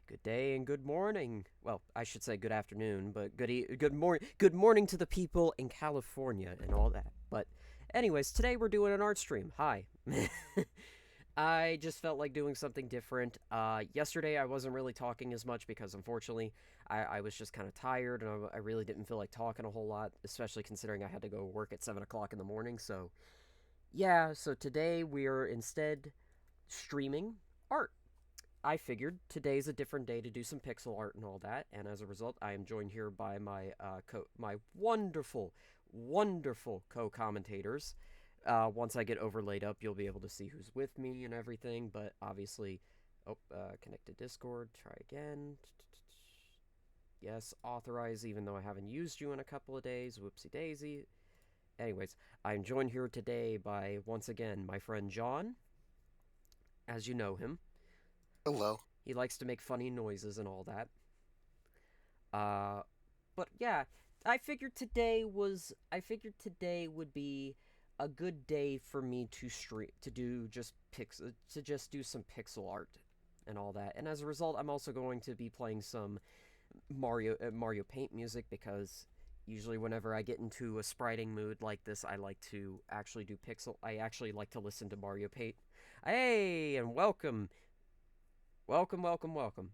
Good day and good morning. Well, I should say good afternoon, but good morning to the people in California and all that. But anyways, today we're doing an art stream. Hi. I just felt like doing something different. Yesterday I wasn't really talking as much because unfortunately I was just kind of tired and I really didn't feel like talking a whole lot, especially considering I had to go work at 7 o'clock in the morning. So, yeah, so today we're instead streaming art. I figured today's a different day to do some pixel art and all that, and as a result, I am joined here by my wonderful co-commentators. Once I get overlaid up, you'll be able to see who's with me and everything. But obviously, connect to Discord. Try again. Yes, authorize, even though I haven't used you in a couple of days. Whoopsie daisy. Anyways, I'm joined here today by once again my friend John, as you know him. Hello. He likes to make funny noises and all that. Uh, but yeah, I figured today would be a good day for me to stream to do just to just do some pixel art and all that. And as a result, I'm also going to be playing some Mario Paint music because usually whenever I get into a spriting mood like this, I like to actually do pixel. I actually like to listen to Mario Paint. Hey, and welcome. Welcome.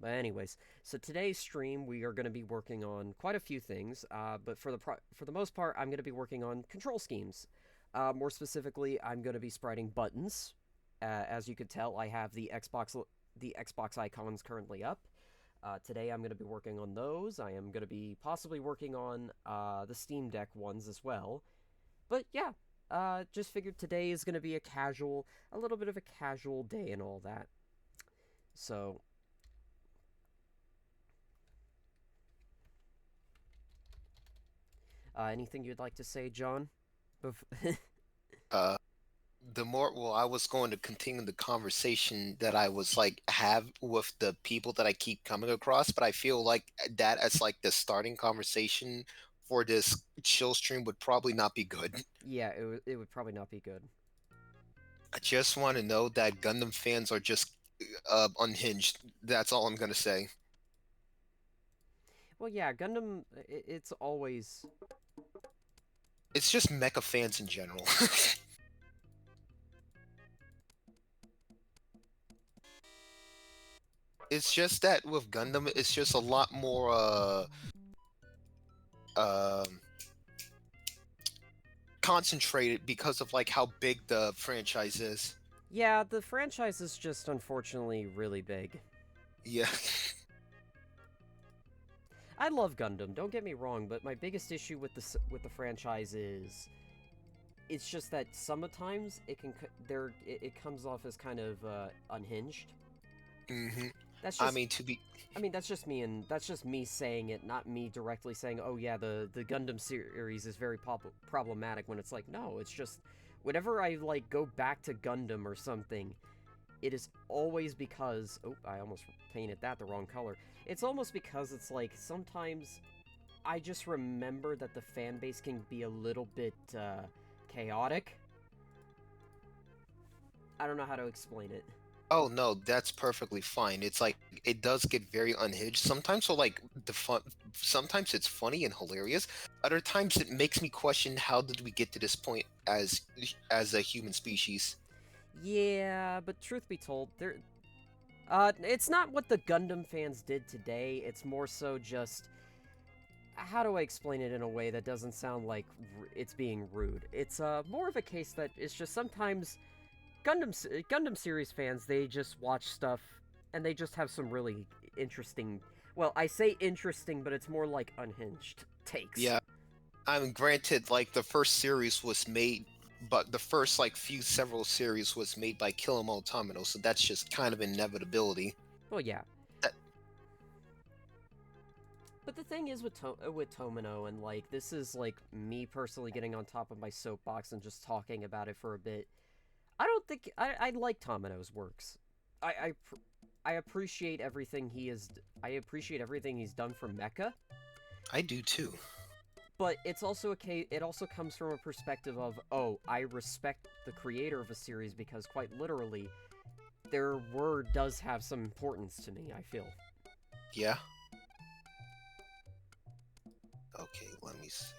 But anyways, so today's stream we are going to be working on quite a few things. But for the most part, I'm going to be working on control schemes. More specifically, I'm going to be spriting buttons. As you could tell, I have the Xbox icons currently up. Today, I'm going to be working on those. I am going to be possibly working on the Steam Deck ones as well. But yeah, just figured today is going to be a little bit of a casual day and all that. So, anything you'd like to say, John? Uh, I was going to continue the conversation that I was like have with the people that I keep coming across, but I feel like that as like the starting conversation for this chill stream would probably not be good. Yeah, it would probably not be good. I just want to know that Gundam fans are just unhinged. That's all I'm gonna say. Well, yeah, Gundam. It's always. It's just mecha fans in general. It's just that with Gundam, it's just a lot more um concentrated because of like how big the franchise is. Yeah, the franchise is just unfortunately really big. Yeah. I love Gundam. Don't get me wrong, but my biggest issue with the franchise is it's just that sometimes it comes off as kind of unhinged. hmm That's I just mean, to be I mean, that's just me saying it, not me directly saying, "Oh yeah, the Gundam series is very problematic." When it's like, no, it's just whenever I like go back to Gundam or something, it is always because I almost painted that the wrong color. It's almost because it's like sometimes I just remember that the fan base can be a little bit chaotic. I don't know how to explain it. oh no, that's perfectly fine. It's like it does get very unhinged sometimes. So like the fun, sometimes it's funny and hilarious. Other times it makes me question how did we get to this point as a human species. Yeah, but truth be told, it's not what the Gundam fans did today. It's more so just how do I explain it in a way that doesn't sound like it's being rude. It's more of a case that it's just sometimes Gundam series fans they just watch stuff and they just have some really interesting. Well, I say interesting, but it's more like unhinged takes. Yeah, I mean, granted, like the first series was made, but the first like few several series was made by Kilimo Automino, so that's just kind of inevitability. Well, yeah, That, but the thing is with Tomino and like this is like me personally getting on top of my soapbox and just talking about it for a bit. I don't think I like Tomino's works. I I I appreciate everything he is. I appreciate everything he's done for Mecha, I do too. but it's also a case. It also comes from a perspective of, oh, I respect the creator of a series because quite literally, their word does have some importance to me. I feel. Yeah. Okay, let me see.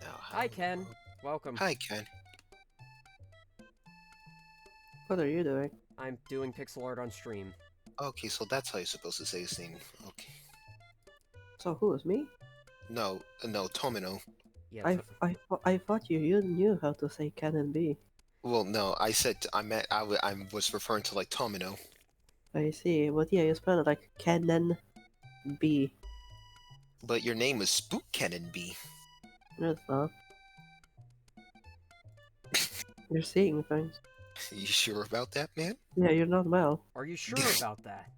Now, Hi, how? Ken. Welcome. Hi, Ken. What are you doing? I'm doing pixel art on stream. Okay, so that's how you're supposed to say his name. Okay. So who is me? No, no, Tomino. Yeah, I thought you knew how to say can and be. Well, no, I said I meant I was referring to like Tomino. I see, but yeah, you spell it like can and be. But your name is Spook Cannon B. It's not. You're seeing things. You sure about that, man? Yeah, you're not well. are you sure about that?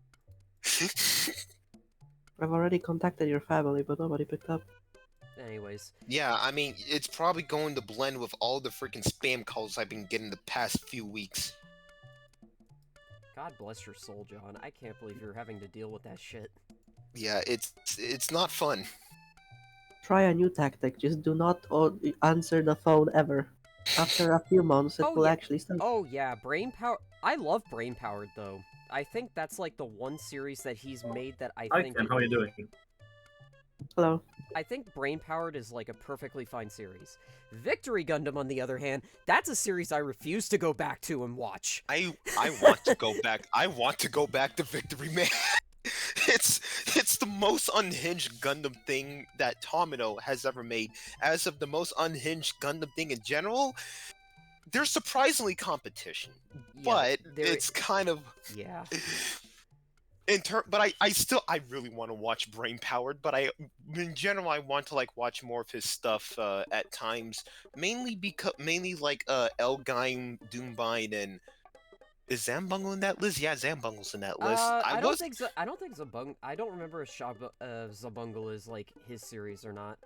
I've already contacted your family, but nobody picked up. Anyways, Yeah, I mean, it's probably going to blend with all the freaking spam calls I've been getting the past few weeks. God bless your soul, John. I can't believe you're having to deal with that shit. Yeah, it's not fun. Try a new tactic. Just do not answer the phone ever. After a few months, it Oh, will yeah. actually stop. Oh yeah, Brain Power. I love Brain Powered though. I think that's like the one series that he's made that I Hi think. Ken, how are you doing? Hello. I think Brain Powered is like a perfectly fine series. Victory Gundam, on the other hand, that's a series I refuse to go back to and watch. I want to go back. I want to go back to Victory Man. It's the most unhinged Gundam thing that Tomino has ever made. As of the most unhinged Gundam thing in general, there's surprisingly competition, Yeah, but there- it's kind of Yeah. but I really want to watch Brain Powered, but in general I want to like watch more of his stuff at times, mainly like Elgime, Doombind, and is Zambungle in that list? Yeah, Zambungle's in that list. I don't think Zabung. I don't remember if Zabungle is like his series or not.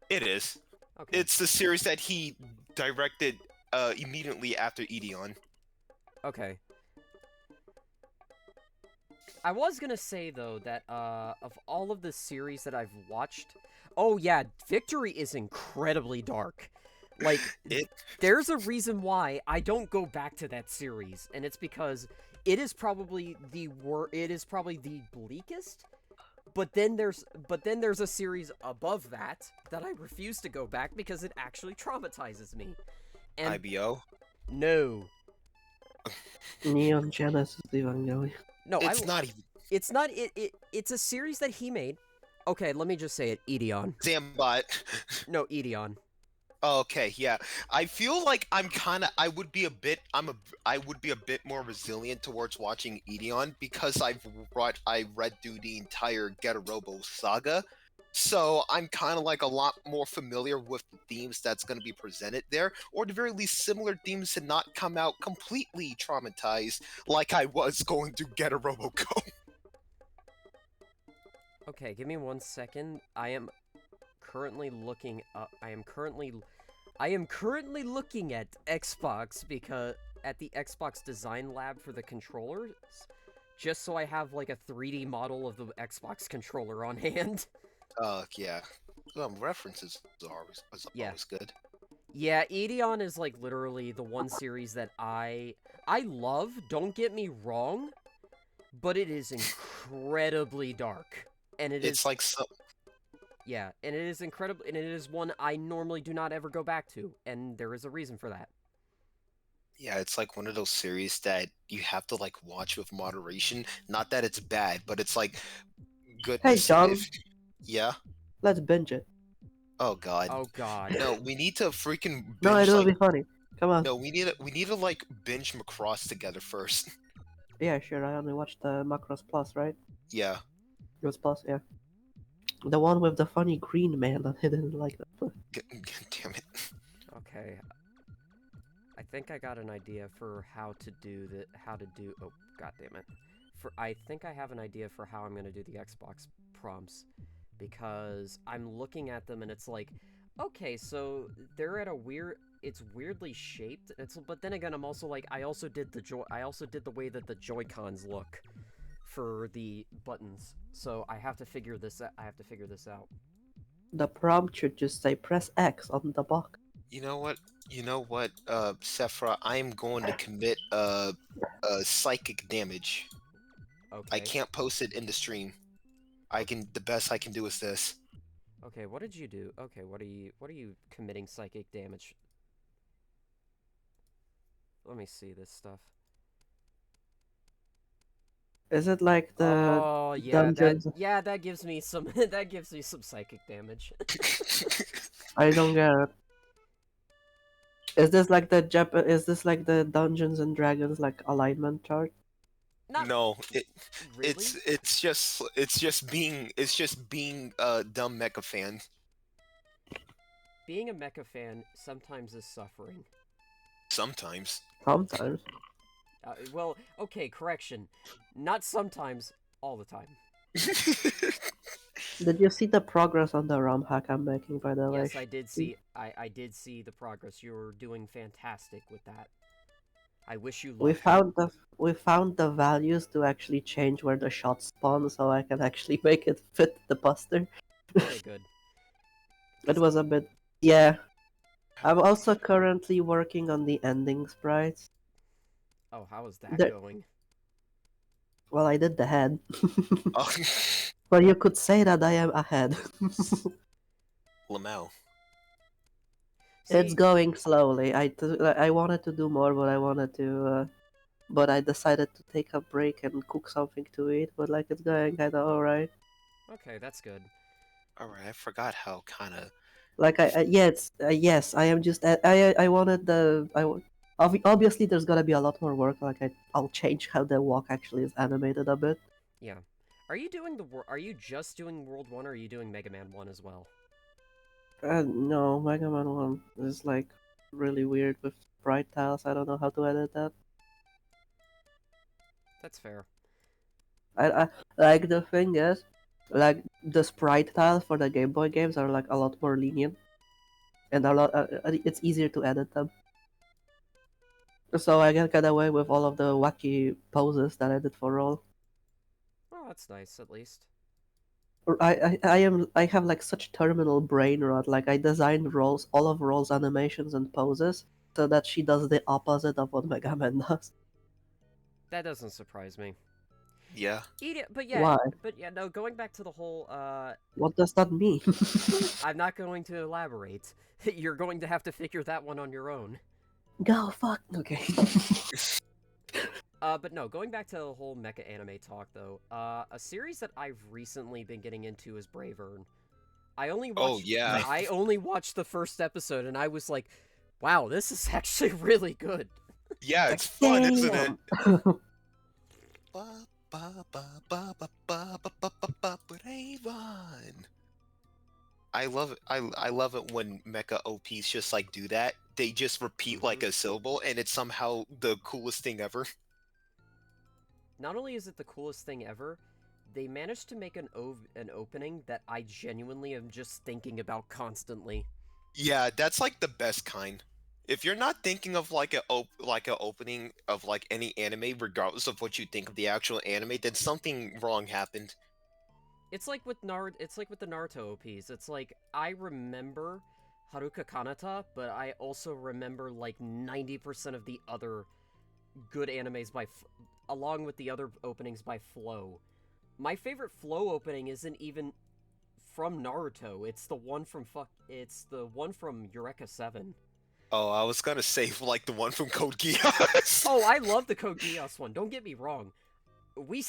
It is. Okay. It's the series that he directed immediately after Edeon. Okay. I was gonna say though that of all of the series that I've watched, oh yeah, Victory is incredibly dark. Like there's a reason why I don't go back to that series, and it's because it is probably the bleakest. But then there's a series above that I refuse to go back because it actually traumatizes me. And IBO. no. Neon Genesis Evangelion. No, It's not even It's not. It's a series that he made. Okay, let me just say it. Edeon. Zambot. No, Edeon. Okay, yeah. I feel like I would be a bit more resilient towards watching Edeon because I read through the entire Robo saga. So I'm kind of like a lot more familiar with the themes that's going to be presented there, or at the very least similar themes to not come out completely traumatized like I was going to Robo Go. Okay, give me 1 second. I am currently looking up. I am currently looking at Xbox because at the Xbox Design Lab for the controllers, just so I have like a 3D model of the Xbox controller on hand. Yeah. References is Yeah. always good. Yeah, Edeon is like literally the one series that I love, don't get me wrong, but it is incredibly dark. And It's like so yeah, and it is incredible, and it is one I normally do not ever go back to, and there is a reason for that. Yeah, it's like one of those series that you have to like watch with moderation. Not that it's bad, but it's like goodness. John. Yeah. Let's binge it. Oh God. Oh God. No, we need to freaking binge. No, it'll be funny. Come on. No, we need to like binge Macross together first. Yeah, sure. I only watched the Macross Plus, right? Yeah. It was Plus, yeah. The one with the funny green man. I didn't like that. Damn it. Okay. I think I got an idea for how to do oh god damn it. I think I have an idea for how I'm gonna do the Xbox prompts. Because I'm looking at them and it's like, okay, so they're at a it's weirdly shaped. But then again, I'm also like, I also did the way that the Joy-Cons look for the buttons. So I have to figure this out. The prompt should just say press X on the box. You know what? Séafra, I am going to commit psychic damage. Okay. I can't post it in the stream. The best I can do is this. Okay, what did you do? Okay, what are you committing psychic damage? Let me see this stuff. Is it like the Oh, yeah, dungeons? that gives me some that gives me some psychic damage. I don't get it. Is this like the Is this like the Dungeons and Dragons like alignment chart? Not No, really. it's just being a dumb mecha fan. Being a mecha fan sometimes is suffering. Sometimes. Sometimes. Well, okay, correction. Not sometimes, all the time. Did you see the progress on the ROM hack I'm making, by the way? Yes, I did see. I did see the progress. You're doing fantastic with that. I wish you luck. We found the values to actually change where the shots spawn, so I can actually make it fit the buster. Okay, good. It was a bit, yeah. I'm also currently working on the ending sprites. Oh, how is that The, going? well, I did the head, Oh, but you could say that I am ahead. Lamau. It's See, going slowly. I wanted to do more, but I decided to take a break and cook something to eat. But like it's going kind of alright. okay, that's good. Alright, I forgot how kind of. Like yes, I am just I wanted obviously there's gonna be a lot more work. I'll change how the walk actually is animated a bit. Yeah. Are you doing Are you just doing World 1 or are you doing Mega Man 1 as well? No, Mega Man 1 is like really weird with sprite tiles. I don't know how to edit that. That's fair. I like the thing is, like the sprite tiles for the Game Boy games are like a lot more lenient, and it's easier to edit them. So I can get away with all of the wacky poses that I did for roll. Oh, that's nice, at least. I have like such terminal brain rot. Like I designed roles, all of roles, animations, and poses, so that she does the opposite of what Mega Man does. That doesn't surprise me. Yeah. Eat it, Why? no, going back to the whole, What does that mean? I'm not going to elaborate. You're going to have to figure that one on your own. Go fuck. Okay. But no, going back to the whole mecha anime talk, though, a series that I've recently been getting into is Bravern. Oh, yeah. I only watched the first episode, and I was like, wow, this is actually really good. Yeah, it's fun, isn't it? Damn. Raven. I love it. I love it when mecha OPs just like do that. They just repeat like a syllable, and it's somehow the coolest thing ever. Not only is it the coolest thing ever, they managed to make an opening that I genuinely am just thinking about constantly. Yeah, that's like the best kind. If you're not thinking of like a opening of like any anime, regardless of what you think of the actual anime, then something wrong happened. It's like with it's like with the Naruto OPs. It's like I remember Haruka Kanata, but I also remember like 90% of the other good animes along with the other openings by Flow. My favorite Flow opening isn't even from Naruto. It's the one from Eureka 7. Oh, I was gonna say like the one from Code Geass. Oh, I love the Code Geass one. Don't get me wrong. We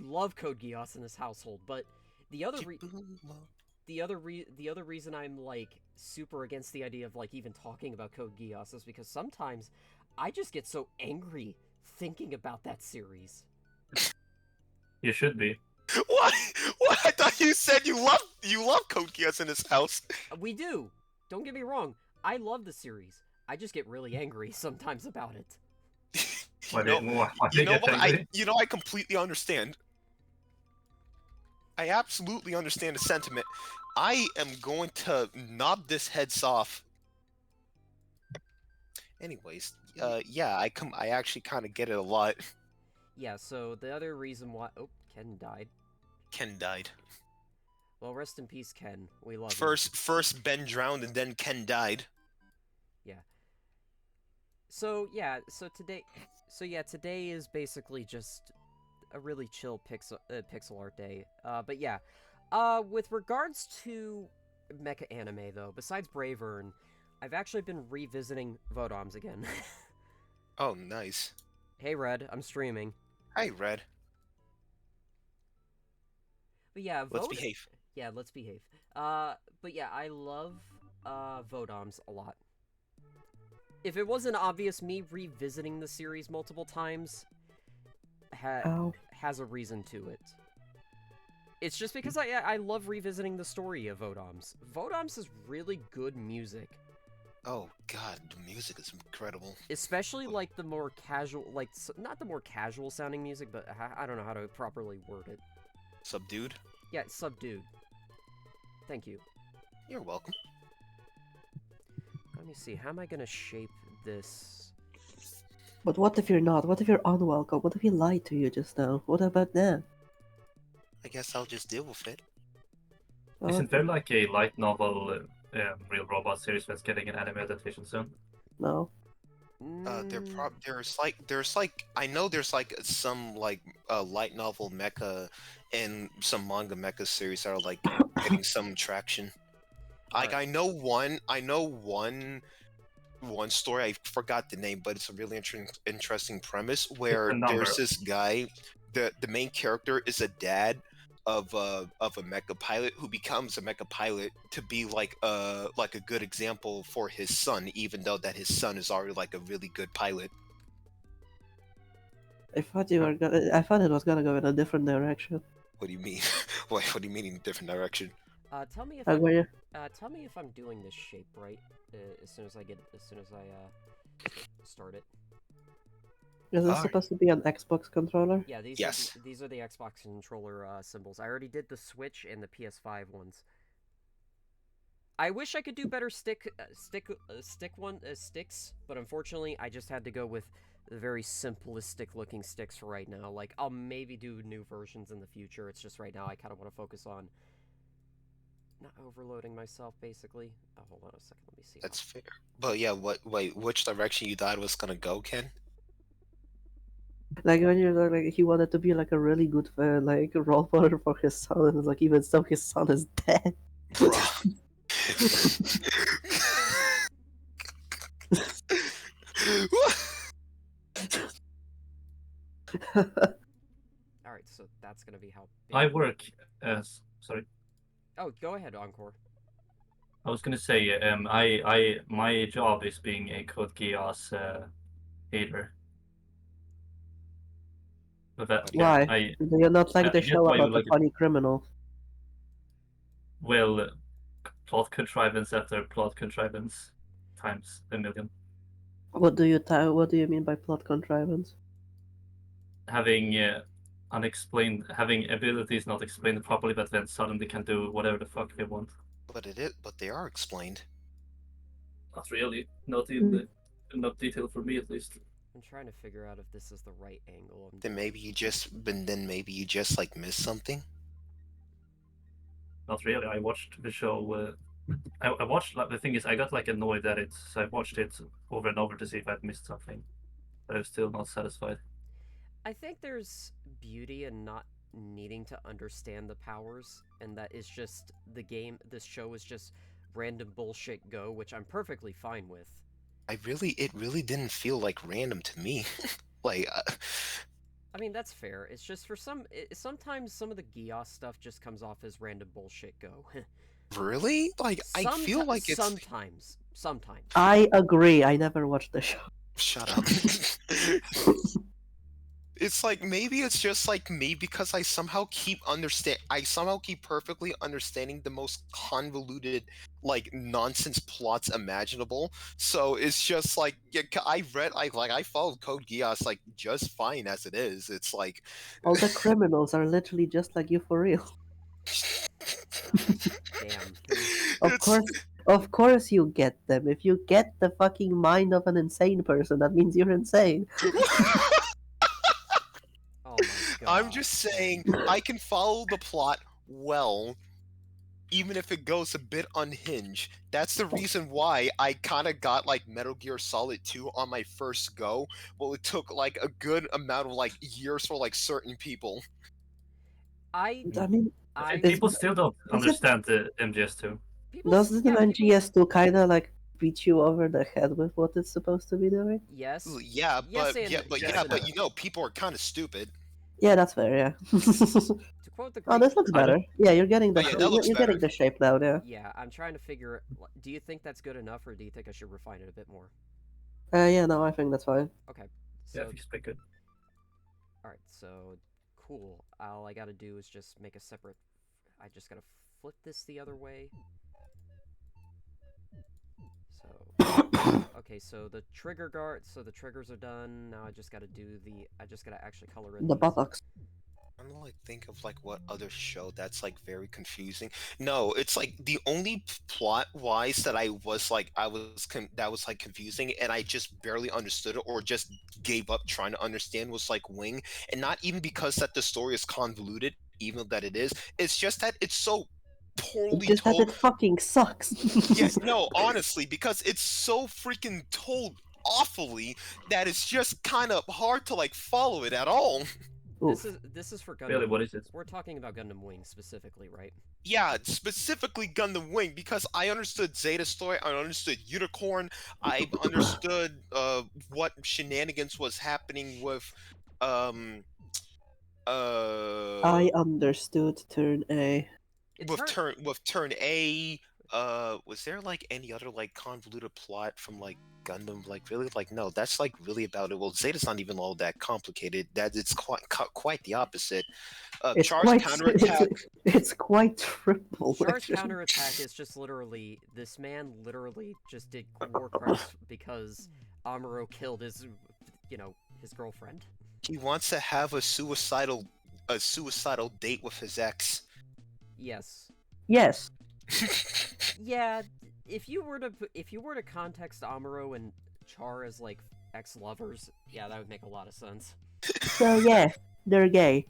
love Code Geass in this household, but the other the other reason I'm like super against the idea of like even talking about Code Geass is because sometimes I just get so angry thinking about that series. You should be. What? What? I thought you said you love Code Geass in this house. We do. Don't get me wrong. I love the series. I just get really angry sometimes about it. Why No, they get angry? I completely understand. I absolutely understand the sentiment. I am going to knob this heads off. Anyways, yeah, I actually kind of get it a lot. Yeah, so the other reason why Ken died. Ken died. Well, rest in peace, Ken. We love you. First Ben drowned and then Ken died. Yeah. So today is basically just really chill pixel art day. But yeah, with regards to mecha anime though, besides Bravern, I've actually been revisiting Vodoms again. Oh, nice. Hey Red, I'm streaming. Hi, Red. But yeah, Let's behave. Yeah, let's behave. But yeah, I love Vodoms a lot. If it wasn't obvious, me revisiting the series multiple times has a reason to it. It's just because I love revisiting the story of Vodoms. Vodoms is really good music. Oh god, the music is incredible. Especially like the more casual, like not the more casual sounding music, but I don't know how to properly word it. Subdued? Yeah, subdued. Thank you. You're welcome. Let me see, how am I gonna shape this? But what if you're not? What if you're unwelcome? What if he lied to you just now? What about that? I guess I'll just deal with it. Isn't there like a light novel, Real Robot series that's getting an anime adaptation soon? No. There's like I know there's like some like light novel mecha and some manga mecha series that are like getting some traction. Like I know one story, I forgot the name, but it's a really interesting premise where there's this guy, the main character is a dad of a mecha pilot who becomes a mecha pilot to be like a good example for his son, even though that his son is already like a really good pilot. I thought you were gonna. I thought it was gonna go in a different direction. What do you mean? What do you mean in a different direction? Tell me if tell me if I'm doing this shape right. As soon as I start it. Is this supposed to be an Xbox controller? Yeah, these are the Xbox controller symbols. I already did the Switch and the PS5 ones. I wish I could do better sticks, but unfortunately, I just had to go with the very simplistic looking sticks for right now. Like, I'll maybe do new versions in the future. It's just right now I kind of want to focus on not overloading myself, basically. Oh, hold on a second. Let me see. That's fair. But yeah, wait, which direction you thought it was gonna go, Ken? Like when you're like he wanted to be like a really good like role model for his son, and it's like even so his son is dead. Bruh. Alright, so that's gonna be how big... I work as... Sorry. Oh, go ahead, Encore. I was gonna say, my job is being a Code Geass hater. But that, Why? I, Do you not like the just show why you about the like it. funny criminal? Well, plot contrivance after plot contrivance times a million. What do you mean by plot contrivance? Having having abilities not explained properly, but then suddenly can do whatever the fuck they want. But they are explained. Not really. Not in enough detail for me, at least. I'm trying to figure out if this is the right angle. Then maybe you just like missed something. Not really. I watched the show. I watched. Like, the thing is, I got like annoyed at it, so I watched it over and over to see if I'd missed something. But I was still not satisfied. I think there's beauty in not needing to understand the powers, and that is just the game. This show is just random bullshit go, which I'm perfectly fine with. It really didn't feel like random to me. Like, I mean, that's fair. It's just for sometimes some of the Geass stuff just comes off as random bullshit go. really? Like, I feel like it's... Sometimes. I agree. I never watched the show. Shut up. It's like, maybe it's just like me because I somehow keep perfectly understanding the most convoluted, like, nonsense plots imaginable. So it's just like, yeah, I followed Code Geass like just fine as it is. It's like all the criminals are literally just like you for real. Damn. Of course you get them. If you get the fucking mind of an insane person, that means you're insane. Oh my God. I'm just saying, I can follow the plot well, even if it goes a bit unhinged. That's the reason why I kind of got like Metal Gear Solid 2 on my first go. Well, it took like a good amount of like years for like certain people. I I mean, I think I Is- people still don't it- understand the MGS2. people doesn't yeah, people MGS2 kind of like beat you over the head with what it's supposed to be doing? yes. Ooh, yeah, Yes but and yeah, but yes yeah, and but no. you know, people are kind of stupid. Yeah, that's fair. Yeah. To quote the Oh, great this looks I don't. better. Yeah, you're getting Oh the yeah, that looks you're getting better. the shape now. Yeah. Yeah, I'm trying to figure. Do you think that's good enough, or do you think I should refine it a bit more? Yeah. No, I think that's fine. Okay, Yeah, so if you speak good. all right, so cool. All I gotta do is just make a separate. I just gotta flip this the other way. So okay, so the trigger guard. So the triggers are done. Now I just gotta do the. I just gotta actually color in The these. buttocks. I'm trying to like think of like what other show that's like very confusing. No, it's like the only plot wise that that was like confusing and I just barely understood it or just gave up trying to understand was like Wing, and not even because that the story is convoluted, even that it is. It's just that it's so poorly Just that told. it fucking sucks. Yeah, no, honestly, because it's so freaking told awfully that it's just kind of hard to like follow it at all. This Oof. is for Gundam. Really, what is it? We're talking about Gundam Wing specifically, right? Yeah, specifically Gundam Wing, because I understood Zeta's story, I understood Unicorn, I understood what shenanigans was happening with um uh I understood turn A. with turn A. Was there like any other like convoluted plot from like Gundam? Like really, like no, that's like really about it. Well, Zeta's not even all that complicated. That it's quite the opposite. It's Char's quite counterattack. it's quite triple. Char's actually. counterattack is just literally this man literally just did war crimes because Amuro killed his, his girlfriend. He wants to have a suicidal date with his ex. Yes. Yes. Yeah. If you were to context Amuro and Char as like ex-lovers, yeah, that would make a lot of sense. So yeah, they're gay.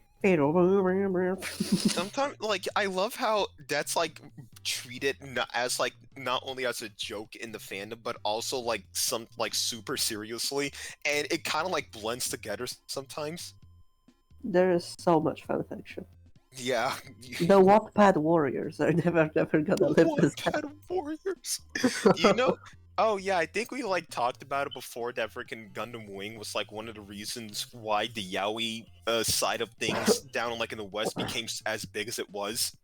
Sometimes, like, I love how that's like treated as like not only as a joke in the fandom, but also like some like super seriously, and it kind of like blends together sometimes. There is so much fanfiction. Yeah. The Wattpad warriors are never gonna live this down. Wattpad warriors. You know? Oh yeah, I think we like talked about it before. That freaking Gundam Wing was like one of the reasons why the yaoi side of things down like in the West became as big as it was,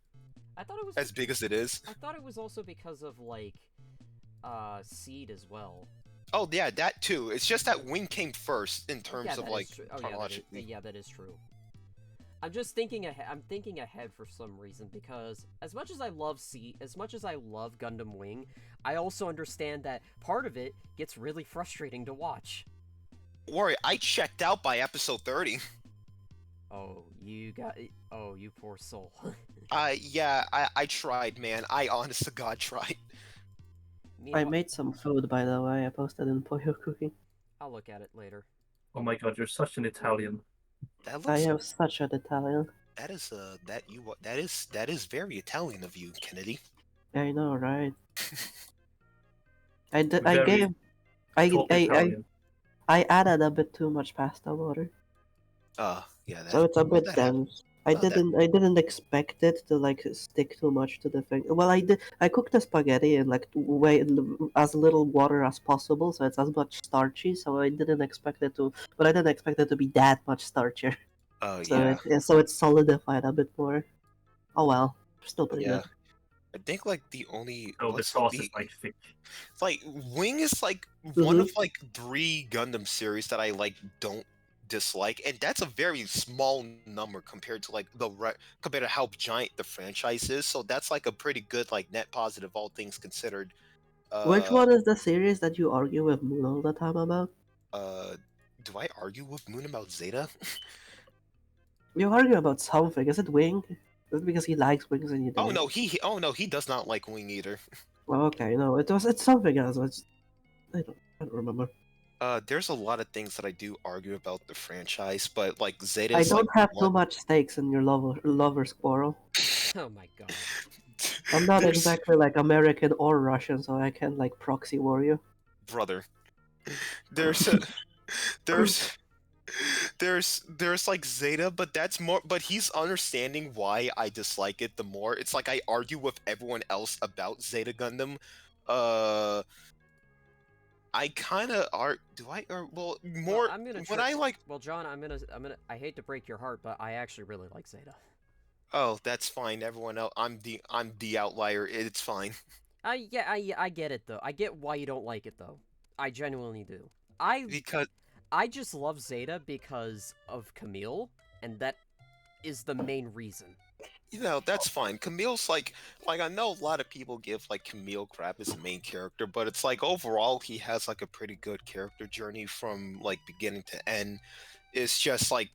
I thought it was as big as it is. I thought it was also because of like Seed as well. Oh yeah, that too. It's just that Wing came first in terms Yeah, of that like is true. Oh, chronologically. yeah, that is true. I'm just thinking ahead. I'm thinking ahead for some reason because as much as I love Gundam Wing, I also understand that part of it gets really frustrating to watch. Worry, I checked out by episode 30. Oh, you poor soul. Yeah, I tried, man. I honest to God tried. I Meanwhile, made some food, by the way. I posted in Poyo Cooking. I'll look at it later. Oh my god, you're such an Italian. That I looks am such an Italian. that is very Italian of you, Kennedy. I know, right? I Very gave Top Italian. I added a bit too much pasta water, Yeah, so it's a well, bit that happened. dense. I Oh, that- didn't expect it to like stick too much to the thing. Well, I cooked the spaghetti in like way as little water as possible, so it's as much starchy. So I didn't expect it to, but I didn't expect it to be that much starchier. Oh So yeah, so it's solidified a bit more. Oh well, still pretty yeah. good. I think like the only Oh, the what's sauce the- is like thick. it's like Wing is like one of like 3 Gundam series that I like don't dislike, and that's a very small number compared to like compared to how giant the franchise is. So that's like a pretty good like net positive, all things considered. Which one is the series that you argue with Moon all the time about? Do I argue with Moon about Zeta? You argue about something. Is it Wing? Is it because he likes wings and you don't? Oh no, he does not like Wing either. Well, okay, no, it's something else. I don't remember. There's a lot of things that I do argue about the franchise, but like Zeta I is don't like have one. too much stakes in your lover's quarrel. Oh my god. I'm not There's exactly like American or Russian, so I can't like proxy war you. brother. There's a, there's there's like Zeta, but that's more. But he's understanding why I dislike it the more. It's like I argue with everyone else about Zeta Gundam. Uh, I kind of are. Do I? Or well, Well, more I'm gonna when try. I like. Well, John, I hate to break your heart, but I actually really like Zeta. Oh, that's fine. Everyone else, I'm the outlier. It's fine. I get it though. I get why you don't like it though. I genuinely do. I Because I just love Zeta because of Camille, and that is the main reason. that's fine. Camille's like I know a lot of people give like Camille crap as the main character, but it's like overall he has like a pretty good character journey from like beginning to end. It's just like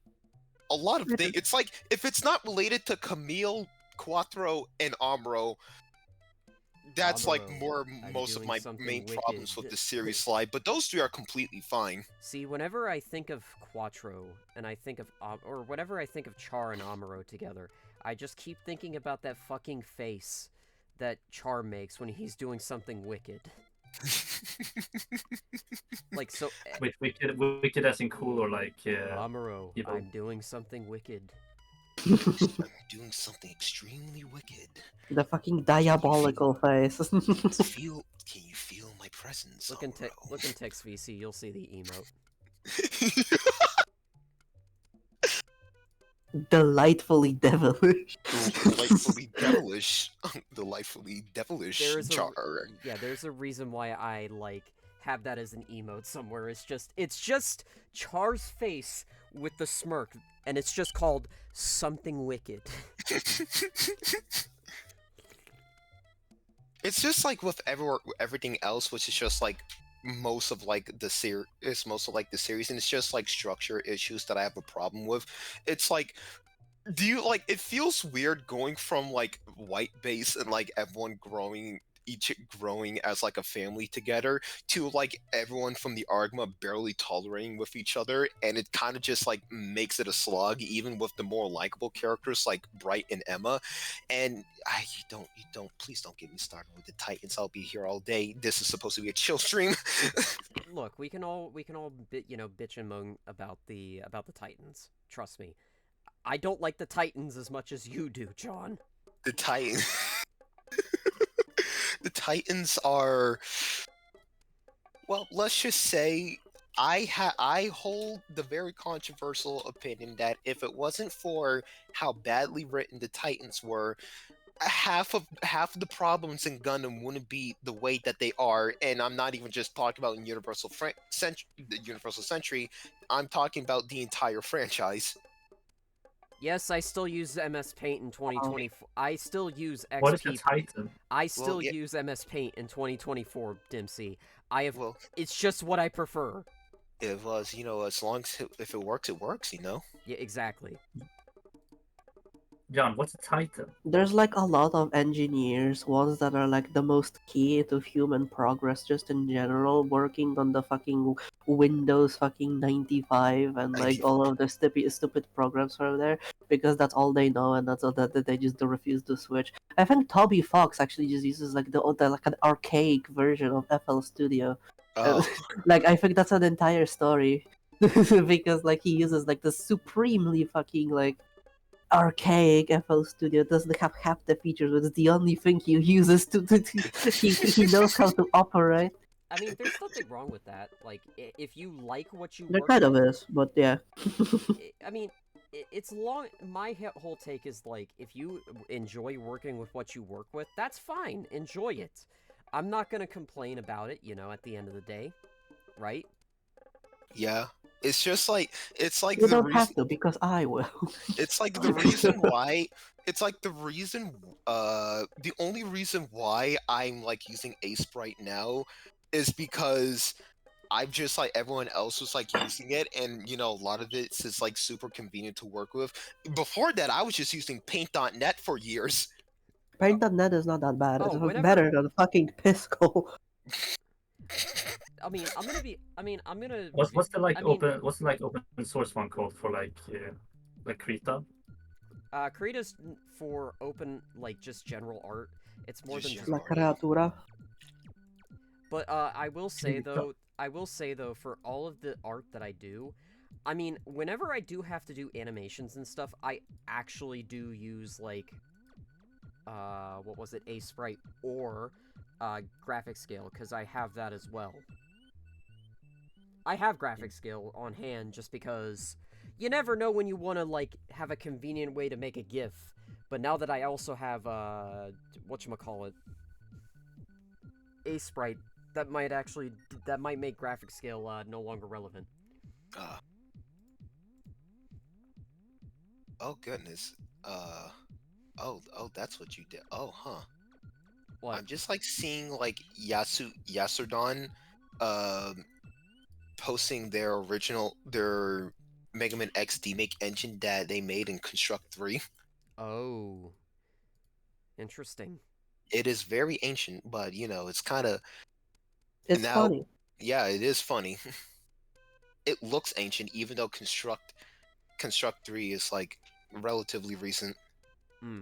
a lot of things. It's like if it's not related to Camille, Quattro, and Amuro, that's like Amuro, I'm most of doing my something main wicked. problems with the series slide. But those three are completely fine. See, whenever I think of Quattro, and I think of, or whenever I think of Char and Amuro together, I just keep thinking about that fucking face that Char makes when he's doing something wicked. Like, so, Wicked as in cool or like Amuro, evil. I'm doing something wicked. I'm doing something extremely wicked. The fucking diabolical face. Can you feel my presence? Look in text VC, you'll see the emote. Delightfully devilish. Delightfully devilish. Delightfully devilish. Char. There's a reason why I like have that as an emote somewhere. It's just Char's face with the smirk, and it's just called something wicked. It's just like with everything else, which is just like most of like the series, and it's just like structure issues that I have a problem with. It's like, do you like? It feels weird going from like white base and like everyone growing as like a family together to like everyone from the Argma barely tolerating with each other, and it kind of just like makes it a slog even with the more likable characters like Bright and Emma. And you don't please don't get me started with the Titans. I'll be here all day. This is supposed to be a chill stream. Look, we can all bitch and moan about the Titans. Trust me. I don't like the Titans as much as you do, John. The Titans the Titans are, well, let's just say I hold the very controversial opinion that if it wasn't for how badly written the Titans were, half of the problems in Gundam wouldn't be the way that they are. And I'm not even just talking about in the Universal Century. I'm talking about the entire franchise. Yes, I still use MS Paint in 2024. I still use XP. What is a Titan? I still use MS Paint in 2024, Dempsey. Well, It's just what I prefer. it was, as long as if it works, it works, Yeah, exactly. John, what's a Titan? There's like a lot of engineers, ones that are like the most key to human progress just in general, working on the fucking Windows fucking 95 and like all of the stupid programs from there, because that's all they know and that's all that they just refuse to switch. I think Toby Fox actually just uses like the like an archaic version of FL Studio. Oh. Like I think that's an entire story. Because like he uses like the supremely fucking like archaic FL Studio, doesn't have half the features, but it's the only thing he uses he knows how to operate. I mean, there's nothing wrong with that. Like, if you like what you There work kind of with, is, but yeah. I mean, it's long. My whole take is like, if you enjoy working with what you work with, that's fine. Enjoy it. I'm not gonna complain about it. At the end of the day, right? Yeah. It's just like You the don't reason. have to, because I will. It's like the reason why. It's like the reason. The only reason why I'm like using Ace right now is because I've just like everyone else was like using it, and a lot of it is like super convenient to work with. Before that, I was just using Paint.net for years. Paint.net is not that bad. Oh, It's whenever- better than fucking Pisco. I mean, I'm gonna. What's the like I mean, open source one called for like Krita? Krita's for open, like, just general art. It's more Just than your just La body. creatura. But I will say Finito. though, for all of the art that I do, I mean, whenever I do have to do animations and stuff, I actually do use like what was it, a sprite or graphic scale, because I have that as well. I have graphic scale on hand just because you never know when you want to like have a convenient way to make a GIF. But now that I also have whatchamacallit, a sprite, that might make graphic scale no longer relevant. Uh, oh goodness. Oh, that's what you did. Oh, huh. What? I'm just like seeing like Yasudon, um, posting their Mega Man X DMake engine that they made in Construct 3. Oh, interesting. It is very ancient, but you know, it's kind of It's now. funny. Yeah, it is funny. It looks ancient, even though Construct 3 is like relatively recent. Hmm.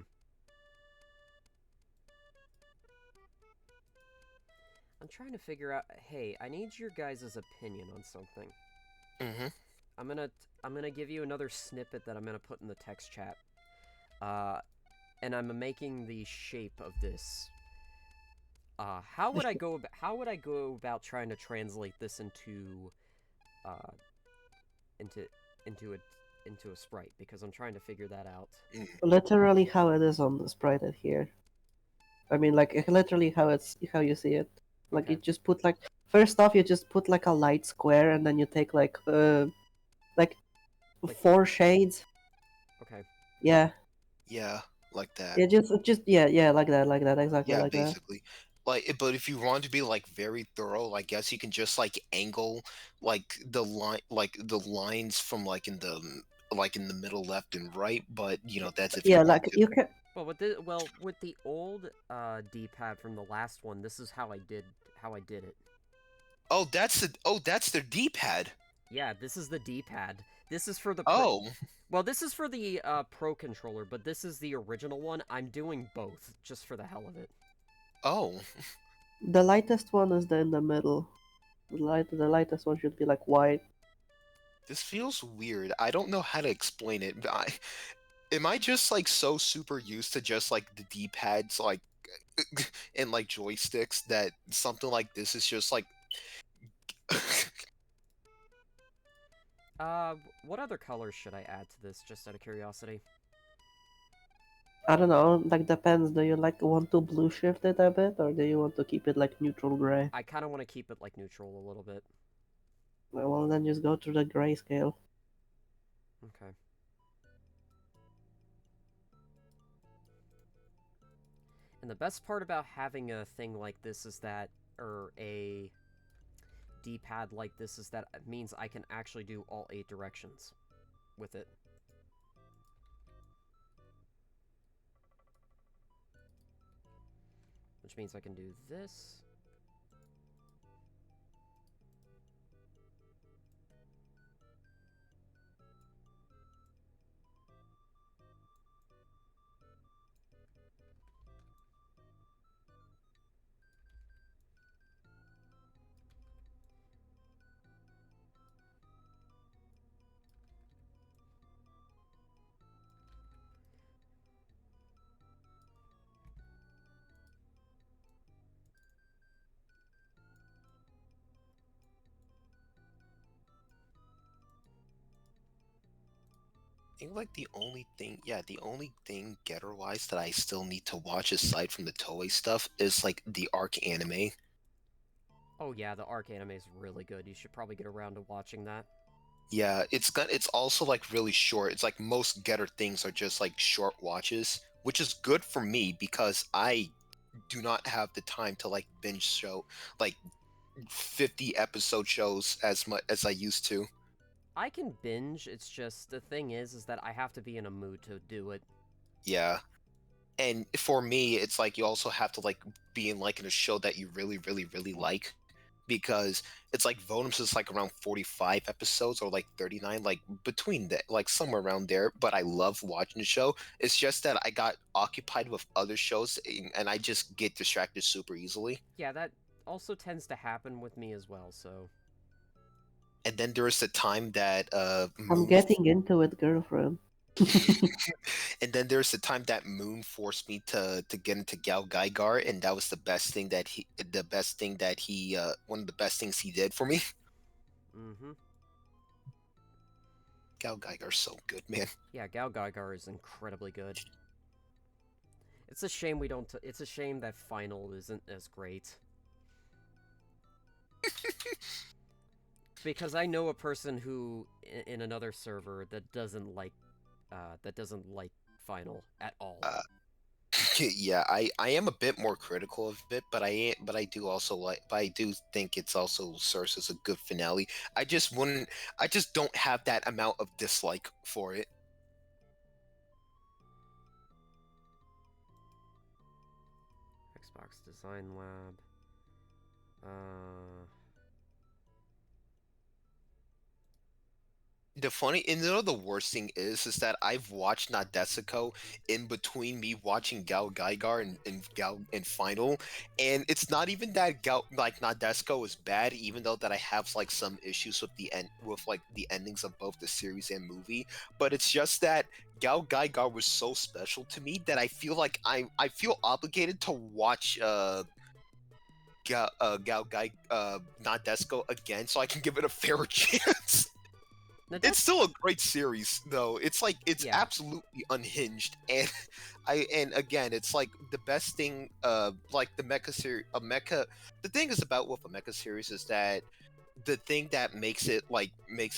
I'm trying to figure out. Hey, I need your guys' opinion on something. Mm-hmm. I'm gonna I'm gonna give you another snippet that I'm gonna put in the text chat. Uh, and I'm making the shape of this. How would I go about trying to translate this uh into into a into a sprite, because I'm trying to figure that out. Literally how it is on the sprite here. I mean, like literally how you see it. Like Okay. you just put like first off you just put like a light square and then you take like Like- 4 shades. Okay. Yeah, Yeah, like that. yeah, just yeah, like that, exactly Yeah, like that. basically. Like, but if you want to be like very thorough, I guess you can just like angle like the lines from like in the middle left and right. But you know, that's if you Yeah, want like to. you can. With the old D-pad from the last one, this is how I did it. That's their D-pad. Yeah, this is the D-pad. This is for the Oh, Well, this is for the Pro controller, but this is the original one. I'm doing both just for the hell of it. oh, The lightest one is in the middle. The lightest one should be like white. this feels weird. I don't know how to explain it. But am I just like so super used to just like the D-pads like and like joysticks that something like this is just like What other colors should I add to this, just out of curiosity? I don't know, like depends. Do you like want to blue shift it a bit, or do you want to keep it like neutral gray? I kind of want to keep it like neutral a little bit. Well, then just go to the grayscale. Okay. And the best part about having a thing like this is that, or a D-pad like this, is that it means I can actually do all 8 directions with it. Which means I can do this. I think like the only thing getter wise that I still need to watch aside from the Toei stuff is like the Arc anime. Oh yeah, the Arc anime is really good. You should probably get around to watching that. Yeah, it's also like really short. It's like most getter things are just like short watches, which is good for me because I do not have the time to like binge show like 50 episode shows as much as I used to. I can binge, it's just, the thing is that I have to be in a mood to do it. Yeah. And for me, it's like you also have to like be in a show that you really, really, really like because it's like Volumes is like around 45 episodes or like 39, like between that, like somewhere around there. But I love watching the show. It's just that I got occupied with other shows and I just get distracted super easily. Yeah, that also tends to happen with me as well, so... And then there is the time that I'm getting into it, girlfriend. and then there's the time that Moon forced me to get into Gal Gaigar, and that was the best thing that he one of the best things he did for me. Mm-hmm. Gal Gaigar's so good, man. Yeah, Gal Gaigar is incredibly good. It's a shame we don't... it's a shame that Final isn't as great. Because I know a person who, in another server, that doesn't like Final at all. Yeah, I am a bit more critical of it, but I do also but I do think it's also serves as a good finale. I just don't have that amount of dislike for it. Xbox Design Lab. The worst thing is that I've watched Nadesico in between me watching Gal Gaigar and Final, and it's not even that Nadesico is bad, even though that I have like some issues with the endings of both the series and movie, but it's just that Gal Gaigar was so special to me that I feel like I feel obligated to watch Nadesico again so I can give it a fairer chance. It's still a great series, though. It's like it's absolutely unhinged, and again, it's like the best thing. Like the mecha series, The thing is about with a mecha series is that the thing that makes it like make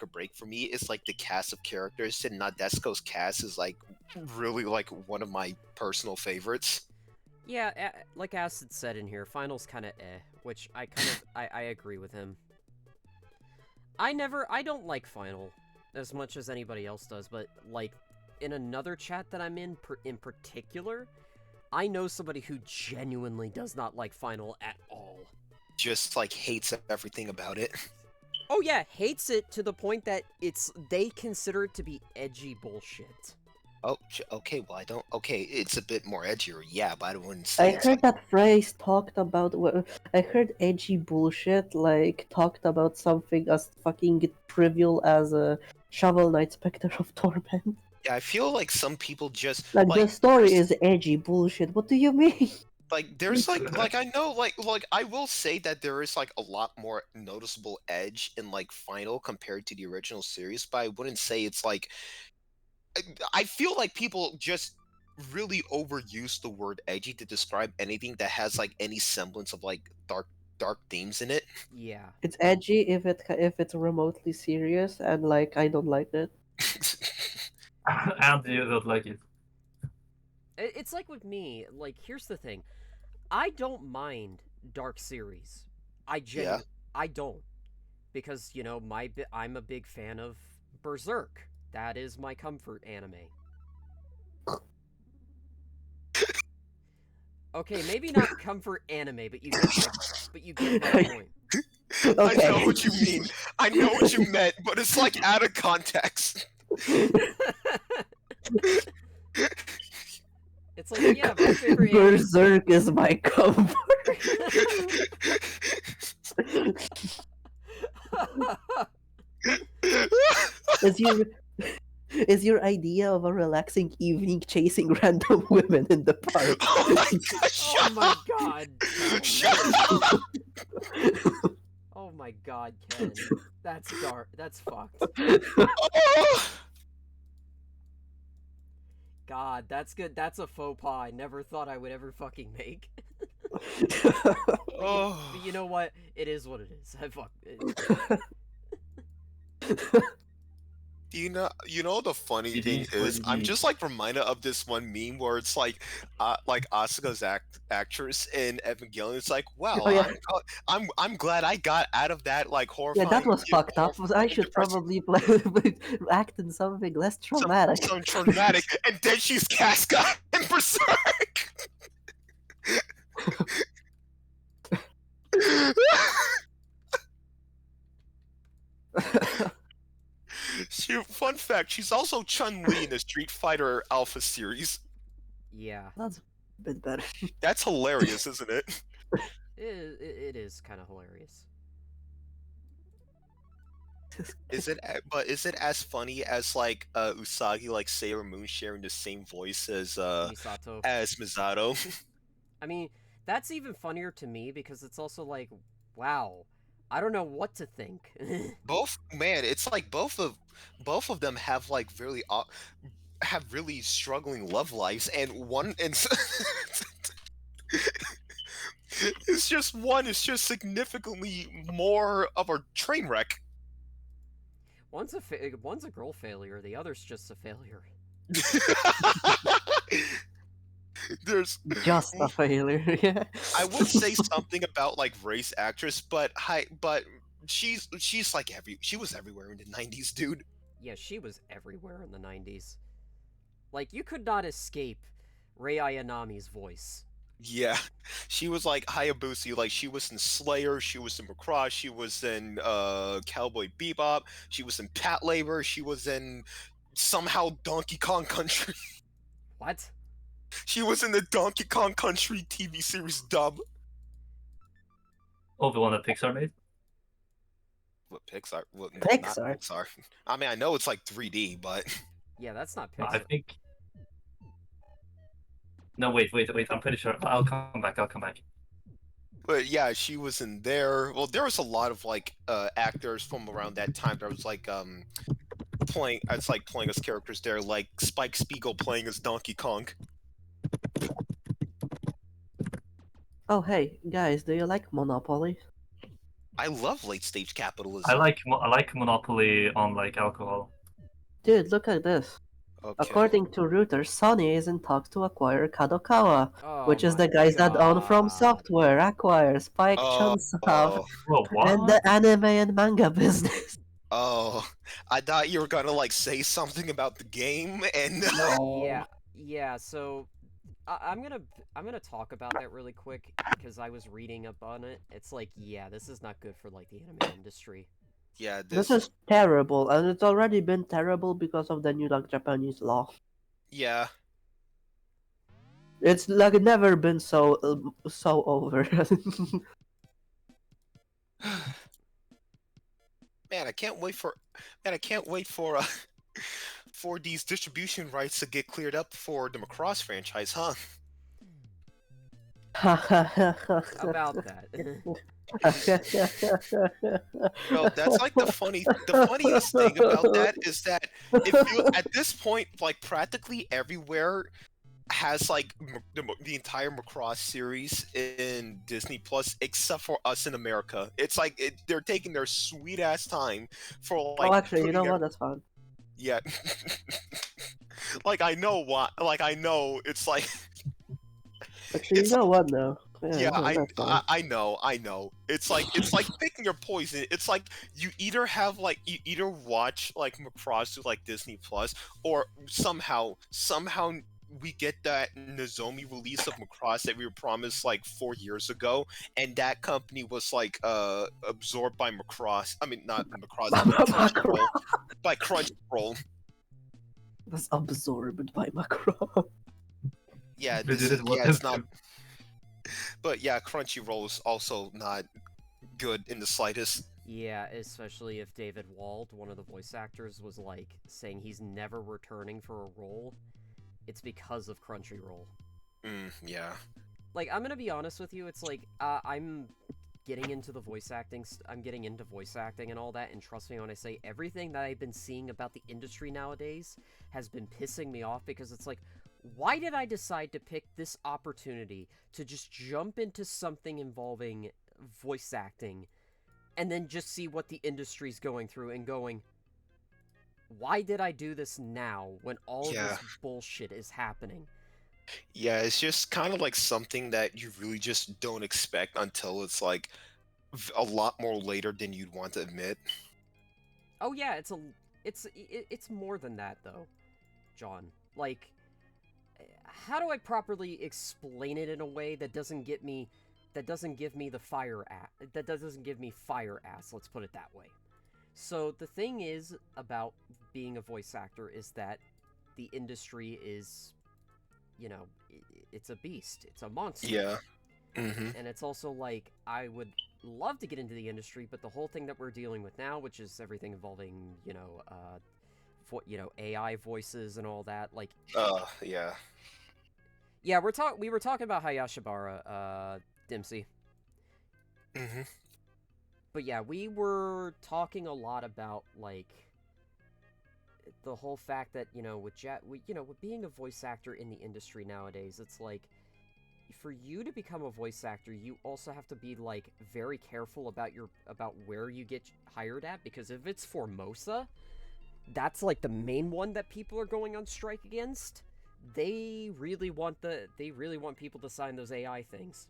or break for me is like the cast of characters. And Nadesico's cast is like really like one of my personal favorites. Yeah, like Acid said in here, Final's kind of which I kind of I agree with him. I don't like Final as much as anybody else does, but, like, in another chat that I'm in particular, I know somebody who genuinely does not like Final at all. Just, like, hates everything about it. Oh yeah, hates it to the point that they consider it to be edgy bullshit. Oh, okay, well, it's a bit more edgier, yeah, but I wouldn't say I heard that phrase talked about... I heard edgy bullshit, like, talked about something as fucking trivial as a Shovel Knight Spectre of Torment. Yeah, I feel like some people just... Like, the story is edgy bullshit, what do you mean? Like, there's, like, I know, like, I will say that there is, like, a lot more noticeable edge in, like, Final compared to the original series, but I wouldn't say it's, like... I feel like people just really overuse the word edgy to describe anything that has like any semblance of like dark themes in it. Yeah. It's edgy if it's remotely serious, and like I don't like it. And you don't like it. It's like with me, like here's the thing. I don't mind dark series. I don't. Because, you know, I'm a big fan of Berserk. That is my comfort anime. Okay, maybe not comfort anime, but you get my point. Okay. I know what you mean. I know what you meant, but it's like out of context. It's like, yeah, my favorite Berserk is my comfort. Is your idea of a relaxing evening chasing random women in the park? Oh my god! Oh my god! Shut up! Oh my god, Ken. That's dark. That's fucked. Oh! God, that's good. That's a faux pas I never thought I would ever fucking make. Oh. But you know what? It is what it is. I fuck it. You know the funny thing is, I'm just like reminded of this one meme where it's like Asuka's actress in Evangelion. It's like, wow, Oh, yeah. I'm glad I got out of that like horrifying. Yeah, that was fucked up. I should probably act in something less traumatic. Something traumatic, and then she's Casca in Berserk. Fun fact: she's also Chun-Li in the Street Fighter Alpha series. Yeah, That's a bit better. That's hilarious, isn't it? it is kind of hilarious. But is it as funny as like Usagi like Sailor Moon sharing the same voice Misato. as Misato? I mean, that's even funnier to me because it's also like, wow, I don't know what to think. Both, man, it's like both of them have like have really struggling love lives, and one and it's just one is just significantly more of a train wreck. One's a girl failure, the other's just a failure. There's Just a failure. Yeah. I would say something about like race actress, but she's like she was everywhere in the 90s, dude. Yeah, she was everywhere in the 90s. Like, you could not escape Rei Ayanami's voice. Yeah, she was like Hayabusa. Like she was in Slayer, she was in Macross, she was in Cowboy Bebop, she was in Pat Labor, she was in somehow Donkey Kong Country. What? She was in the Donkey Kong Country TV series dub. Oh, the one that Pixar made? What Pixar? What, not Pixar? Pixar. I mean, I know it's like 3D, but Yeah, that's not I Pixar. think. No, wait. I'm pretty sure. I'll come back. but yeah, she was in there. Well, there was a lot of like actors from around that time. There was like playing as characters there, like Spike Spiegel playing as Donkey Kong. Oh, hey, guys, do you like Monopoly? I love late stage I capitalism. like Monopoly on like alcohol. Dude, look at this. Okay. According to Reuters, Sony is in talks to acquire Kadokawa, Oh which is my the guys that own From God. Software, Acquire, Spike Oh, Chunsoft, Whoa, what? and the anime and manga business. oh, I thought you were gonna like say something about the game, and Yeah, yeah. So I'm gonna talk about that really quick because I was reading up on it. It's like, yeah, this is not good for like the anime industry. yeah, This is terrible, and it's already been terrible because of the new like Japanese law. yeah. It's like never been so over. Man, I can't wait for for these distribution rights to get cleared up for the Macross franchise, huh? About that. No, that's like the funniest thing about that is that if you at this point, like practically everywhere has like the entire Macross series in Disney Plus, except for us in America. It's like they're taking their sweet ass time for like Oh, actually, you know putting what? That's fine. yeah. Like I know what, like I know it's like Actually, it's you know what? No. yeah, no, that's fine. I know. It's like picking your poison. It's like you either watch like Macross through like Disney Plus, or somehow we get that Nozomi release of Macross that we were promised like 4 years ago, and that company was like absorbed by Macross. I mean, not Macross, but Crunchyroll. By Crunchyroll. Was absorbed by Macron. Yeah, They did it yeah, it's not. But yeah, Crunchyroll is also not good in the slightest. Yeah, especially if David Wald, one of the voice actors, was like saying he's never returning for a role. It's because of Crunchyroll. Yeah. Like, I'm gonna be honest with you, it's like, I'm getting into the voice acting, I'm getting into voice acting and all that, and trust me when I say everything that I've been seeing about the industry nowadays has been pissing me off, because it's like, why did I decide to pick this opportunity to just jump into something involving voice acting, and then just see what the industry's going through and going, why did I do this now when all of this bullshit is happening? Yeah, it's just kind of like something that you really just don't expect until it's like a lot more later than you'd want to admit. Oh yeah, it's more than that though, John. Like, how do I properly explain it in a way that doesn't get me that doesn't give me the fire ass. That doesn't give me fire ass. Let's put it that way. So the thing is about being a voice actor is that the industry is, you know, it's a beast. It's a monster. Yeah. Mm-hmm. And it's also like, I would love to get into the industry, but the whole thing that we're dealing with now, which is everything involving, AI voices and all that, like... Yeah. Yeah, we were talking about Hayashibara, Dempsey. Mm-hmm. But yeah, we were talking a lot about, like, the whole fact that, with being a voice actor in the industry nowadays, it's like, for you to become a voice actor, you also have to be, like, very careful about where you get hired at, because if it's Formosa, that's, like, the main one that people are going on strike against. They really want people to sign those AI things.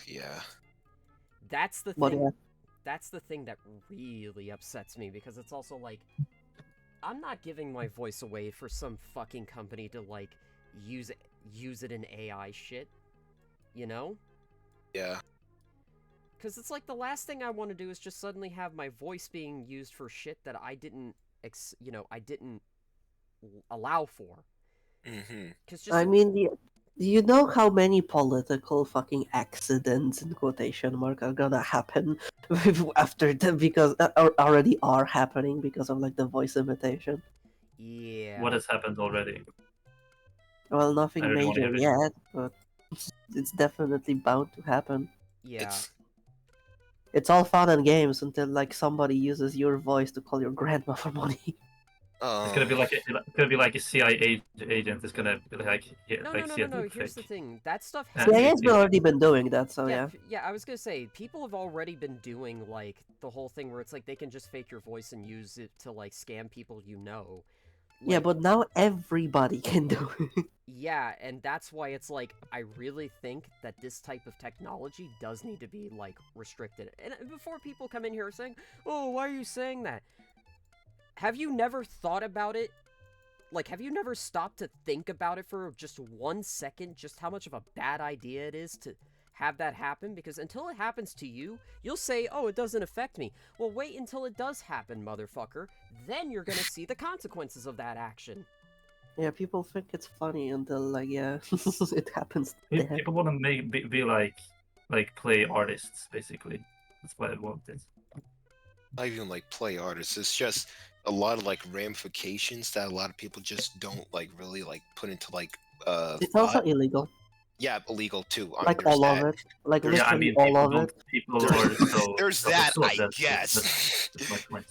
Yeah. That's the But thing. yeah. That's the thing that really upsets me, because it's also like, I'm not giving my voice away for some fucking company to, like, use it in AI shit, you know? Yeah. Because it's like, the last thing I want to do is just suddenly have my voice being used for shit that I didn't allow for. Mm-hmm. I mean, you know how many political fucking accidents in quotation mark are gonna happen after them, because already are happening because of like the voice imitation. Yeah. What has happened already? Well, I nothing really want to major hear it. yet, but it's definitely bound to happen. Yeah. It's all fun and games until like somebody uses your voice to call your grandma for money. It's gonna be like a CIA agent. It's gonna be like No. see a deep Here's the fake. thing. That stuff Yeah, has... CIA's already been doing that, so yeah. Yeah, I was gonna say, people have already been doing, like, the whole thing where it's like they can just fake your voice and use it to, like, scam people you know. Yeah, Like, but now everybody can do it. yeah, and that's why it's like, I really think that this type of technology does need to be, like, restricted. And before people come in here saying, oh, why are you saying that? Have you never thought about it? Like, have you never stopped to think about it for just 1 second, just how much of a bad idea it is to have that happen? Because until it happens to you, you'll say, oh, it doesn't affect me. Well, wait until it does happen, motherfucker. Then you're gonna see the consequences of that action. Yeah, people think it's funny until like, yeah, it happens to them. People want to be like play artists basically. That's what I wanted. Not even like play artists. It's just a lot of like ramifications that a lot of people just don't like really like put into like It's also thought. all Yeah, illegal too. I mean, like there's all that. of it, like There's- Yeah, I literally mean all of it. people are so There's that, absurd. I guess. That's my point.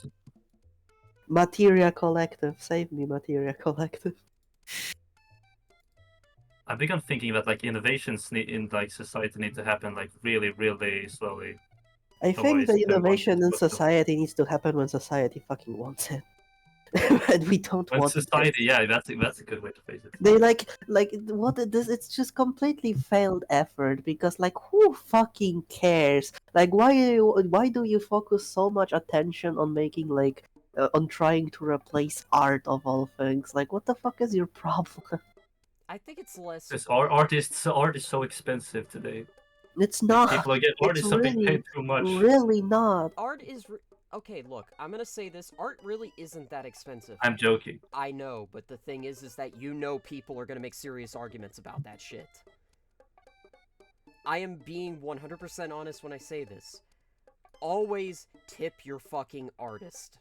Materia Collective, save me, Materia Collective. I've begun thinking that like innovations in like society need to happen like really, really slowly. I think Otherwise, the everyone innovation in gets fucked up. society needs to happen when society fucking wants it. And we don't When want society, it. yeah, that's a good way to phrase it. They like what it is. It's just completely failed effort, because like who fucking cares? Like why do you focus so much attention on making like on trying to replace art of all things? Like what the fuck is your problem? I think it's less... Because art is so expensive today. It's not. Artists are being paid too much. Really not. Art is... Okay, look, I'm gonna say this. Art really isn't that expensive. I'm joking. I know, but the thing is that people are gonna make serious arguments about that shit. I am being 100% honest when I say this. Always tip your fucking artist.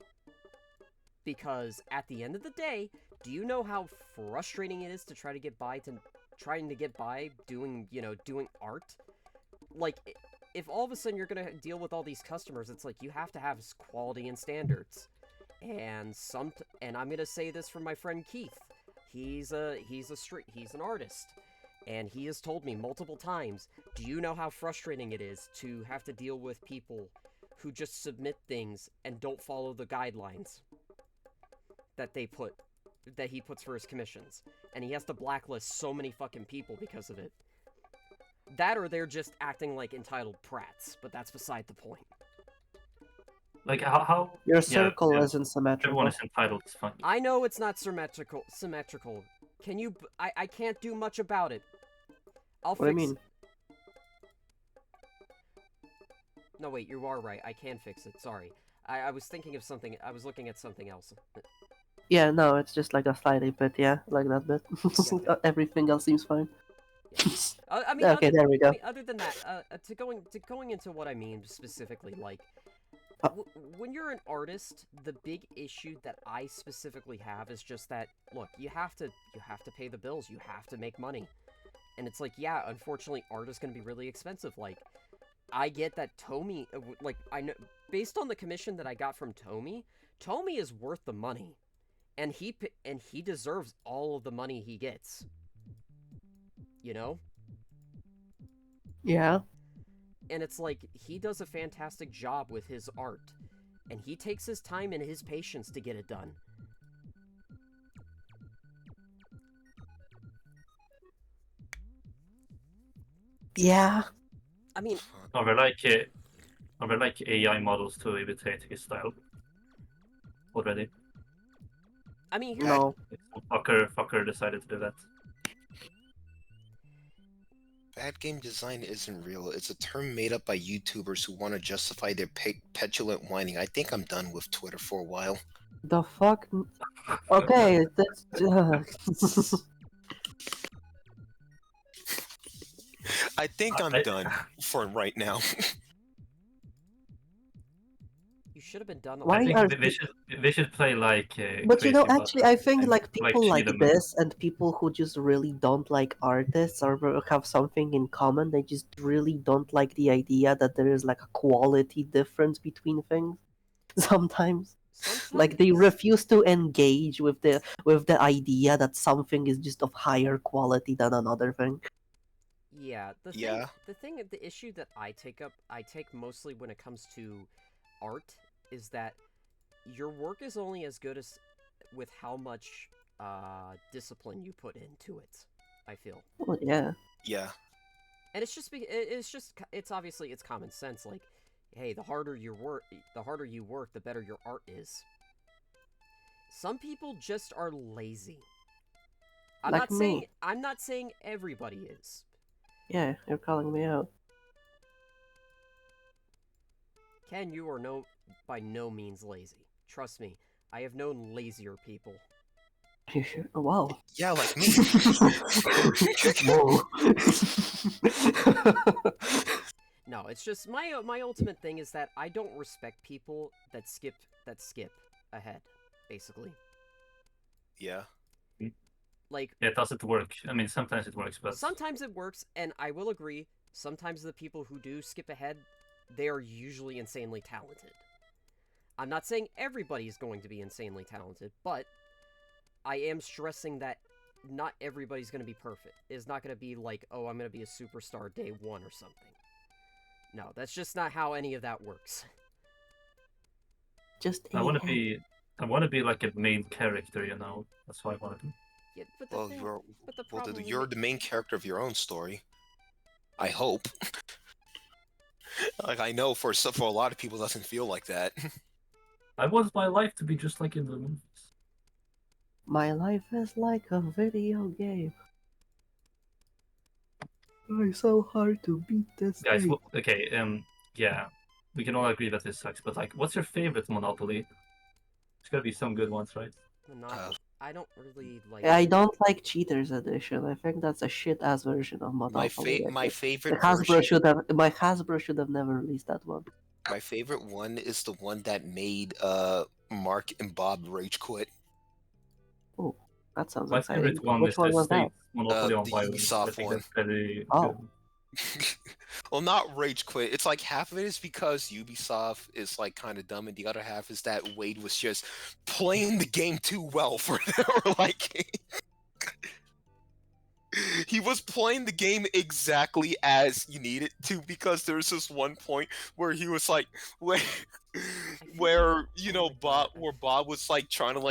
Because at the end of the day, do you know how frustrating it is to trying to get by doing art? Like, if all of a sudden you're gonna deal with all these customers, it's like you have to have quality and standards. And I'm gonna say this from my friend Keith. He's an artist. And he has told me multiple times, do you know how frustrating it is to have to deal with people who just submit things and don't follow the guidelines that he puts for his commissions? And he has to blacklist so many fucking people because of it. That, or they're just acting like entitled prats, but that's beside the point. Like how Your circle isn't symmetrical. Everyone is entitled. It's fine. I know it's not symmetrical. Can you... I can't do much about it. What do you mean? No, wait, you are right. I can fix it. Sorry. I was thinking of something. I was looking at something else. Yeah, no, it's just like a slightly bit, yeah, like that bit. Yeah. Everything else seems fine. I mean, Okay, there we I go. mean, other than that, to going into what I mean specifically, like, Uh, when you're an artist, the big issue that I specifically have is just that, look, you have to pay the bills, you have to make money, and it's like, yeah, unfortunately, art is going to be really expensive. Like, I get that Tomy, like, I know based on the commission that I got from Tomy is worth the money, and he deserves all of the money he gets. You know? Yeah. And it's like, he does a fantastic job with his art. And he takes his time and his patience to get it done. Yeah. I mean, Are there like AI models to imitate his style already? here's No. Fucker decided to do that. Bad game design isn't real. It's a term made up by YouTubers who want to justify their petulant whining. I think I'm done with Twitter for a while. The fuck? Okay, that's. I think I'm I- done for right now. you should have been done a Why I long think are they should play like. But you know, Crazy actually, Button I think and like people like cheat 'em. this and people who just really don't like artists or have something in common, they just really don't like the idea that there is like a quality difference between things. Sometimes, like they Sometimes- refuse to engage with the idea that something is just of higher quality than another thing. Yeah, Yeah. the issue that I take mostly when it comes to art is that your work is only as good as with how much discipline you put into it. I feel, Well, yeah, Yeah. and it's obviously it's common sense. Like, hey, the harder you work, the better your art is. Some people just are lazy. like me. I'm not saying everybody is. Yeah, you're calling me out. Ken, you are by no means lazy. Trust me, I have known lazier people. You sure? Oh, wow. Yeah, like me. Whoa. No, it's just my ultimate thing is that I don't respect people that skip ahead, basically. Yeah. Like, Yeah, does it work? I mean, sometimes it works, but sometimes it works, and I will agree, sometimes the people who do skip ahead, they are usually insanely talented. I'm not saying everybody is going to be insanely talented, but I am stressing that not everybody's going to be perfect. It's not going to be like, oh, I'm going to be a superstar day one or something. No, that's just not how any of that works. Just I want to be like a main character, you know. That's what I want to be. Yeah, but the Well, thing, you're but the well, problem you're the main character of your own story. I hope. Like I know for a lot of people, it doesn't feel like that. I want my life to be just like in the movies. My life is like a video game. It's so hard to beat this Guys, game. okay, yeah, we can all agree that this sucks. But like, what's your favorite Monopoly? There's gotta be some good ones, right? Monopoly. I don't really like. I don't like Cheaters Edition. I think that's a shit ass version of Monopoly. My The favorite Hasbro version. should have my Hasbro should have never released that one. My favorite one is the one that made Mark and Bob rage quit. Oh, that sounds My exciting. favorite one Which is one the was that? State Monopoly on The Violence. I Ubisoft think one. that's very Oh. good. Well, not rage quit. It's like half of it is because Ubisoft is like kind of dumb, and the other half is that Wade was just playing the game too well for their liking. He was playing the game exactly as you need it to, because there's this one point where he was like, where you know Bob, where Bob was like trying to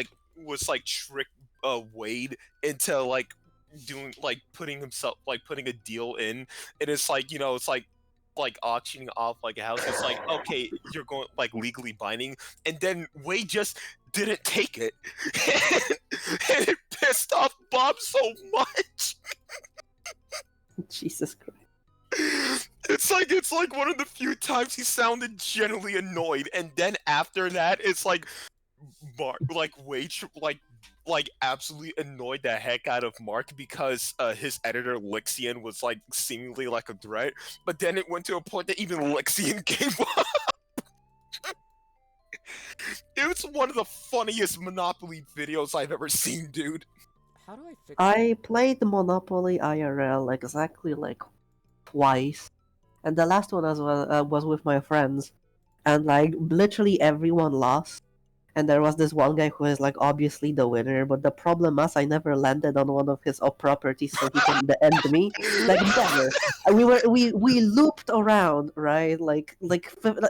trick Wade into like doing like putting a deal in, and it's like it's like auctioning off like a house. It's like, okay, you're going like legally binding, and then Wade just didn't take it, and it pissed off Bob so much. Jesus Christ. It's like one of the few times he sounded genuinely annoyed, and then after that, it's like Mark, like absolutely annoyed the heck out of Mark because his editor Lixian was like seemingly like a threat, but then it went to a point that even Lixian gave up. It was one of the funniest Monopoly videos I've ever seen, dude. How do I fix I played Monopoly IRL exactly like twice, and the last one was with my friends, and like literally everyone lost. And there was this one guy who is like obviously the winner, but the problem was I never landed on one of his properties, so he can end me. Like never. We looped around, right?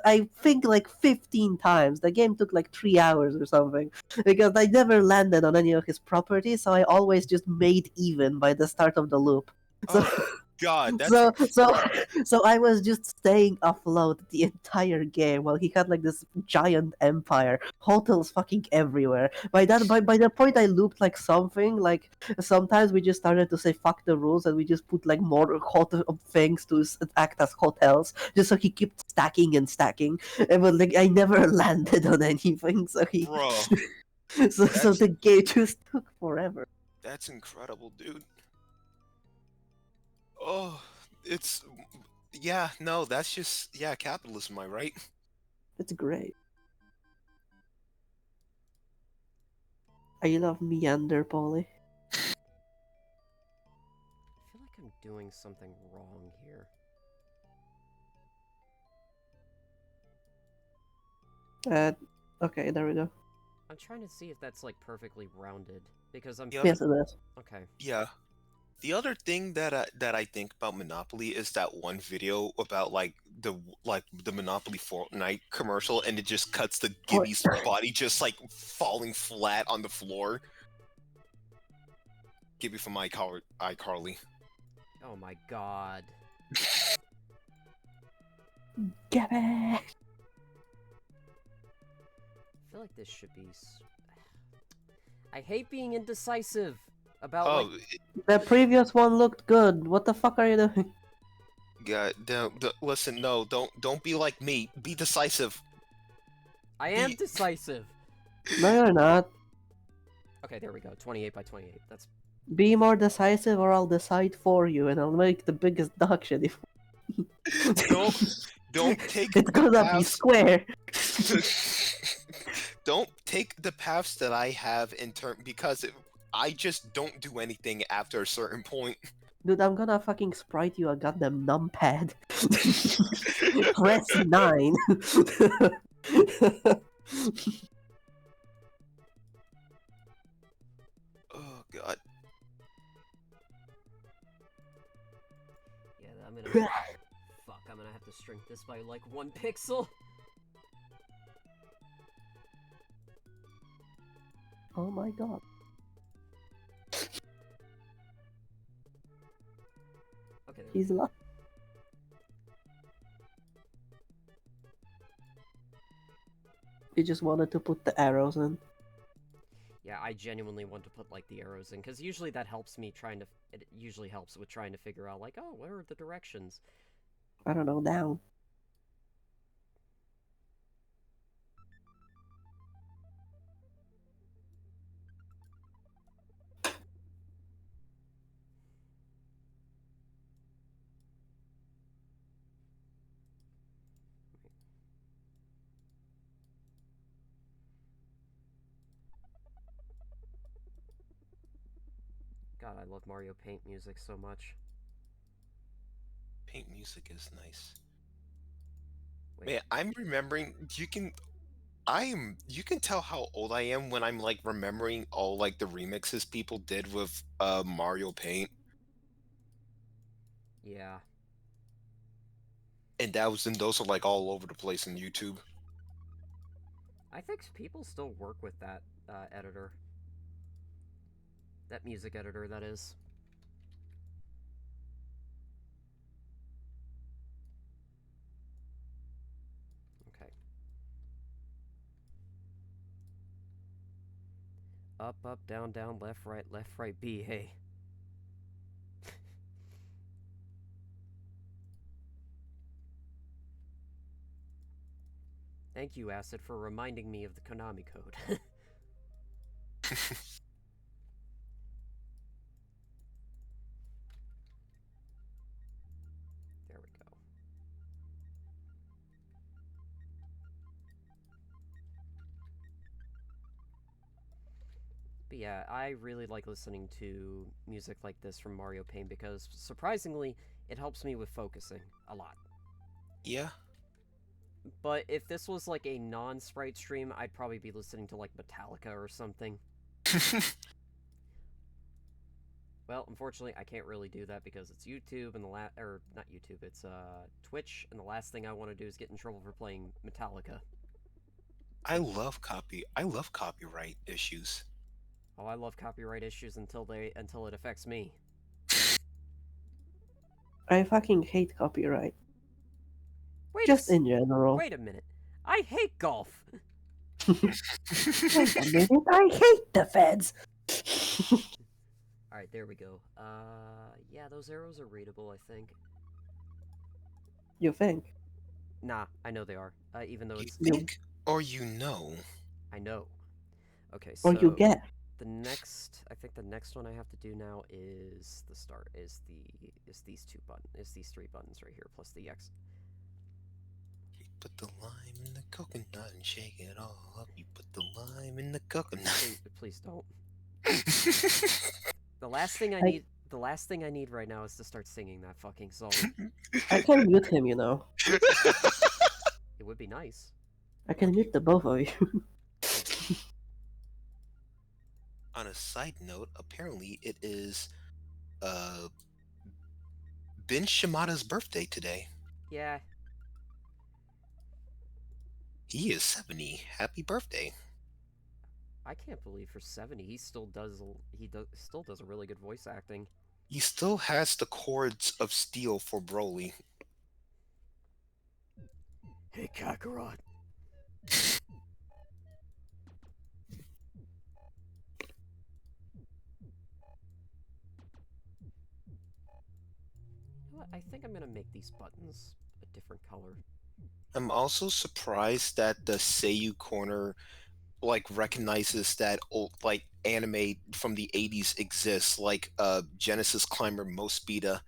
I think like 15 times. The game took like 3 hours or something because I never landed on any of his properties, so I always just made even by the start of the loop. So Oh God, that's so I was just staying afloat the entire game while he had like this giant empire, hotels fucking everywhere. By the point I looped like something, like sometimes we just started to say fuck the rules and we just put like more things to act as hotels, just so he kept stacking and stacking. And but like I never landed on anything, so he bro. so That's the game just took forever. that's incredible, dude. Oh, it's yeah, no, that's just yeah, capitalism, am I right? It's great. I love Meander, Polly. I feel like I'm doing something wrong here. Okay, there we go. I'm trying to see if that's like perfectly rounded because I'm Yep. Yes, it is. okay. Yeah. The other thing that I think about Monopoly is that one video about like the Monopoly Fortnite commercial, and it just cuts to Gibby's body just like falling flat on the floor. Gibby from iCarly. Oh my god. Get it! I feel like this should be. I hate being indecisive about Oh, like. The previous one looked good. What the fuck are you doing? God, listen, no, don't be like me. Be decisive. I am decisive. No, you're not. Okay, there we go. 28 by 28. That's. Be more decisive, or I'll decide for you, and I'll make the biggest dog shit. Don't take It's the gonna be paths. square. Don't take the paths that I have in turn because I just don't do anything after a certain point. Dude, I'm gonna fucking sprite you a goddamn numpad. Press 9. Oh God. Yeah, I'm gonna. Fuck, I'm gonna have to shrink this by like 1 pixel. Oh my god. Okay, there we He's lucky. He just wanted to put the arrows in. Yeah, I genuinely want to put like the arrows in because usually that helps me trying to. It usually helps with trying to figure out like, oh, where are the directions? I don't know, down. God, I love Mario Paint music so much. Paint music is nice. Wait, Man, I'm remembering. You can tell how old I am when I'm like remembering all like the remixes people did with Mario Paint, yeah. and those are like all over the place on YouTube. I think people still work with that editor. That music editor, that is. Okay. Up, down, left, right, B, hey. Thank you, Acid, for reminding me of the Konami code. There we go. But yeah, I really like listening to music like this from Mario Paint because, surprisingly, it helps me with focusing a lot. Yeah. But if this was like a non-sprite stream, I'd probably be listening to like Metallica or something. Well, unfortunately, I can't really do that because it's YouTube and or not YouTube, it's Twitch, and the last thing I want to do is get in trouble for playing Metallica. I love copyright issues. Oh, I love copyright issues until it affects me. I fucking hate copyright. Wait Just in general. Wait a minute. I hate golf. Wait a minute, I hate the feds. Alright, there we go. Yeah, those arrows are readable, I think. You think? Nah, I know they are. Even though You it's... think or you know? I know. Okay, so... Or you get. I think the next one I have to do now is these three buttons right here, plus the X. You put the lime in the coconut and shake it all up. You put the lime in the coconut. Please don't. The last thing I need right now is to start singing that fucking song. I can mute him, you know. It would be nice. I can mute the both of you. On a side note, apparently it is Ben Shimada's birthday today. Yeah. He is 70. Happy birthday. I can't believe for 70 he still does a really good voice acting. He still has the chords of steel for Broly. Hey Kakarot. You know what? I think I'm gonna make these buttons a different color. I'm also surprised that the Seiyu corner recognizes that old anime from the 80s exists, like Genesis Climber Mospeeda.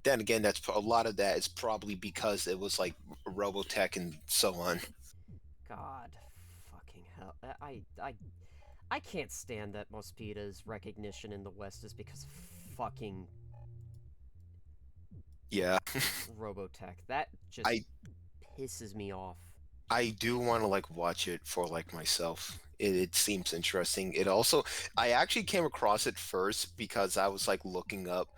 Then again, a lot of that is probably because it was like Robotech and so on. God, fucking hell! I can't stand that Mospeda's recognition in the West is because of fucking Yeah. Robotech. That just pisses me off. I do want to watch it for myself. It seems interesting. It also, I actually came across it first because I was looking up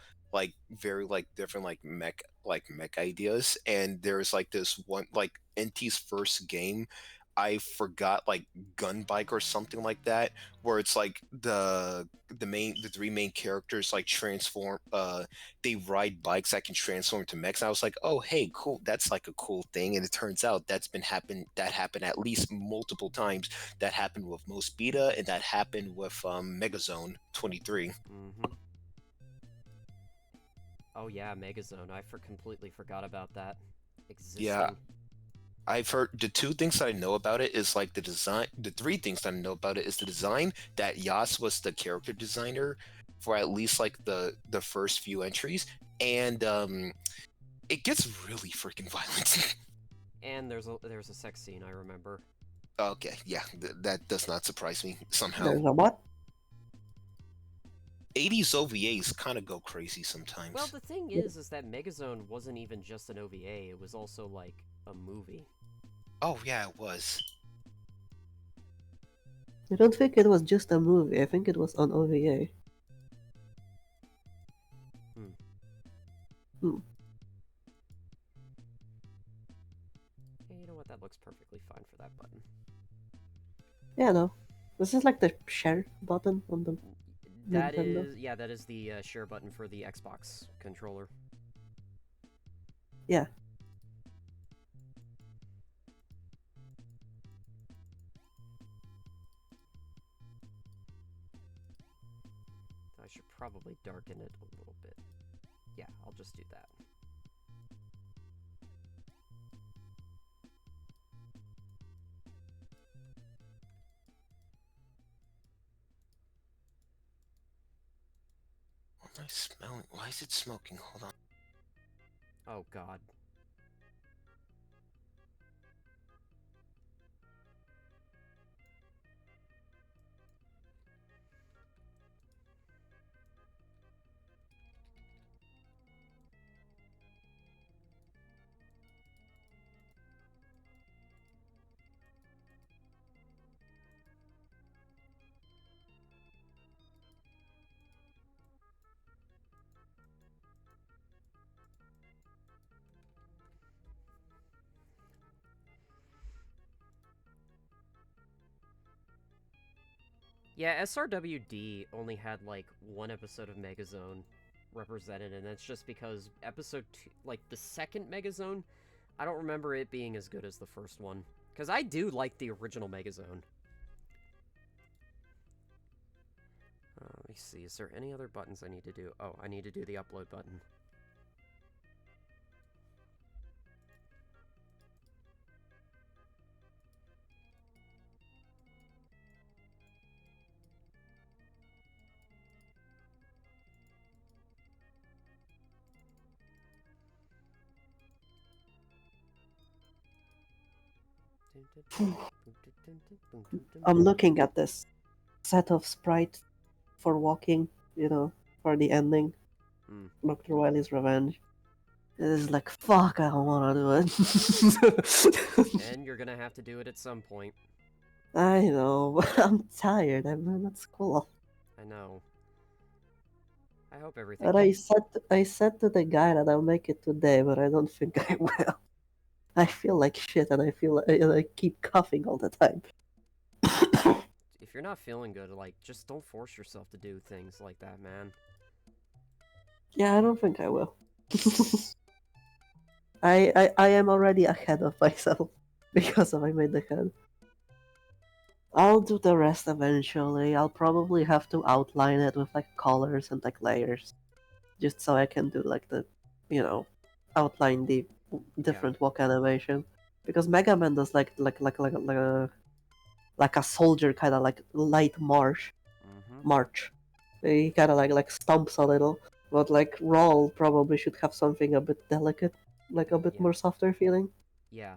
very different mech ideas, and there's this one NT's first game. I forgot Gun Bike or something like that, where it's the three main characters transform, they ride bikes that can transform to mechs. And I was like, oh hey, cool, that's a cool thing. And it turns out that happened at least multiple times. That happened with Mospeeda, and that happened with Megazone 23. Mm-hmm. Oh yeah, Megazone. I completely forgot about that existing. Yeah. I've heard the two things that I know about it is the design. The three things that I know about it is the design, that Yas was the character designer for at least the first few entries, and it gets really freaking violent. And there's a sex scene, I remember. Okay, yeah, that does not surprise me somehow. There's a what? 80s OVAs kind of go crazy sometimes. Well, the thing is that Megazone wasn't even just an OVA, it was also, a movie. Oh, yeah, it was. I don't think it was just a movie, I think it was on OVA. Hey, you know what? That looks perfectly fine for that button. Yeah, no. This is the share button on the Nintendo. That is the share button for the Xbox controller. Yeah. I should probably darken it a little bit. Yeah, I'll just do that. I smelling? Why is it smoking? Hold on. Oh god. Yeah, SRWD only had like one episode of Megazone represented, and that's just because episode 2, like the second Megazone, I don't remember it being as good as the first one. Because I do like the original Megazone. Let me see, is there any other buttons I need to do? Oh, I need to do the upload button. I'm looking at this set of sprites for walking, for the ending. Hmm. Dr. Wily's Revenge. It is like, fuck, I don't want to do it. And you're gonna have to do it at some point. I know, but I'm tired. I've been at school. I know. I hope everything. And I said to the guy that I'll make it today, but I don't think I will. I feel like shit, and I feel like I keep coughing all the time. If you're not feeling good, like, just don't force yourself to do things like that, man. Yeah, I don't think I will. I am already ahead of myself because I made the head. I'll do the rest eventually. I'll probably have to outline it with like colors and like layers, just so I can do like the, outline the different walk animation. Because Mega Man does like a soldier kind of like light march. Mm-hmm. March. He kind of like stomps a little, but like Roll probably should have something a bit delicate, like a bit Yeah. more softer feeling. Yeah,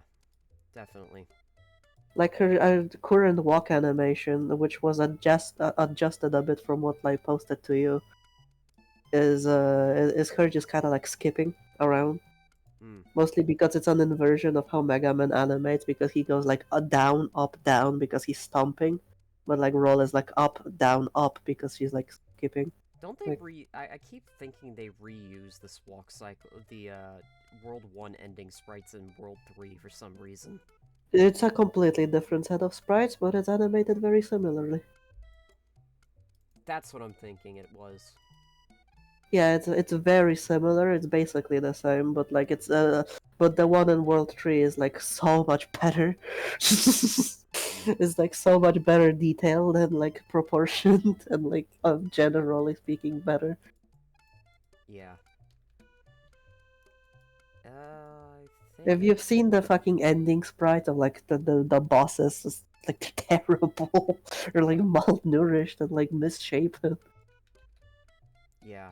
definitely. Like her current walk animation, which was adjusted a bit from what I posted to you, is her just kind of like skipping around, Mm. mostly because it's an inversion of how Mega Man animates, because he goes like down, up, down because he's stomping, but like Roll is like up, down, up because she's like skipping. Don't they Like, I keep thinking they reuse this walk cycle, the World 1 ending sprites in World 3 for some reason. it's a completely different set of sprites, but it's animated very similarly. That's what I'm thinking it was. Yeah, it's very similar. It's basically the same, but like but the one in World 3 is like so much better. It's like so much better detailed and like proportioned and like generally speaking better. Yeah. I think If you've seen the fucking ending sprite of like the bosses, is like terrible or like malnourished and like misshapen. yeah.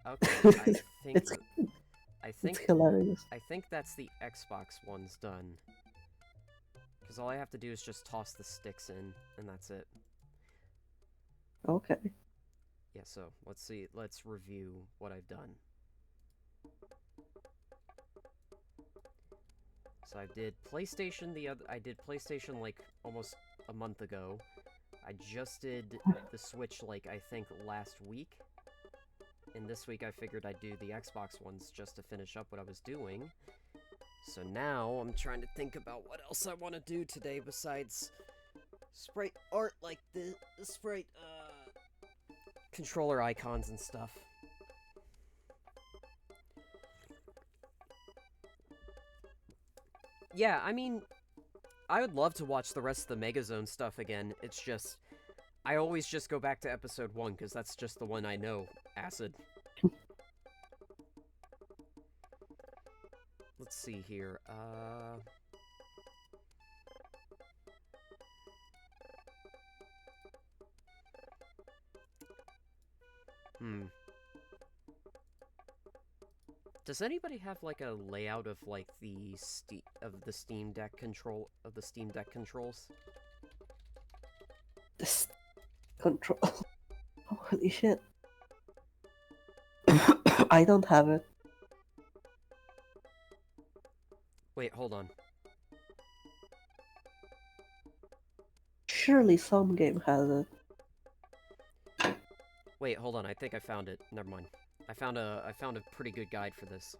Okay, I think It's I it's think hilarious. I think that's the Xbox one's done. Because all I have to do is just toss the sticks in, and that's it. Okay. Yeah, so let's see. Let's review what I've done. So I did PlayStation I did PlayStation like almost a month ago. I just did the Switch like I think last week. And this week I figured I'd do the Xbox ones just to finish up what I was doing. So now I'm trying to think about what else I want to do today besides sprite art like the sprite controller icons and stuff. Yeah, I mean, I would love to watch the rest of the Megazone stuff again. It's just, I always just go back to episode 1, because that's just the one I know. Acid. Let's see here, Does anybody have like a layout of like the Steam Deck controls? This control. Holy shit. I don't have it. Wait, hold on. Surely some game has it. Wait, hold on. I think I found it. Never mind. I found a pretty good guide for this.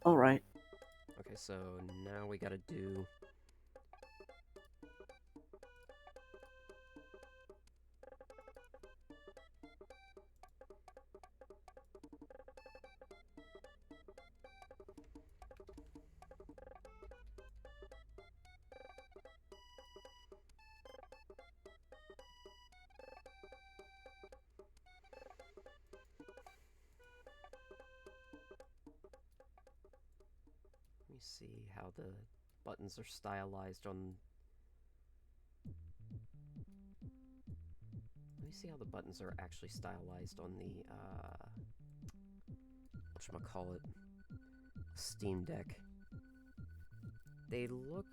Alright. Okay, so now we gotta do. Let me see how the buttons are stylized on. Let me see how the buttons are actually stylized on the whatchamacallit, Steam Deck. They look.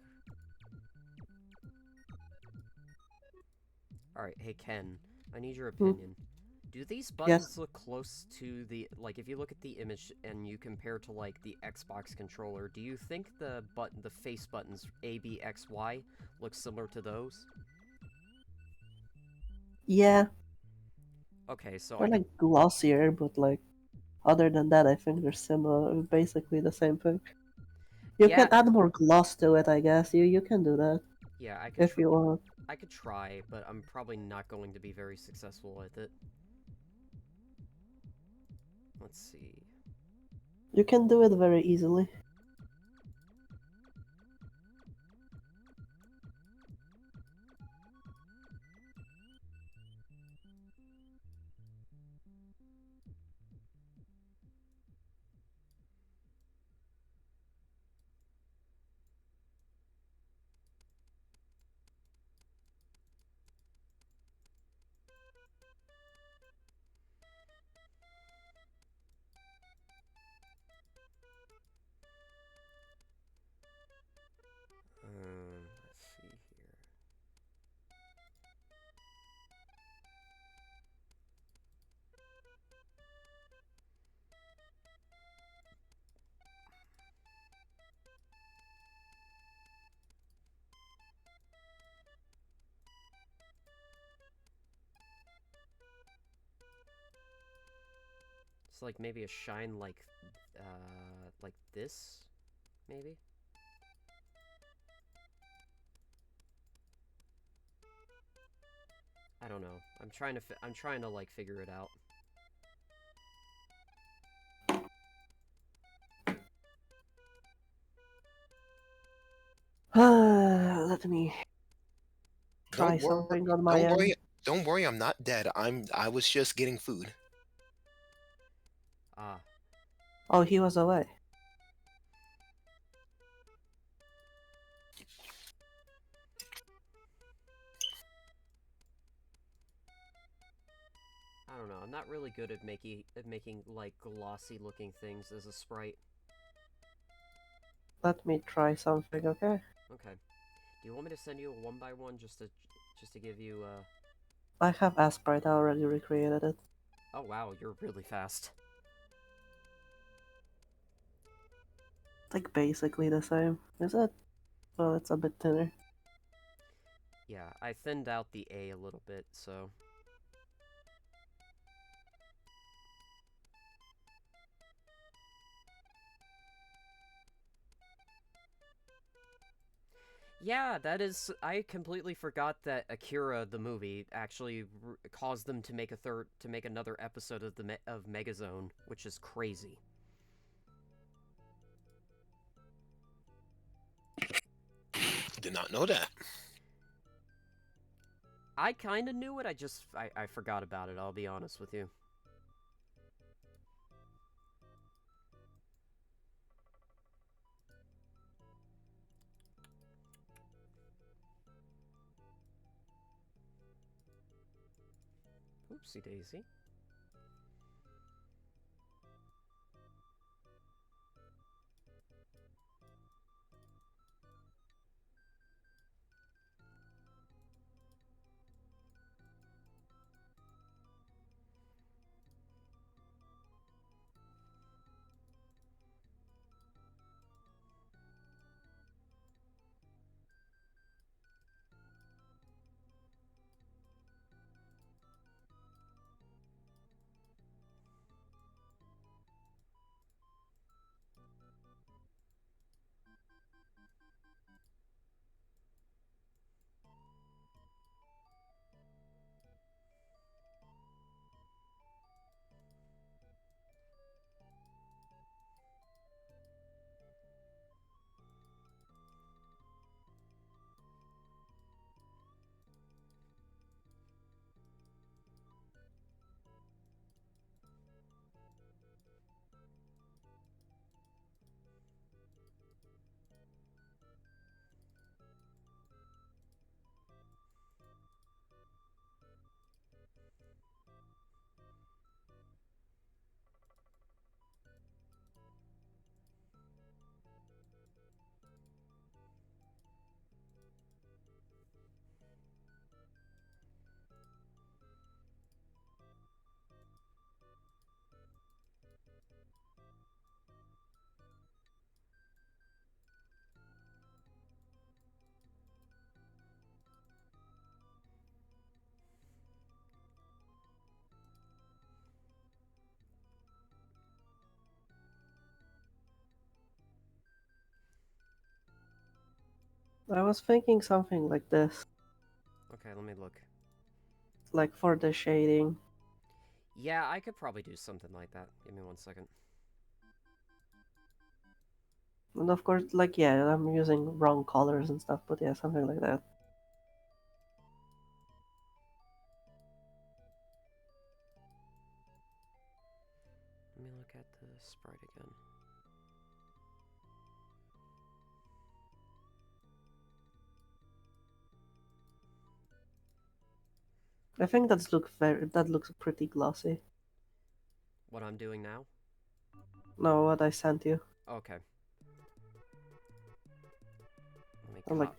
Alright, hey Ken, I need your opinion. Do these buttons look close to the, like, if you look at the image and you compare to, like, the Xbox controller, do you think the face buttons, A, B, X, Y, look similar to those? Yeah. Okay, so They're like glossier, but like, other than that, I think they're similar, basically the same thing. You can add more gloss to it, I guess. You can do that. Yeah, if you want. I could try, but I'm probably not going to be very successful with it. Let's see. You can do it very easily. Let's see here. It's like maybe a shine like this, maybe? I don't know. I'm trying to like figure it out. Let me try something on my end. Don't worry, I'm not dead. I was just getting food. Ah. Oh, he was away. I don't know. I'm not really good at making like glossy looking things as a sprite. Let me try something, okay? Okay. Do you want me to send you a 1x1 just to give you I have Asprite, I already recreated it. Oh wow, you're really fast. Like basically the same, is it? Well, it's a bit thinner. Yeah, I thinned out the A a little bit, so. Yeah, that is. I completely forgot that Akira, the movie, actually caused them to make another episode of of Megazone, which is crazy. Did not know that. I kind of knew it. I forgot about it. I'll be honest with you. Oopsie daisy. I was thinking something like this, Okay, let me look. like for the shading. Yeah, I could probably do something like that. Give me 1 second. And of course, like, yeah, I'm using wrong colors and stuff, but yeah, something like that. Let me look at the sprite again. I think that looks pretty glossy. What I'm doing now? No, what I sent you. Okay. Let me I'm like cop.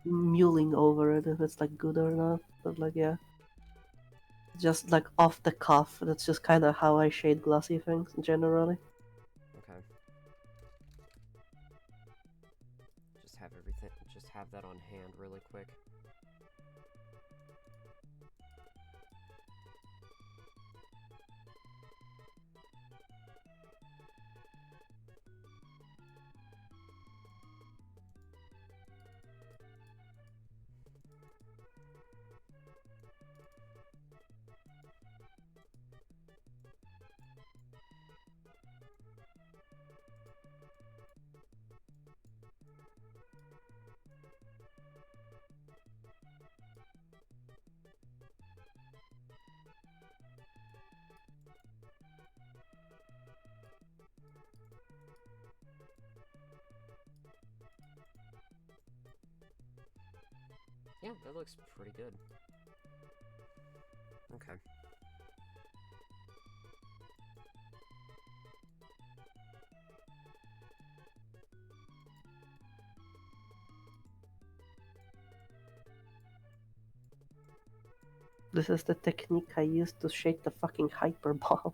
mulling over it if it's like good or not. But like, yeah, just like off the cuff. That's just kind of how I shade glossy things generally. Okay. Just have everything. Just have that on hand really quick. Yeah, that looks pretty good. Okay. This is the technique I used to shake the fucking hyperball.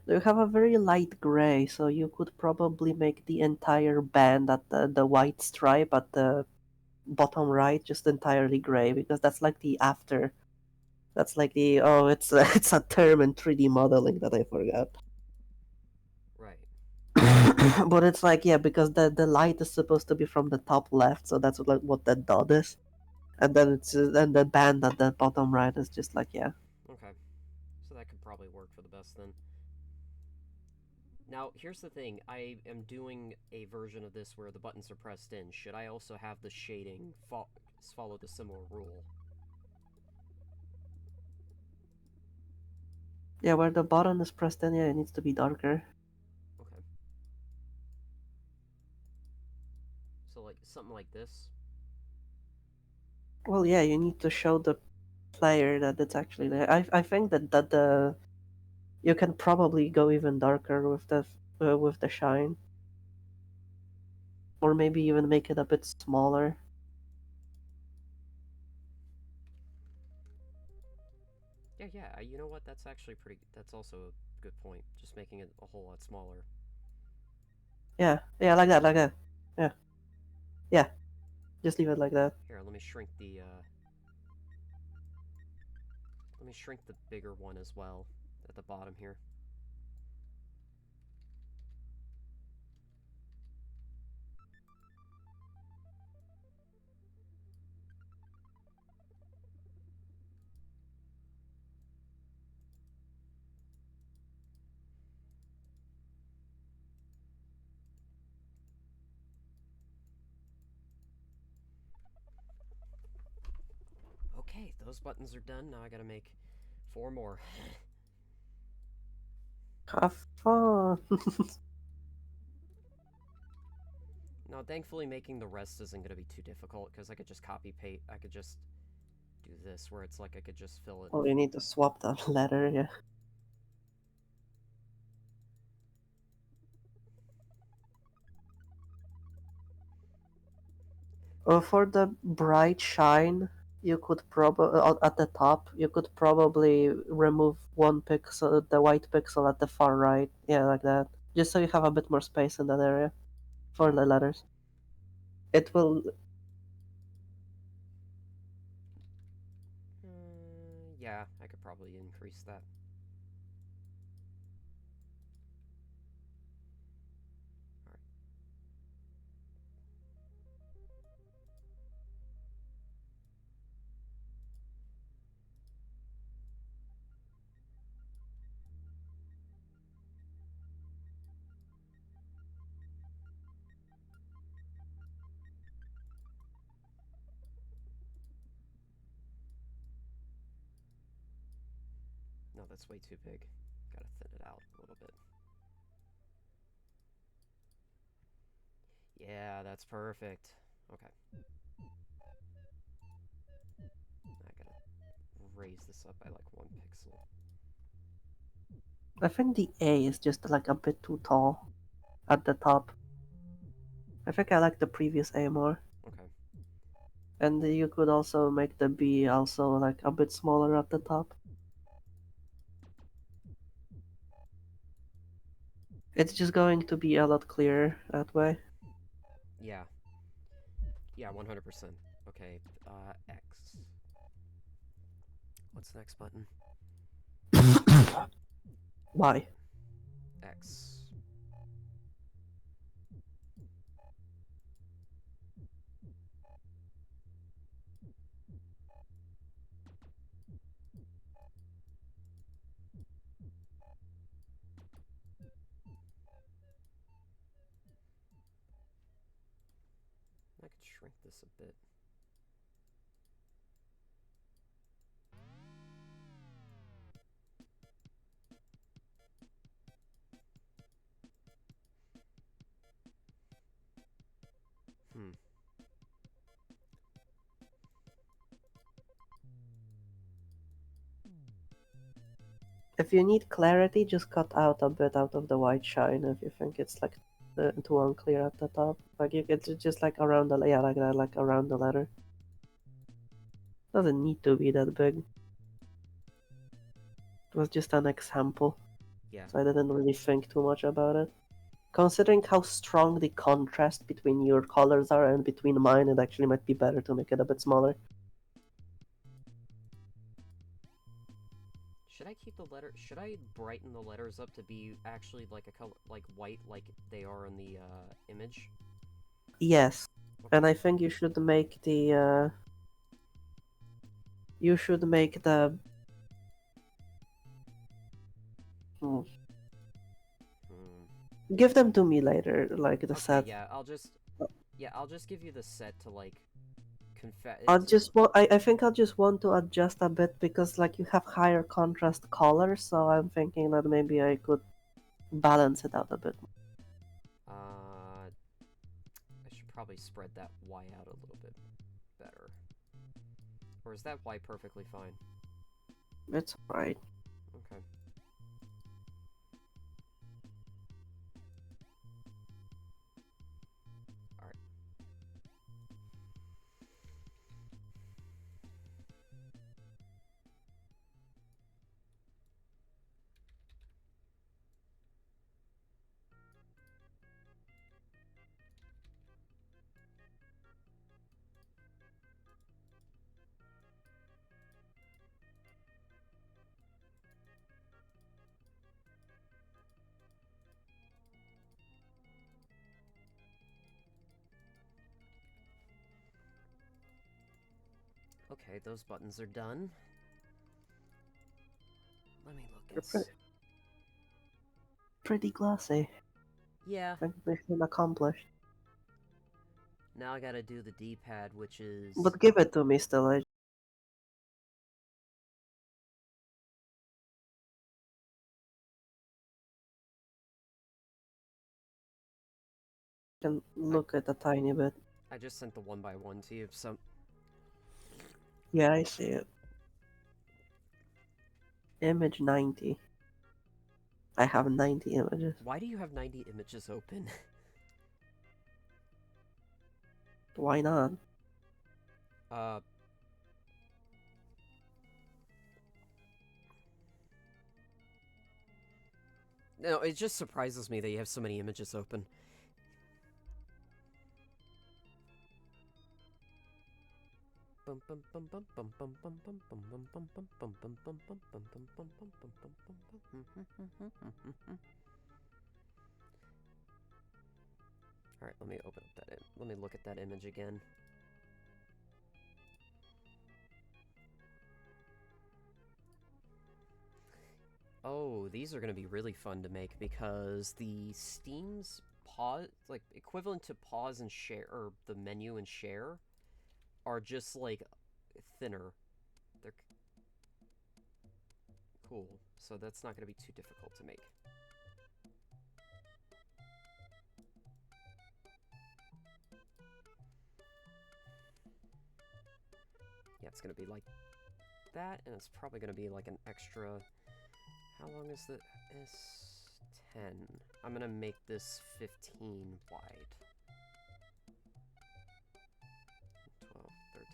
You have a very light gray, so you could probably make the entire band at the white stripe at the bottom right just entirely gray, because that's like the after. That's like the oh, it's a, it's a term in 3D modeling that I forgot. Right. But it's like, yeah, because the light is supposed to be from the top left, so that's what that dot is, and then and the band at the bottom right is just like, yeah. Okay. So that could probably work for the best then. Now, here's the thing. I am doing a version of this where the buttons are pressed in. Should I also have the shading follow the similar rule? Yeah, where the button is pressed in, yeah, it needs to be darker. Okay. So, like, something like this? Well, yeah, you need to show the player that it's actually there. I think that the you can probably go even darker with the shine, or maybe even make it a bit smaller. Yeah, you know what? That's actually pretty... That's also a good point. Just making it a whole lot smaller. Yeah, like that. Yeah, yeah. Just leave it like that. Here, let me shrink the, Let me shrink the bigger one as well, at the bottom here. Okay, those buttons are done. Now I gotta make 4 more. Have fun. Now, thankfully, making the rest isn't gonna be too difficult, because I could just copy-paste. I could just do this, where it's like I could just fill it. Oh, you need to swap the letter, yeah. For the bright shine, you could probably at the top you could probably remove one pixel, the white pixel at the far right, yeah, like that, just so you have a bit more space in that area for the letters. It will. Yeah, I could probably increase that. Alright. No, that's way too big. Gotta thin it out a little bit. Yeah, that's perfect. Okay. I gotta raise this up by like 1 pixel. I think the A is just like a bit too tall at the top. I think I like the previous A more. Okay. And you could also make the B also like a bit smaller at the top. It's just going to be a lot clearer that way. Yeah. Yeah, 100%. Okay, X. What's the next button? Why? X. I could shrink this a bit. Hmm. If you need clarity, just cut out a bit out of the white shine if you think it's like too unclear at the top. Like it's just like around the, yeah, like that, like around the letter. Doesn't need to be that big. It was just an example, Yeah. so I didn't really think too much about it. Considering how strong the contrast between your colors are and between mine, it actually might be better to make it a bit smaller. Should I keep the letter? Should I brighten the letters up to be actually like a color, like white, like they are in the image? Yes, Okay. and I think you should make the you should make the hmm. Hmm. Give them to me later, like the Okay. set. Yeah. I'll just give you the set to like confess. I think I'll just want to adjust a bit because like you have higher contrast colors, so I'm thinking that maybe I could balance it out a bit. I should probably spread that Y out a little bit better. Or is that Y perfectly fine? It's right. Okay. Alright. Okay, those buttons are done. Let me look You're and pretty glossy. yeah. I think mission accomplished. Now I gotta do the D-pad, which is... But give it to me still. I can look at a tiny bit. I just sent the 1x1 to you, so... Yeah, I see it. Image 90. I have 90 images. Why do you have 90 images open? Why not? uh... No, it just surprises me that you have so many images open. Alright, let me open up that. Let me look at that image again. Oh, these are going to be really fun to make because the Steam's pause, like equivalent to pause and share, or the menu and share, are just like thinner. They're cool, so that's not going to be too difficult to make. Yeah, it's going to be like that, and it's probably going to be like an extra. How long is the S10? I'm going to make this 15 wide. 12, 13,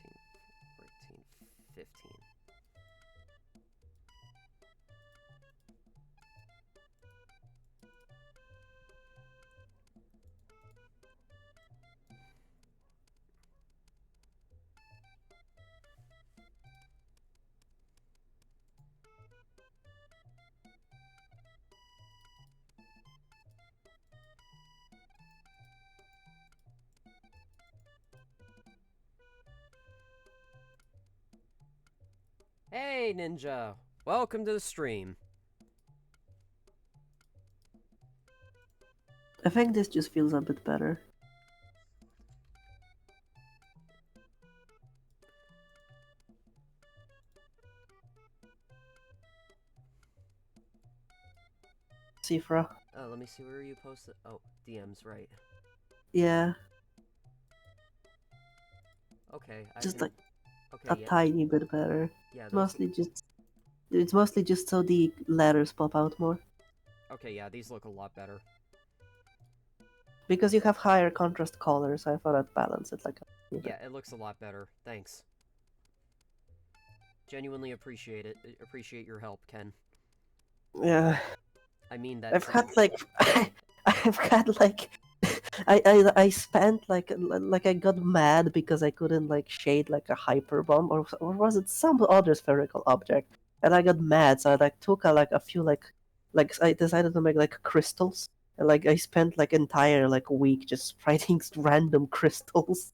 14, 15. Hey, Ninja! Welcome to the stream. I think this just feels a bit better. Séafra. Let me see where you posted. Oh, DMs, right. Yeah, Okay, I just can... like Okay, a yeah. tiny bit better. Yeah, It's those... mostly just so the letters pop out more. Okay, yeah, these look a lot better. Because you have higher contrast colors, I thought I'd balance it like a little bit. Yeah, it looks a lot better. Thanks. Genuinely appreciate it. Appreciate your help, Ken. Yeah. I mean that. I've had like I've had like I spent like I got mad because I couldn't like shade like a hyper bomb or was it some other spherical object, and I got mad, so I like took a few like I decided to make like crystals, and like I spent like entire like week just writing random crystals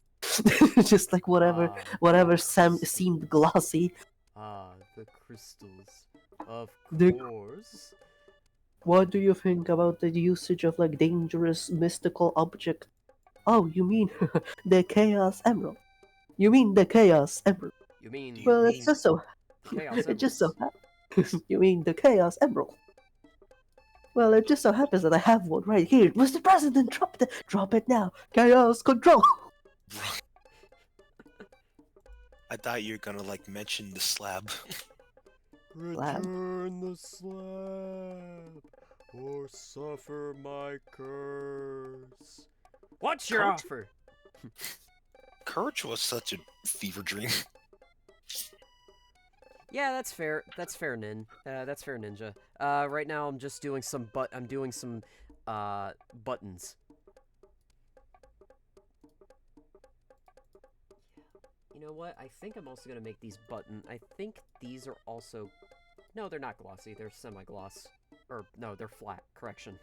just like whatever seemed glossy. The crystals. Of The- course. What do you think about the usage of like dangerous mystical object? Oh, you mean the Chaos Emerald? You mean the Chaos Emerald? You mean Well, it's just so. Chaos It just so Emeralds? happens. You mean the Chaos Emerald? Well, it just so happens that I have one right here. Mr. President, drop it now. Chaos control. I thought you were gonna like mention the slab. Return the slab, or suffer my curse. What's your Coach? offer? Courage was such a fever dream. Yeah, that's fair. That's fair, That's fair, Ninja. Right now I'm just doing some buttons. You know what? I think I'm also gonna make these I think these are also... No, they're not glossy. They're semi-gloss. Or, no, they're flat. Correction.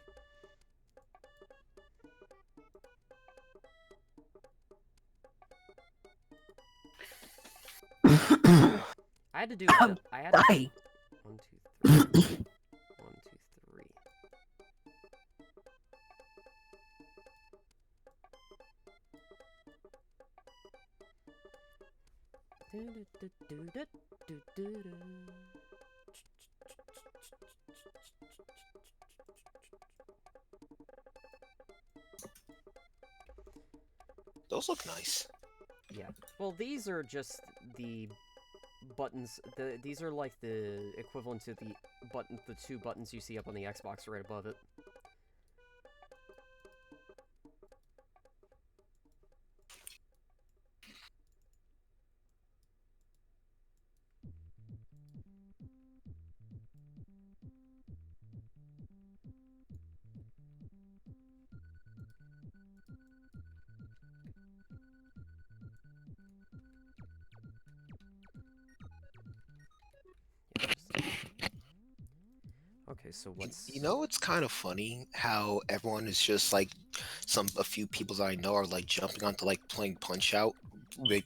I had to do... I had to... Die. 1, 2, 3. 1, 2, 3. Those look nice. Yeah. Well, these are just the buttons. These are like the equivalent to the two buttons you see up on the Xbox right above it. Okay, so You, what's... you know, it's kind of funny how everyone is just like a few people that I know are like jumping onto like playing Punch Out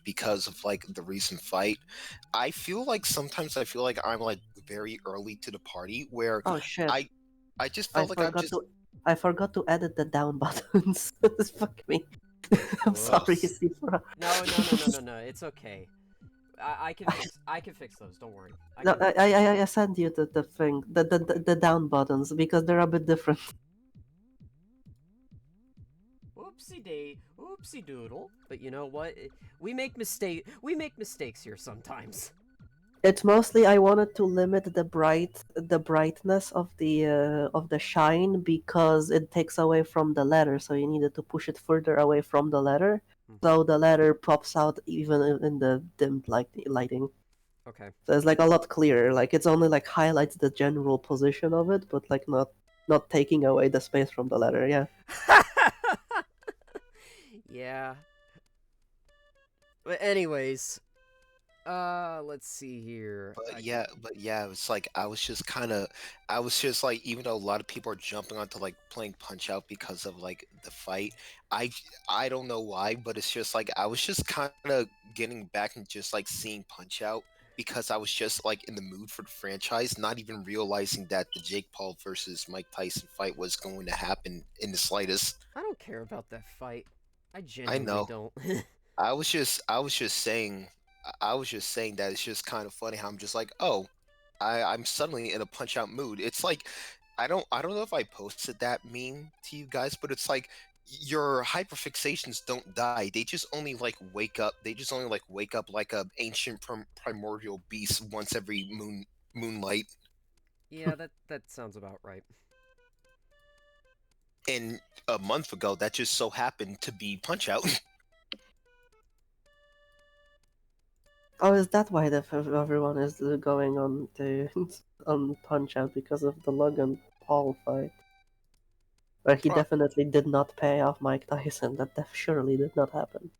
because of like the recent fight. I feel like sometimes I feel like I'm like very early to the party where Oh shit! I I just I felt like I'm forgot just to I forgot to edit the down buttons. Fuck me. I'm sorry, Whoops. Séafra. No. It's okay. I can fix those. Don't worry. No, I sent you the thing, the down buttons because they're a bit different. Oopsie doodle. But you know what? We make mistakes here sometimes. It's mostly I wanted to limit the brightness of the shine because it takes away from the letter, so you needed to push it further away from the letter, so the letter pops out even in the dimmed lighting. Okay. So it's like a lot clearer. Like it's only like highlights the general position of it, but like not taking away the space from the letter. Yeah. Yeah. But anyways, let's see here. But yeah, it's like I was just like, even though a lot of people are jumping onto like playing Punch Out because of like the fight, I I don't know why, but it's just like I was just kind of getting back and just like seeing Punch Out because I was just like in the mood for the franchise, not even realizing that the Jake Paul versus Mike Tyson fight was going to happen in the slightest. I don't care about that fight. I I genuinely know. don't. I was just saying that it's just kind of funny how I'm just like, oh, I'm suddenly in a punch out mood. It's like I don't know if I posted that meme to you guys, but it's like your hyperfixations don't die. They just only like wake up. They just only like wake up like a ancient primordial beast once every moonlight. Yeah, that sounds about right. And a month ago, that just so happened to be Punch Out. Oh, is that why everyone is going on to on Punch Out because of the Logan Paul fight? Where he Pro- definitely did not pay off Mike Tyson. That surely did not happen.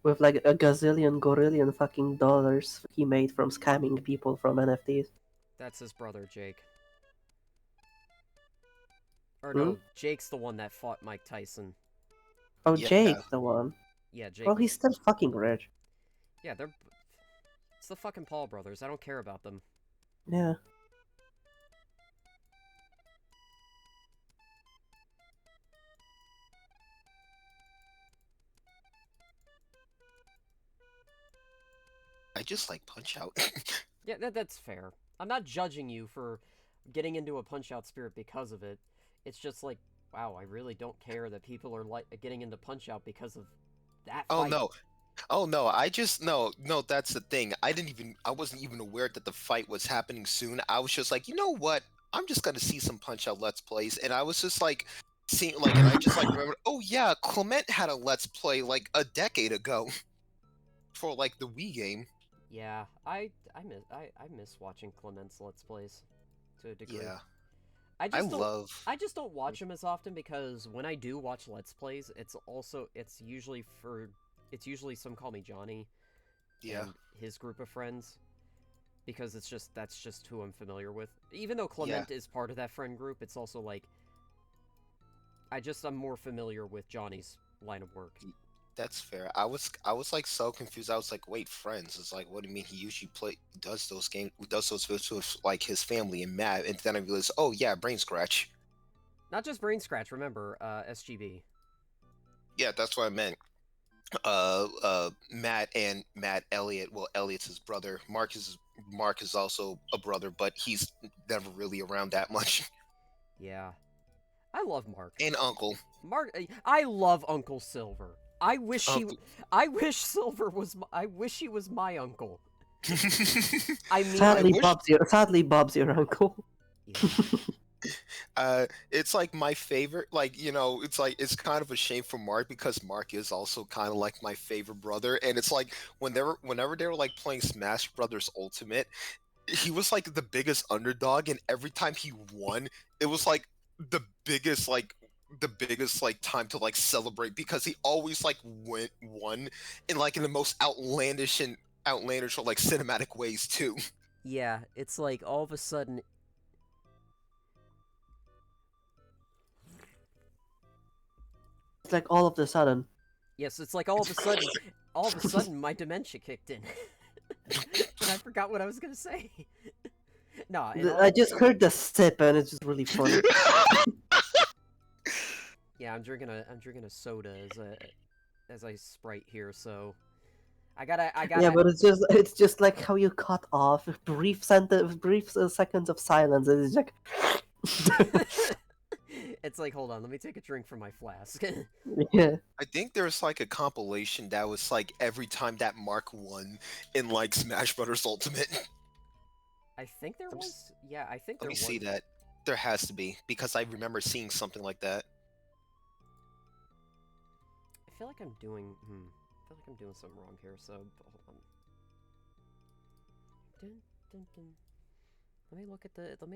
With like a gazillion gorillion fucking dollars he made from scamming people from NFTs. That's his brother, Jake. Or Hmm? no, Jake's the one that fought Mike Tyson. Oh, yeah, Jake, the one. Yeah, Jake. Well, he's still fucking rich. Yeah, they're... It's the fucking Paul brothers. I don't care about them. Yeah. I just like Punch Out. Yeah, that's fair. I'm not judging you for getting into a Punch-Out spirit because of it. It's just like, wow, I really don't care that people are like getting into Punch-Out because of that Oh fight. no. Oh no, I just no, that's the thing. I wasn't even aware that the fight was happening soon. I was just like, you know what? I'm just gonna see some Punch Out Let's Plays. And I was just like seeing like and I just like remembered, oh yeah, Clement had a Let's Play like a decade ago for like the Wii game. Yeah, I miss watching Clement's Let's Plays to a degree. Yeah. I I just don't love I just don't watch them as often because when I do watch Let's Plays, it's usually some call me Johnny yeah. and his group of friends because that's just who I'm familiar with. Even though Yeah. Clement is part of that friend group, it's also like I'm more familiar with Johnny's line of work. That's fair. I was like so confused. I was like, wait, friends? It's like, what do you mean he usually does those videos with like his family and Matt? And then I realized, oh yeah, Brain Scratch. Not just Brain Scratch, remember, SGB. Yeah, that's what I meant. Matt Elliott. Well, Elliot's his brother. Mark is also a brother, but he's never really around that much. Yeah. I love Mark. And Uncle. I love Uncle Silver. Uncle. I wish Silver was I wish he was my uncle. I mean, Sadly, Bob's your uncle. yeah. It's like my favorite. Like it's like it's kind of a shame for Mark because Mark is also kind of like my favorite brother, and it's like whenever they were like playing Smash Brothers Ultimate, he was like the biggest underdog, and every time he won, it was like the biggest like time to like celebrate because he always like won in like in the most outlandish or like cinematic ways too. Yeah, it's like all of a sudden It's like all of a sudden. Yes, it's like all of a sudden, my dementia kicked in. And I forgot what I was gonna say. Nah, I just heard the sip, and it's just really funny. Yeah, I'm drinking a soda as I Sprite here, so I gotta. Yeah, but it's just like how you cut off brief seconds of silence, and it's like. It's like, hold on, let me take a drink from my flask. Yeah. I think there's like a compilation that was like every time that Mark won in like Smash Brothers Ultimate. I think there was. Yeah, I think there Let me was. see that. There has to be because I remember seeing something like that. I feel like I'm doing. I feel like I'm doing something wrong here. So hold on. Dun, dun, dun. Let me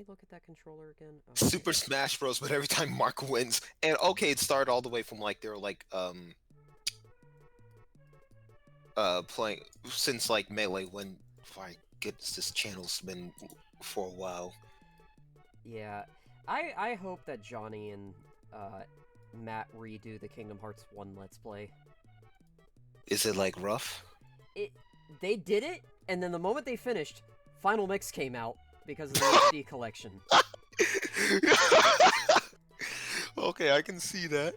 look at that controller again. Oh, Super Smash Bros. But every time Mark wins, and okay, it started all the way from like they're like playing since like Melee when my goodness, this channel's been for a while. Yeah, I hope that Johnny and Matt redo the Kingdom Hearts 1 Let's Play. Is it like rough? They did it, and then the moment they finished, Final Mix came out because of the HD collection. Okay, I can see that.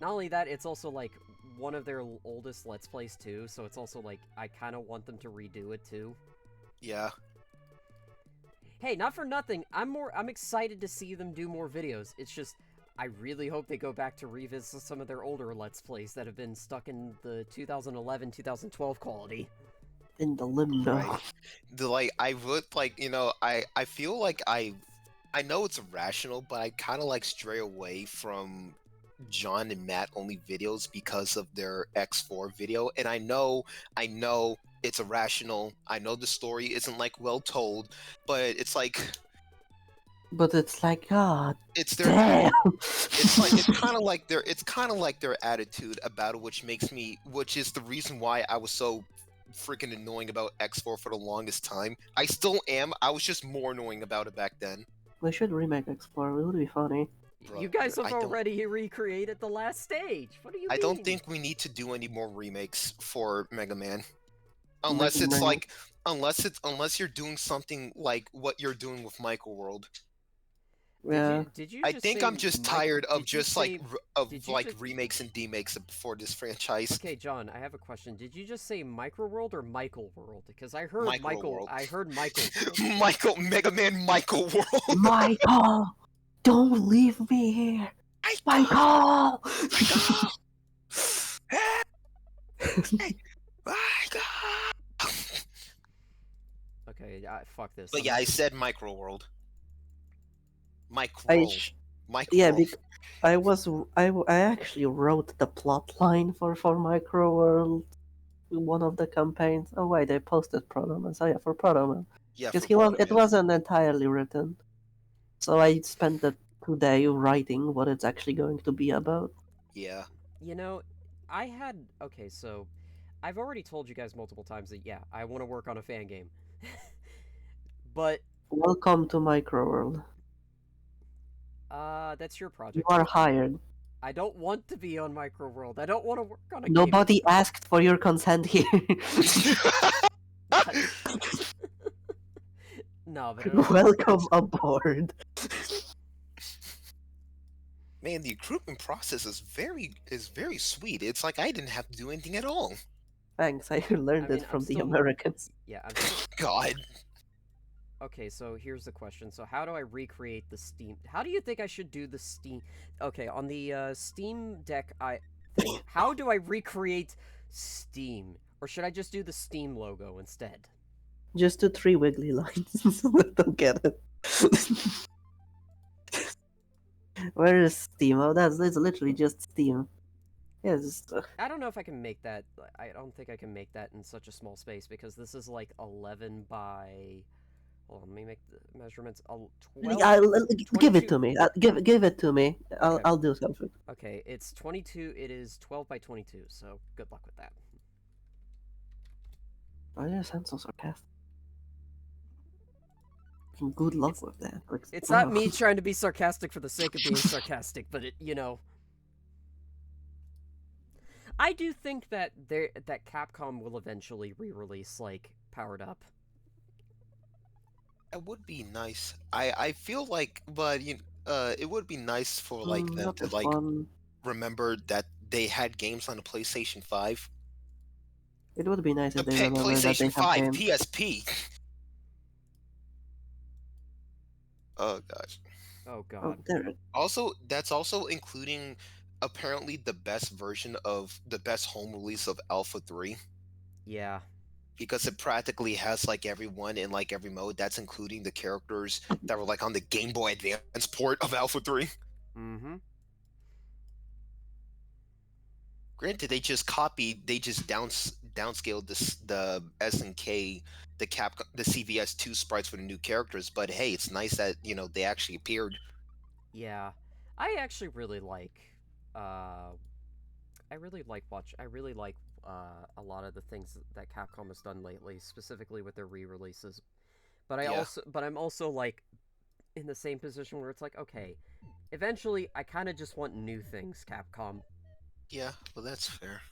Not only that, it's also like one of their oldest Let's Plays too, so it's also like I kind of want them to redo it too. Yeah. Hey, not for nothing, I'm excited to see them do more videos. It's just I really hope they go back to revisit some of their older Let's Plays that have been stuck in the 2011-2012 quality. In the limbo. Right. Like I would like, I feel like I know it's irrational, but I kind of like stray away from John and Matt only videos because of their X4 video, and I know it's irrational. I know the story isn't like well told, but it's like But it's like, God it's their damn. it's kind of like their attitude about it, which is the reason why I was so freaking annoying about X4 for the longest time. I still am. I was just more annoying about it back then. We should remake X4. It would be funny. You guys have I don't- already recreated the last stage. What do you I mean? don't think we need to do any more remakes for Mega Man. Unless Mega it's Man. like unless you're doing something like what you're doing with Micro World. Yeah. Did you I just think say I'm just Mike- tired of did you just say- did you like just- remakes and demakes for this franchise. Okay, John, I have a question. Did you just say Micro World or Michael World? Because I heard Micro Michael. World. I heard Michael World. Mega Man Michael World. Michael! Don't leave me here! Michael! Okay, fuck this. But I'm yeah, I just- said Micro World. Micro. Micro. Yeah, I actually wrote the plot line for Micro World, one of the campaigns. Oh wait, I posted Pronoman. So yeah, for Pronoman, Yeah, because for Proto, it yeah. wasn't entirely written. So I spent the 2 day writing what it's actually going to be about. Yeah. You know, okay, so I've already told you guys multiple times that yeah, I want to work on a fan game. But Welcome to Micro World. that's your You project. are hired. I don't want to be on Micro World. I don't want to work on a Nobody asked for your consent here. game. No, but Welcome aboard. Man, the recruitment process is very sweet. It's like I didn't have to do anything at all. Thanks, I learned I mean, it I'm from the still- Americans. yeah. God. Okay, so here's the question. So how do I recreate the Steam? How do you think I should do the Steam? Okay, on the Steam Deck, how do I recreate Steam? Or should I just do the Steam logo instead? Just do 3 wiggly lines. I don't get it. Where is Steam? Oh, it's literally just Steam. Yeah, just, I don't know if I can make that. I don't think I can make that in such a small space because this is like 11 by. Hold on, let me make the measurements. 12. give it 22 to me. Give it to me. Okay. I'll do something. Okay, it's 22. It is 12 by 22. So good luck with that. Why do you sound so sarcastic? Good luck with that. Like, It's not wow. me trying to be sarcastic for the sake of being sarcastic, but it, I do think that Capcom will eventually re-release like Powered Up. It would be nice. I feel like, but it would be nice for like them That'd to be like fun. remember that they had games on the PlayStation 5. It would be nice The if they remember that they PlayStation have 5 games. PSP. Oh gosh. Oh Oh, God. there. Also, that's also including apparently the best version of the best home release of Alpha 3 Yeah. because it practically has like everyone in like every mode. That's including the characters that were like on the Game Boy Advance port of Alpha 3. Mm-hmm. Granted, they just downscaled the SNK, the CVS2 sprites for the new characters. But hey, it's nice that they actually appeared. Yeah. I actually really like. Uh, I really like a lot of the things that Capcom has done lately, specifically with their re-releases. Yeah, But I'm also like in the same position where it's like, okay, eventually I kind of just want new things, Capcom. yeah. Well, that's fair.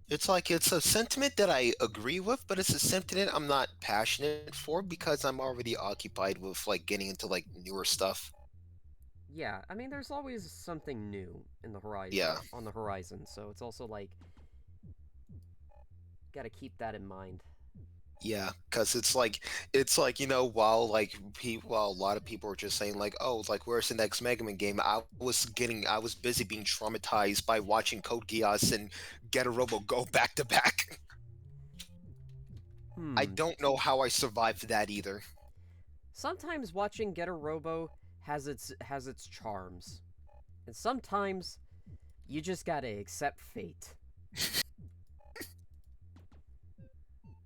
It's like it's a sentiment that I agree with, but it's a sentiment I'm not passionate for because I'm already occupied with like getting into like newer stuff. Yeah, I mean, there's always something new in the horizon Yeah. on the horizon, so it's also like got to keep that in mind. Yeah, because it's like while a lot of people are just saying like, oh, it's like where's the next Mega Man game? I was busy being traumatized by watching Code Geass and Get a Robo go back to back. I Hmm. don't know how I survived that either. Sometimes watching Getter Robo has its charms, and sometimes you just gotta accept fate.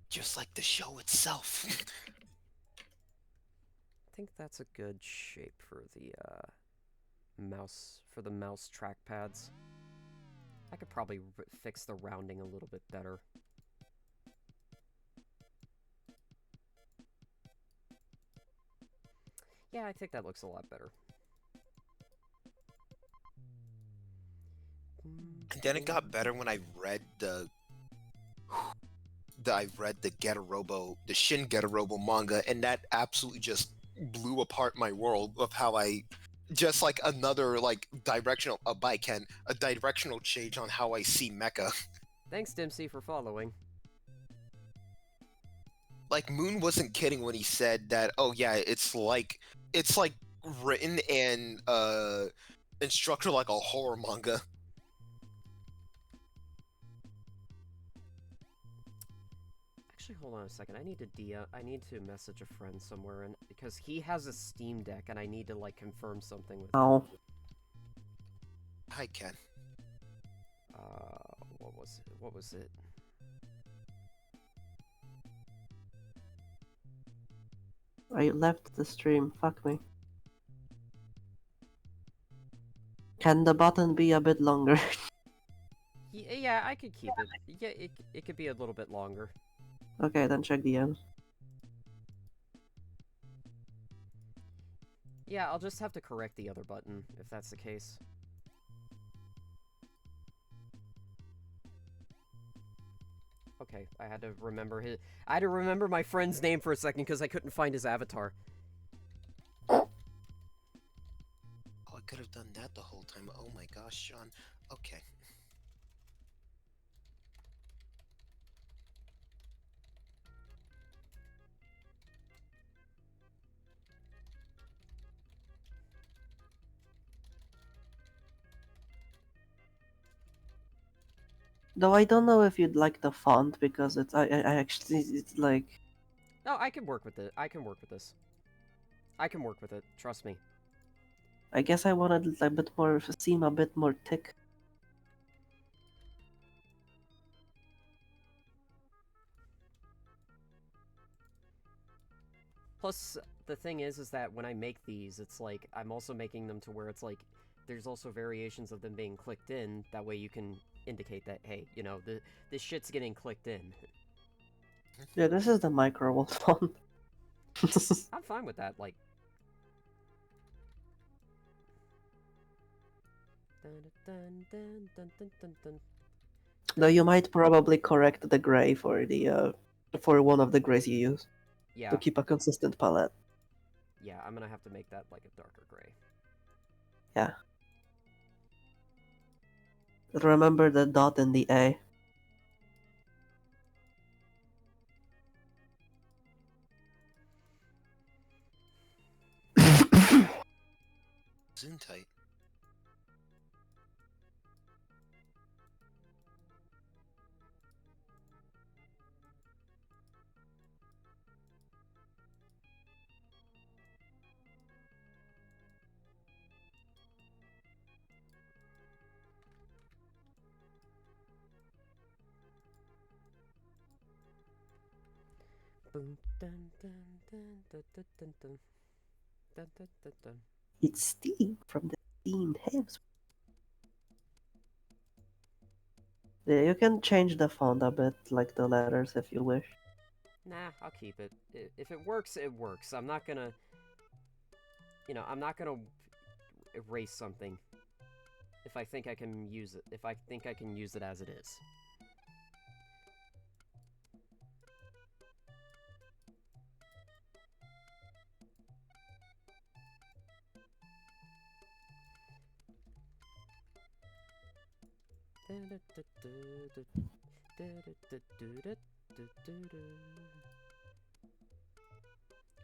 Just like the show itself. I think that's a good shape for the mouse trackpads. I could probably fix the rounding a little bit better. Yeah, I think that looks a lot better. And then it got better when I read the Getarobo, the Shin Getarobo manga, and that absolutely just blew apart my world of how I just like another like a directional change on how I see mecha. Thanks, Dempsey, for following. Like Moon wasn't kidding when he said that, oh yeah, it's like written and structured like a horror manga. Actually, hold on a second. I need to message a friend somewhere, and because he has a Steam Deck, and I need to like confirm something with him. Oh. Hi Ken. What was it? What was it? I left the stream. Fuck me. Can the button be a bit longer? Yeah, I could keep it. Yeah, it could be a little bit longer. Okay, then check the end. Yeah, I'll just have to correct the other button if that's the case. Okay, I had to remember my friend's name for a second because I couldn't find his avatar. Oh, I could have done that the whole time. Oh my gosh, Sean. Okay. Though I don't know if you'd like the font because I actually it's like No, I can work with it. I can work with this. I can work with it. Trust me. I guess I wanted it a bit more seem a bit more thick. Plus, the thing is that when I make these, it's like I'm also making them to where it's like there's also variations of them being clicked in. That way you can indicate that, hey, this shit's getting clicked in. Yeah, this is the micro font. I'm fine with that. Like, Dun, dun, dun, dun, dun, dun, dun. Though you might probably correct the gray for one of the grays you use to Yeah, keep a consistent palette. yeah, I'm gonna have to make that like a darker gray. Yeah. But remember the dot and the A. Zoom tight. Boom, dun, dun, dun, dun, dun, dun, dun. Dun, dun, dun, dun. It's steam from the steamed hams. Yeah, you can change the font a bit, like the letters, if you wish. Nah, I'll keep it. If it works, it works. I'm not gonna, I'm not gonna erase something if I think I can use it. If I think I can use it as it is.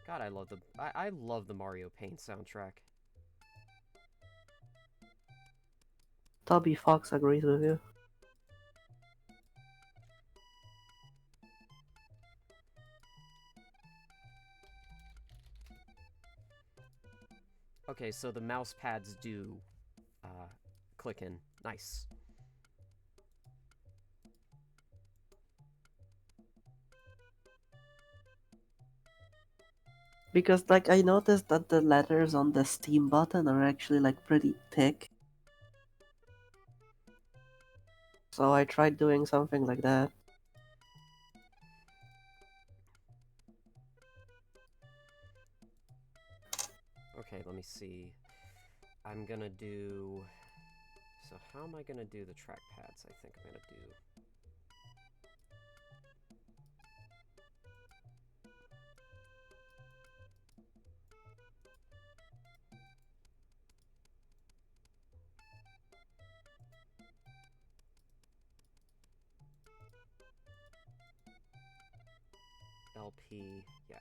God, I love the Mario Paint soundtrack. Toby Fox agrees with you. Okay, so the mouse pads do click in. Nice. Because like I noticed that the letters on the Steam button are actually like pretty thick. So I tried doing something like that. Okay, let me see. I'm gonna do... So how am I gonna do the trackpads? I think I'm gonna do... LP, yeah.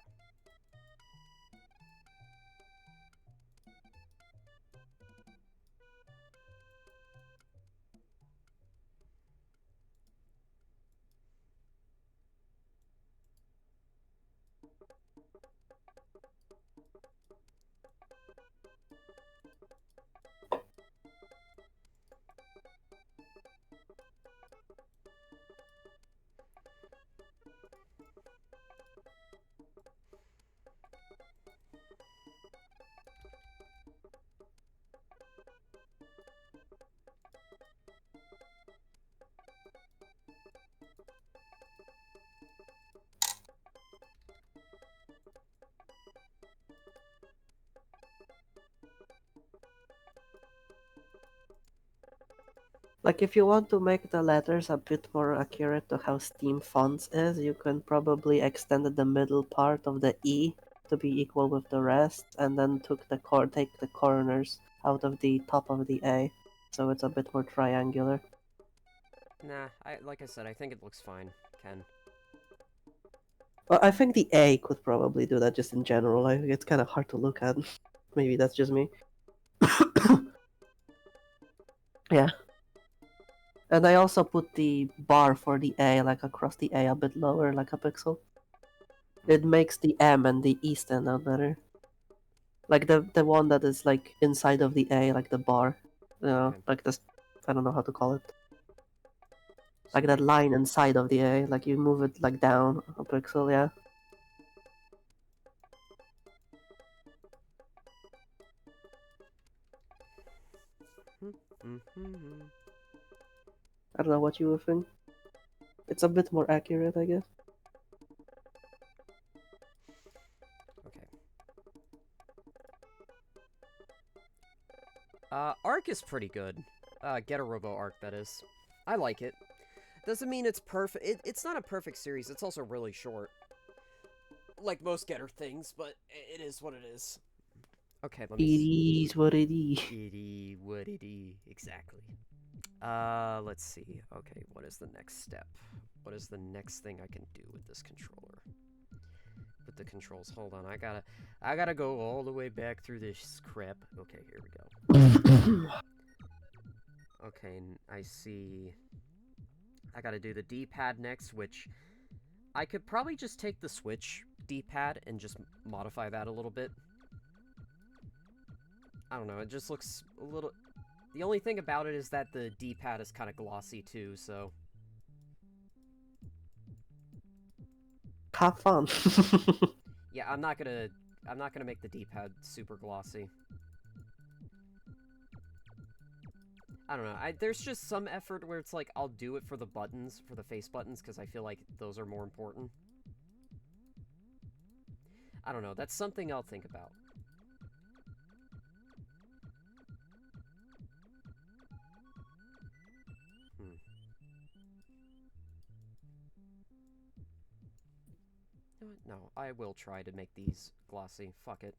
Like if you want to make the letters a bit more accurate to how Steam fonts is, you can probably extend the middle part of the E to be equal with the rest, and then take the corners out of the top of the A, so it's a bit more triangular. Nah, like I said, I think it looks fine, Ken. Well, I think the A could probably do that just in general. I think it's kind of hard to look at. Maybe that's just me. Yeah. And I also put the bar for the A, like across the A a bit lower, like a pixel. It makes the M and the E stand out better. Like the one that is like inside of the A, like the bar. You know, Okay. like this, I don't know how to call it. Like So that line inside of the A, like you move it like down a pixel, yeah. Mm-hmm. I don't know what you would think. It's a bit more accurate, I guess. Okay. Arc is pretty good. Get a Robo Arc, that is. I like it. Doesn't mean it's perfect. It's not a perfect series. It's also really short. Like most Getter things, but it is what it is. Okay, let It me... is what it is. Itty what itty. Exactly. Let's see. Okay, what is the next step? What is the next thing I can do with this controller? With the controls. Hold on, I gotta go all the way back through this crap. Okay, here we go. Okay, I see. I gotta do the D-pad next, which I could probably just take the Switch D-pad and just modify that a little bit. I don't know, it just looks a little... The only thing about it is that the D-pad is kind of glossy too, so... Have fun. Yeah, I'm not gonna make the D-pad super glossy. I don't know, there's just some effort where it's like, I'll do it for the buttons, for the face buttons, because I feel like those are more important. I don't know, that's something I'll think about. No, I will try to make these glossy. Fuck it.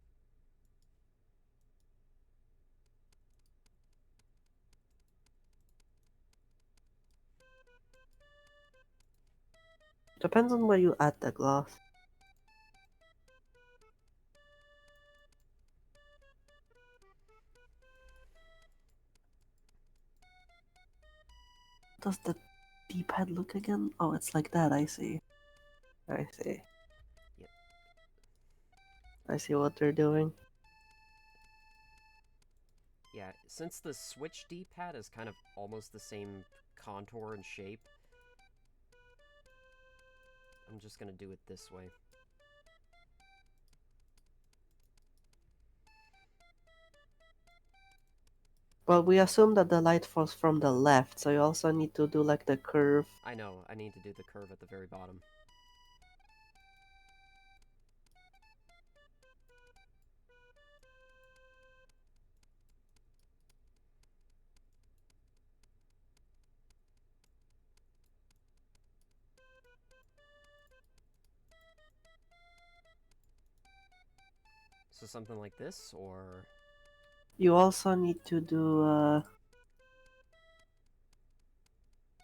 Depends on where you add the gloss. Does the D-pad look again? Oh, it's like that, I see. I see. Yep. I see what they're doing. Yeah, since the Switch D-pad is kind of almost the same contour and shape, I'm just gonna do it this way. Well, we assume that the light falls from the left, so you also need to do like the curve. I know, I need to do the curve at the very bottom. So something like this, or... You also need to do,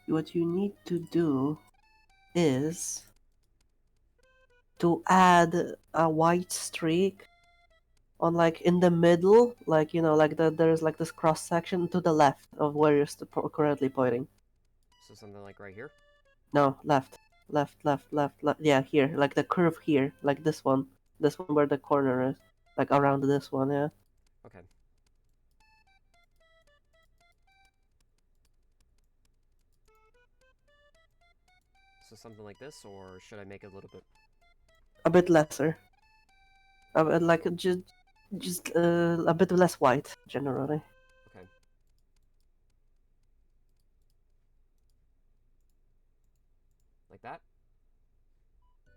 what you need to do is to add a white streak on like in the middle, like like there's like this cross section to the left of where you're currently pointing. So something like right here? No, left, left. Yeah, here, like the curve here, like this one where the corner is, like around this one. Yeah. Okay. So something like this, or should I make it a little bit... A bit lesser. Like just a bit less white generally. Okay. Like that?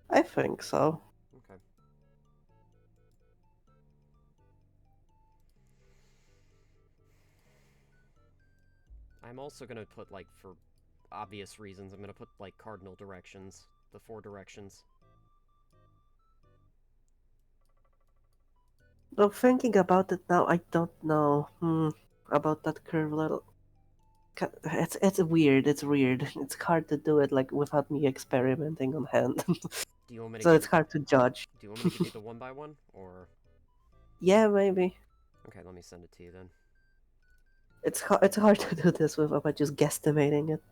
I think so. Okay. I'm also gonna put, like, for obvious reasons, I'm gonna put, like, cardinal directions. The 4 directions. Though thinking about it now, I don't know about that curve little. It's weird. It's weird. It's hard to do it like without me experimenting on hand. Do you want me to So give it's hard to judge. Do you want me to give you the 1 by 1, or... Yeah, maybe. Okay, let me send it to you then. It's hard to do this without just guesstimating it.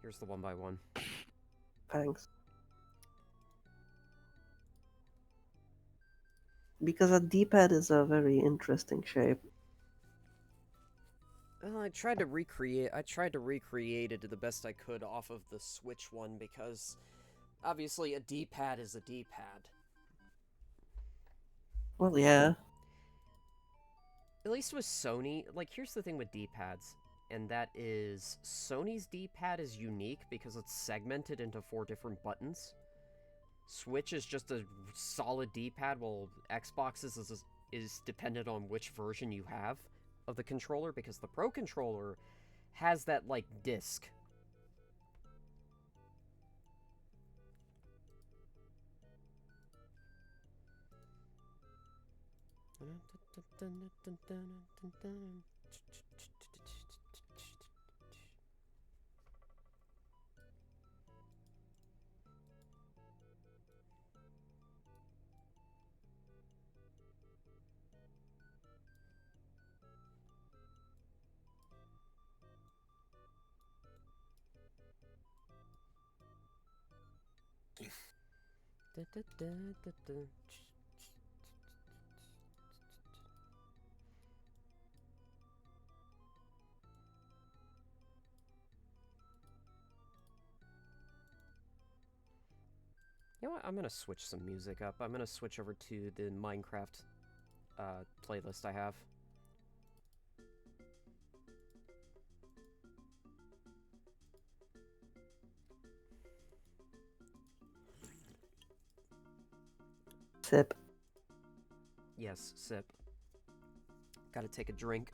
Here's the 1 by 1. Thanks. Because a D-pad is a very interesting shape. Well, I tried to recreate it to the best I could off of the Switch one, because obviously a D-pad is a D-pad. Well, yeah. At least with Sony, like, here's the thing with D-pads, and that is Sony's D-pad is unique because it's segmented into 4 different buttons. Switch is just a solid D-pad, while Xbox's is dependent on which version you have of the controller, because the Pro controller has that, like, disc. You know what? I'm gonna switch some music up. I'm gonna switch over to the Minecraft playlist I have. Sip. Yes, sip. Gotta take a drink.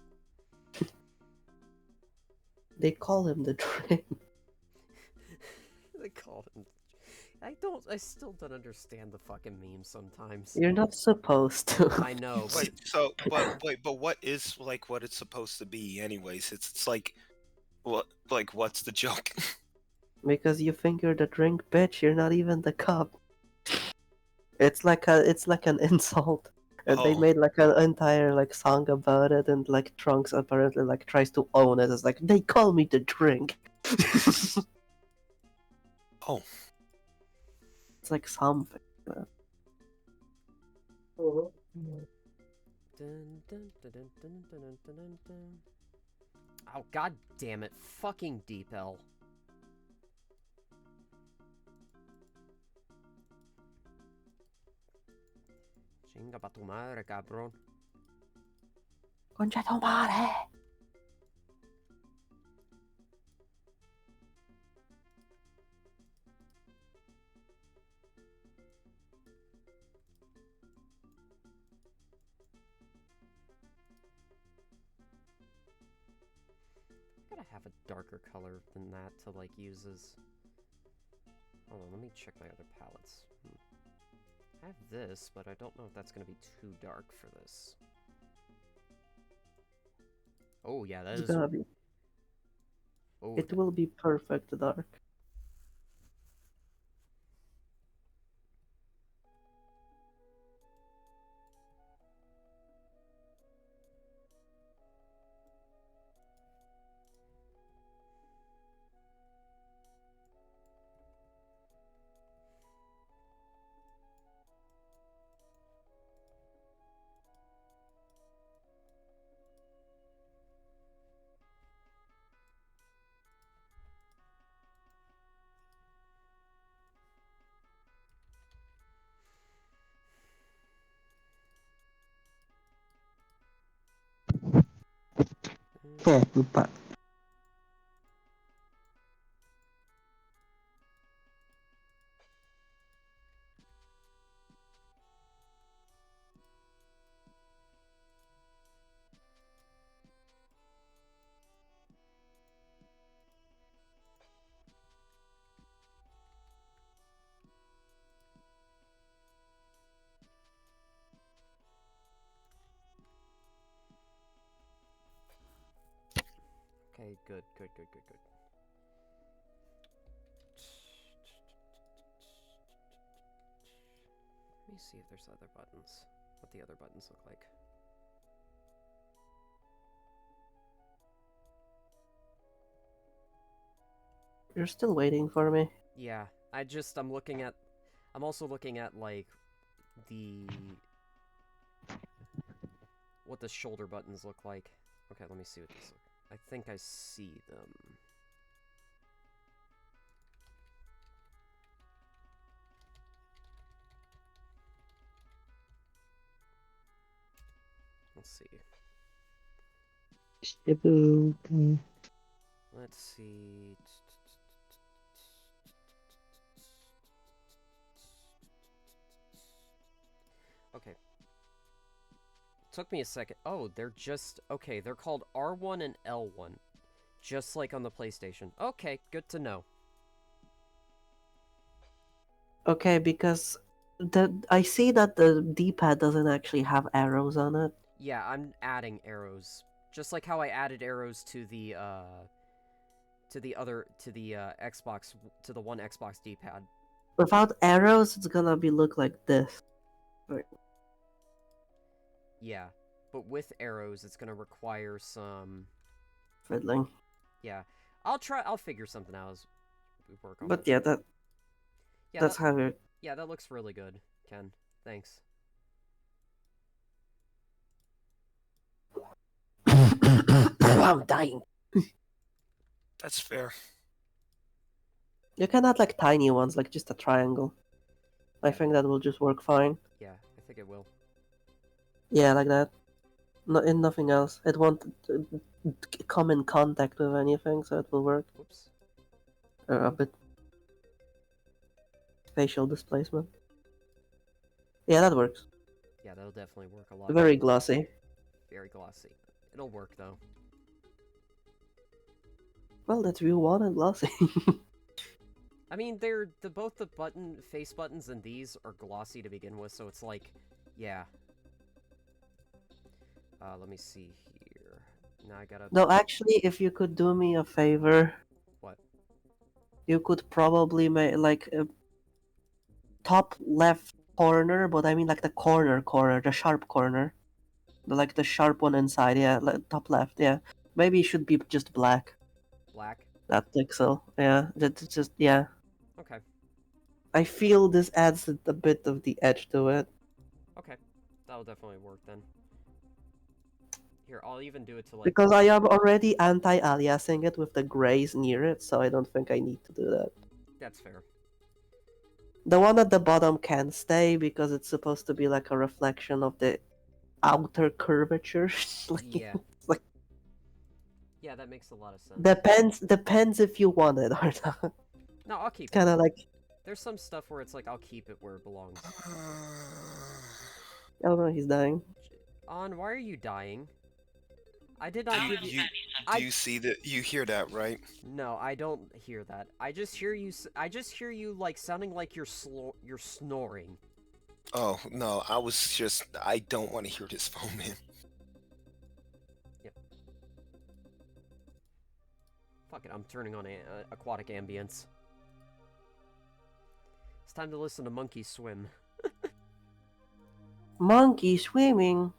They call him the drink. They call him. I still don't understand the fucking memes sometimes. You're not supposed to. I know, but Wait, so but what is like what it's supposed to be anyways? It's like what's the joke? Because you think you're the drink, bitch. You're not even the cup. It's like an insult. And they Oh. made like an entire like song about it, and like Trunks apparently like tries to own it. It's like they call me the drink. Oh. It's like something. Dun, dun, dun, dun, dun, dun, dun, dun, dun. Oh, god damn it. Fucking Deep L. Chinga pa tu madre, cabrón. Concha tu madre. Gotta have a darker color than that to, like, use as... Hold on, let me check my other palettes. I have this, but I don't know if that's gonna be too dark for this. Oh, yeah, that It's is... gonna be. Oh, It will be perfect dark. Lupa. okay, good, good, good, good, good. Let me see if there's other buttons. What the other buttons look like. You're still waiting for me. Yeah, I'm looking at... I'm also looking at, like, the... what the shoulder buttons look like. Okay, let me see what these look. I think I see them. Let's see. Shibu. Let's see. Okay. Took me a second. Oh, they're just... Okay, they're called R1 and L1. Just like on the PlayStation. Okay, good to know. Okay, because I see that the D-pad doesn't actually have arrows on it. Yeah, I'm adding arrows. Just like how I added arrows to the Xbox, to the one Xbox D-pad. Without arrows, it's gonna look like this. Yeah, but with arrows, it's gonna require some... Fiddling. Yeah, I'll figure something out as we work on But it. yeah, Yeah, that's how it... Yeah, that looks really good, Ken. Thanks. I'm dying. That's fair. You can add like tiny ones, like just a triangle. I Yeah. think that will just work fine. Yeah, I think it will. Yeah, like that. No, and nothing else. It won't come in contact with anything, so it will work. Whoops. A bit facial displacement. Yeah, that works. Yeah, that'll definitely work a lot. Very glossy. Very glossy. It'll work, though. Well, that's view 1 and glossy. I mean, both the face buttons and these are glossy to begin with, so it's like, yeah. Let me see here. Now I gotta... No, actually, if you could do me a favor... What? You could probably make, like, a top left corner, but I mean, like, the corner, the sharp corner. Like, the sharp one inside, yeah, top left, yeah. Maybe it should be just black. Black? That pixel, yeah. That's just, yeah. Okay. I feel this adds a bit of the edge to it. Okay. That'll definitely work, then. Here, I'll even do it to, like... Because I am already anti-aliasing it with the grays near it, so I don't think I need to do that. That's fair. The one at the bottom can stay because it's supposed to be like a reflection of the outer curvature. Yeah. Like... Yeah, that makes a lot of sense. Depends if you want it or not. No, I'll keep it. Kind of like... There's some stuff where it's like, I'll keep it where it belongs. Oh no, he's dying. On, why are you dying? I did not give you... Do you see that? You hear that, right? No, I don't hear that. I just hear you. I just hear you like sounding like you're snoring. Oh no, I don't want to hear this phone, man. Yep. Fuck it, I'm turning on aquatic ambience. It's time to listen to monkeys swim. Monkey swimming.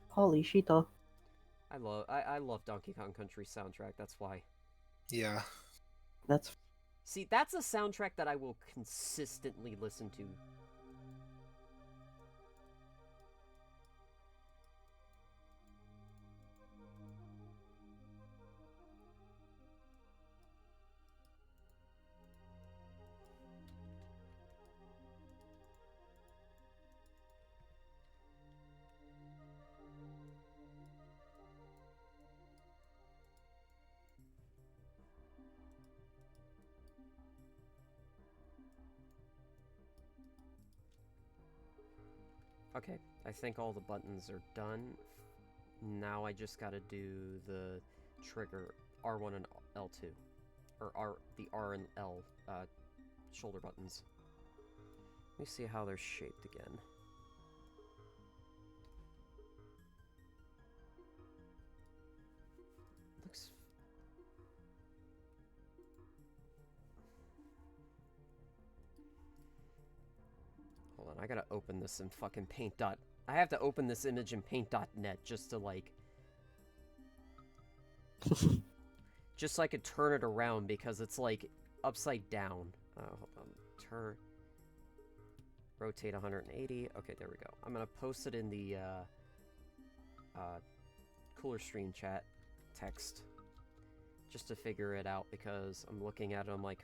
Holy shit. I love Donkey Kong Country soundtrack. That's why. Yeah. That's... See, that's a soundtrack that I will consistently listen to. Okay, I think all the buttons are done. Now I just gotta do the trigger R1 and L2. Or the R and L shoulder buttons. Let me see how they're shaped again. Looks... Hold on, I gotta open this in fucking Paint. I have to open this image in Paint.net just to, like... just so I could turn it around, because it's, like, upside down. Hold on. Rotate 180. Okay, there we go. I'm gonna post it in the, Cooler Stream chat text. Just to figure it out, because I'm looking at it, I'm like,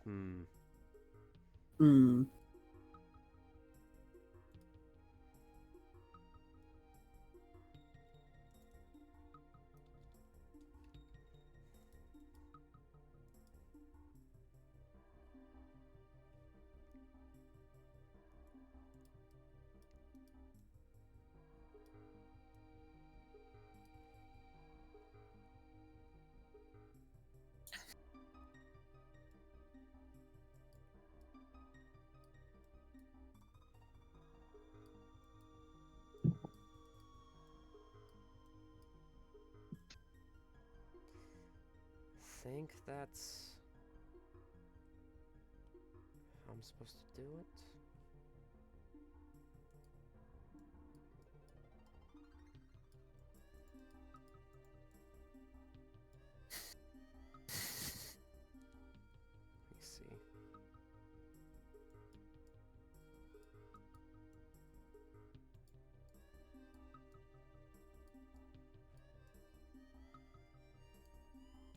think that's how I'm supposed to do it. Let me see.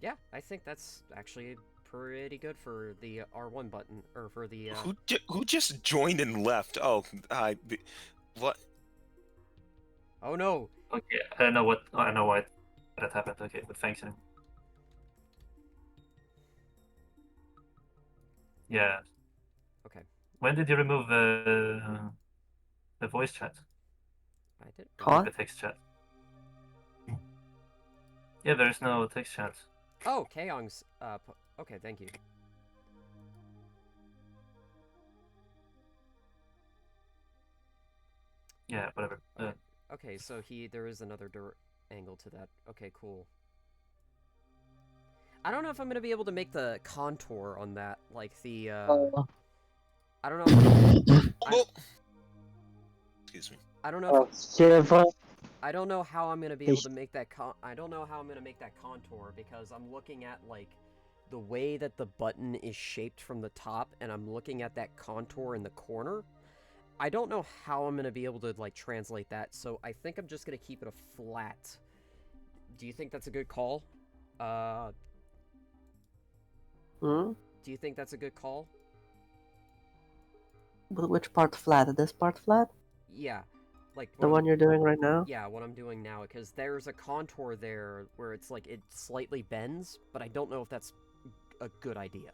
Yeah, I think that's actually pretty good for the R1 button, or for the, Who just joined and left? Oh, what? Oh no! Okay, I know what. I know why that happened. Okay, but thanks. Yeah. Okay, When did you remove the voice chat? I did. Huh? The text chat. Yeah, there is no text chat. Oh, Kaong's, okay, thank you. Yeah, whatever. Okay, okay, so there is another angle to that. Okay, cool. I don't know if I'm gonna be able to make the contour on that, like the, I don't know. Well, excuse me. I don't know if Séafra, I don't know how I'm gonna be able to make that I don't know how I'm gonna make that contour, because I'm looking at, like, the way that the button is shaped from the top, and I'm looking at that contour in the corner. I don't know how I'm gonna be able to, like, translate that, so I think I'm just gonna keep it a flat. Do you think that's a good call? Hmm? Do you think that's a good call? But which part flat? This part flat? Yeah. Like, The one you're doing right now? yeah, what I'm doing now, because there's a contour there where it's like it slightly bends, but I don't know if that's a good idea.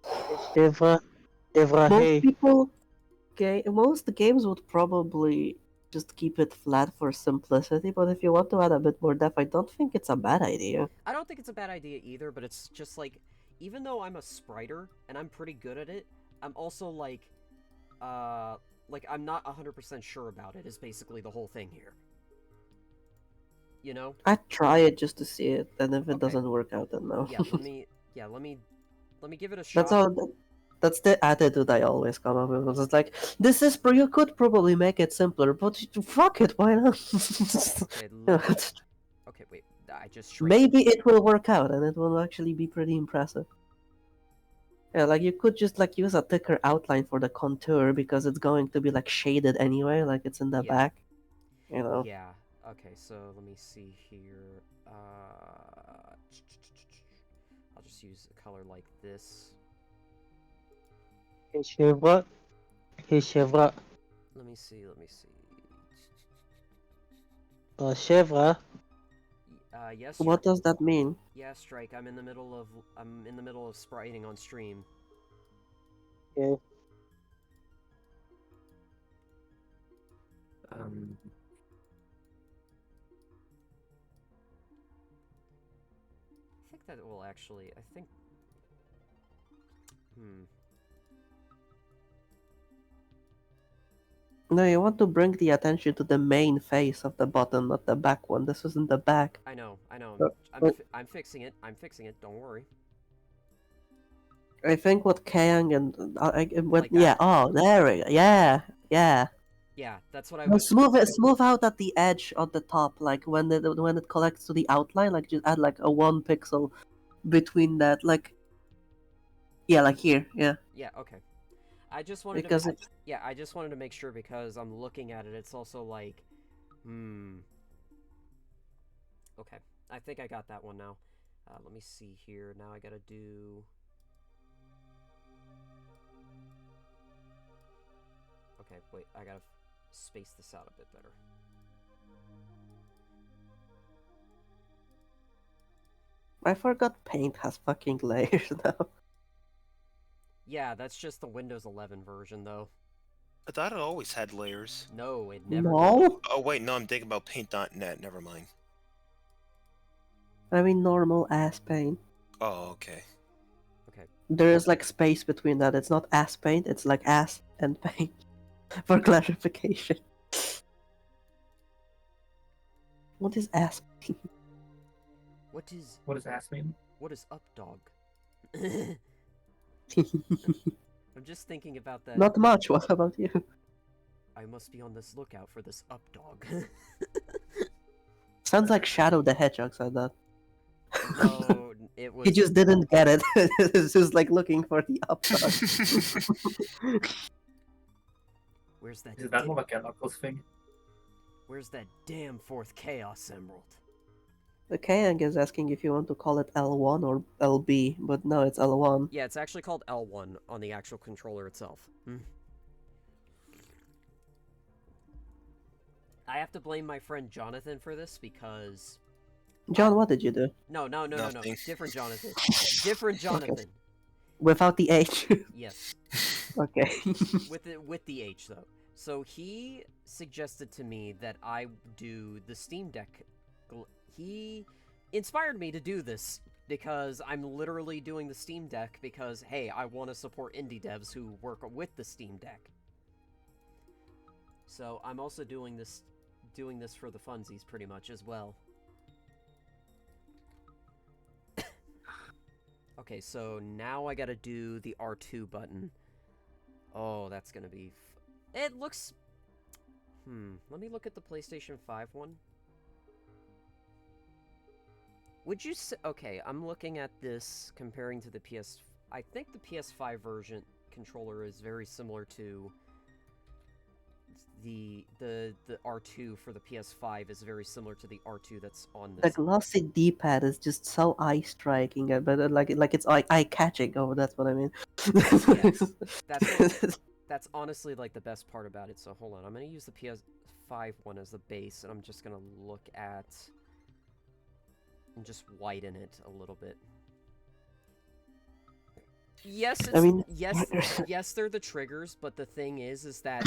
Séafra, Séafra, Most hey. people, most games would probably just keep it flat for simplicity, but if you want to add a bit more depth, I don't think it's a bad idea. I don't think it's a bad idea either, but it's just like, even though I'm a spriter and I'm pretty good at it, I'm also like I'm not 100% sure about it, is basically the whole thing here. You know? I'd try it just to see it, and if it Okay. doesn't work out, then no. Yeah, let me give it a shot. That's all. That's the attitude I always come up with. It's like, this is you could probably make it simpler, but fuck it, why not? Okay, okay, wait. I just shrank. Maybe it will work out, and it will actually be pretty impressive. Yeah, like you could just like use a thicker outline for the contour because it's going to be like shaded anyway, like it's in the Yeah. back. You know. Yeah. Okay, so let me see here. I'll just use a color like this. Hey, Séafra. Hey, Séafra. Let me see. Séafra. Yes. What does that mean? Yeah, Strike. I'm in the middle of spriting on stream. Okay. I think that will actually. I think. No, you want to bring the attention to the main face of the button, not the back one. This isn't the back. I know. But- I'm fixing it. Don't worry. I think what Kang and Like yeah, that? oh, there we go. Yeah. Yeah, that's what I Well, was. smooth out at the edge on the top, like when it collects to the outline, like just add like a 1 pixel between that, like yeah, like here, yeah. Yeah. Okay. I just wanted Because to. Yeah, I just wanted to make sure, because I'm looking at it. It's also like, Okay, I think I got that one now. Let me see here. Now I gotta do. Okay, wait. I gotta space this out a bit better. I forgot Paint has fucking layers now. Yeah, that's just the Windows 11 version, though. I thought it always had layers. No, it never did. No, Oh wait, no, I'm thinking about Paint.net. Never mind. I mean normal ass Paint. Oh, okay. Okay. There is like space between that. It's not ass Paint. It's like ass and Paint. For clarification. What is ass Paint? What is What does ass mean? what is up, dog? I'm just thinking about that. Not much. What about you? I must be on this lookout for this up dog. Sounds like Shadow the Hedgehog said that. No, it He was. just didn't get it. It's just like looking for the up dog. Where's that? Is that more like a Knuckles thing? Where's that damn fourth Chaos Emerald? The Kayang is asking if you want to call it L1 or LB, but no, it's L1. Yeah, it's actually called L1 on the actual controller itself. I have to blame my friend Jonathan for this because... John, what did you do? No. Nothing. Different Jonathan. Different Jonathan. Without the H. Yes. Okay. With the H, though. So he suggested to me that I do the Steam Deck. He inspired me to do this because I'm literally doing the Steam Deck because, hey, I want to support indie devs who work with the Steam Deck. So I'm also doing this for the funsies pretty much as well. Okay, so now I gotta do the R2 button. Oh, that's gonna be... It looks... let me look at the PlayStation 5 one. Would you say... Okay, I'm looking at this comparing to the PS... I think the PS5 version controller is very similar to... The R2 for the PS5 is very similar to the R2 that's on The this. glossy D-pad is just so eye-striking, but like it's eye-catching. Oh, that's what I mean. Yes, that's honestly like the best part about it. So hold on, I'm gonna use the PS5 one as the base, and I'm just gonna look at and just widen it a little bit. Yes, it's, I mean, yes, they're the triggers, but the thing is that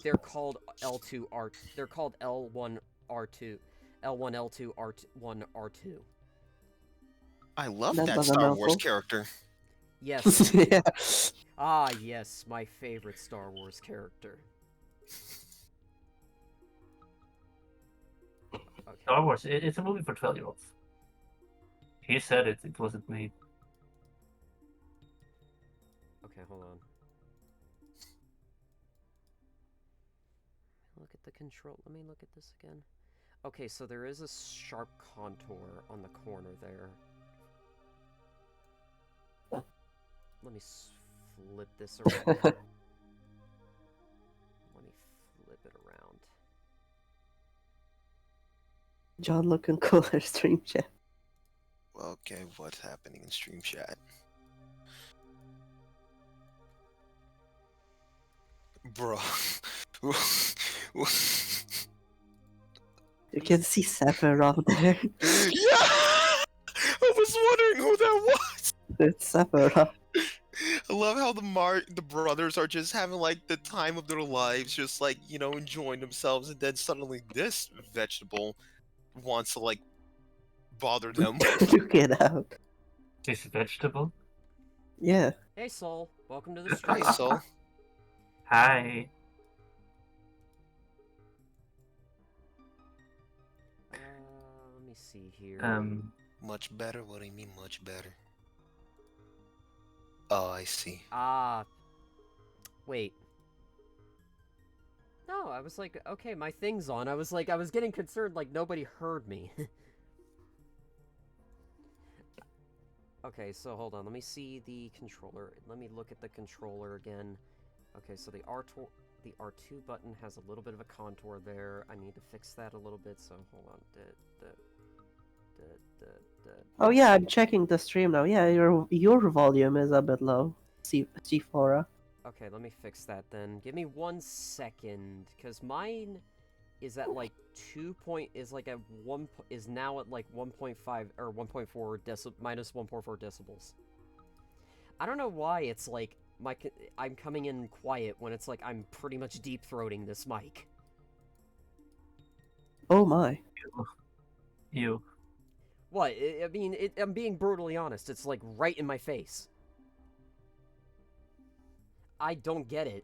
they're called L2R. They're called L1R2, L1 L2 R1 R2. I love That that was a Star Wars mouthful. character. Yes. Yeah. Ah, yes, my favorite Star Wars character. Okay. Star Wars, it's a movie for 12-year-olds. He said it wasn't me. Okay, hold on. Look at the control. Let me look at this again. Okay, so there is a sharp contour on the corner there. Let me flip this around. Let me flip it around. John looking cooler stream chat. Okay, what's happening in stream chat? Bro. You can see Sephiroth there. Yeah! I was wondering who that was! It's Sephiroth. I love how the brothers are just having like the time of their lives, just like, you know, enjoying themselves, and then suddenly this vegetable wants to like bother them. Look it out. This vegetable? Yeah. Hey, Soul. Welcome to the stream. Hi, Soul. Hi. Let me see here. Much better? What do you mean much better? Oh, I see. Wait. No, I was like, okay, my thing's on. I was getting concerned, like nobody heard me. Okay, so hold on. Let me see the controller. Let me look at the controller again. Okay, so the R2 button has a little bit of a contour there. I need to fix that a little bit, so hold on. Oh yeah, I'm checking the stream now. Yeah, your volume is a bit low. C4. Okay, let me fix that then. Give me 1 second, because mine is at like is now at like 1.5 or 1.4 minus 1.4 decibels. I don't know why it's like I'm coming in quiet when it's like I'm pretty much deep throating this mic. Oh my. You. What? I mean, I'm being brutally honest. It's like right in my face. I don't get it.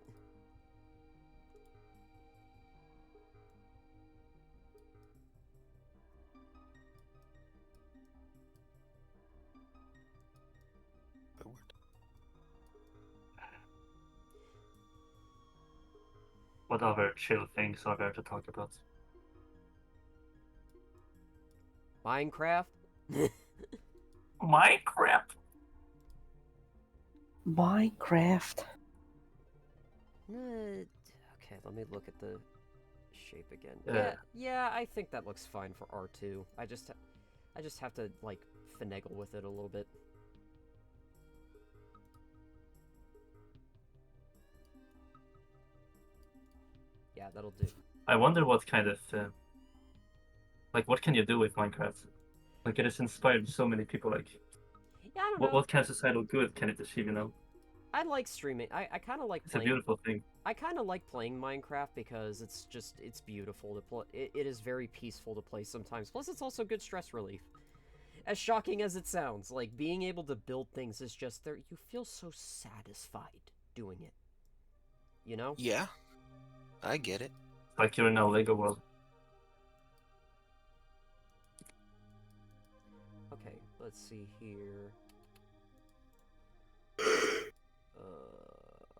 What other chill things are there to talk about? Minecraft? Minecraft. Minecraft. Okay, let me look at the shape again. Yeah. Yeah, I think that looks fine for R2. I just have to, like, finagle with it a little bit. Yeah, that'll do. I wonder what kind of like what can you do with Minecraft? Like it has inspired so many people. Like Yeah, I don't know. what kind of societal good can it achieve? You know, I like streaming. I kind of like it's a playing. beautiful thing. I kind of like playing Minecraft because it's beautiful to play. It is very peaceful to play sometimes. Plus, it's also good stress relief. As shocking as it sounds, like being able to build things is just there. You feel so satisfied doing it. You know? Yeah, I get it. Like you're in a Lego world. Okay, let's see here.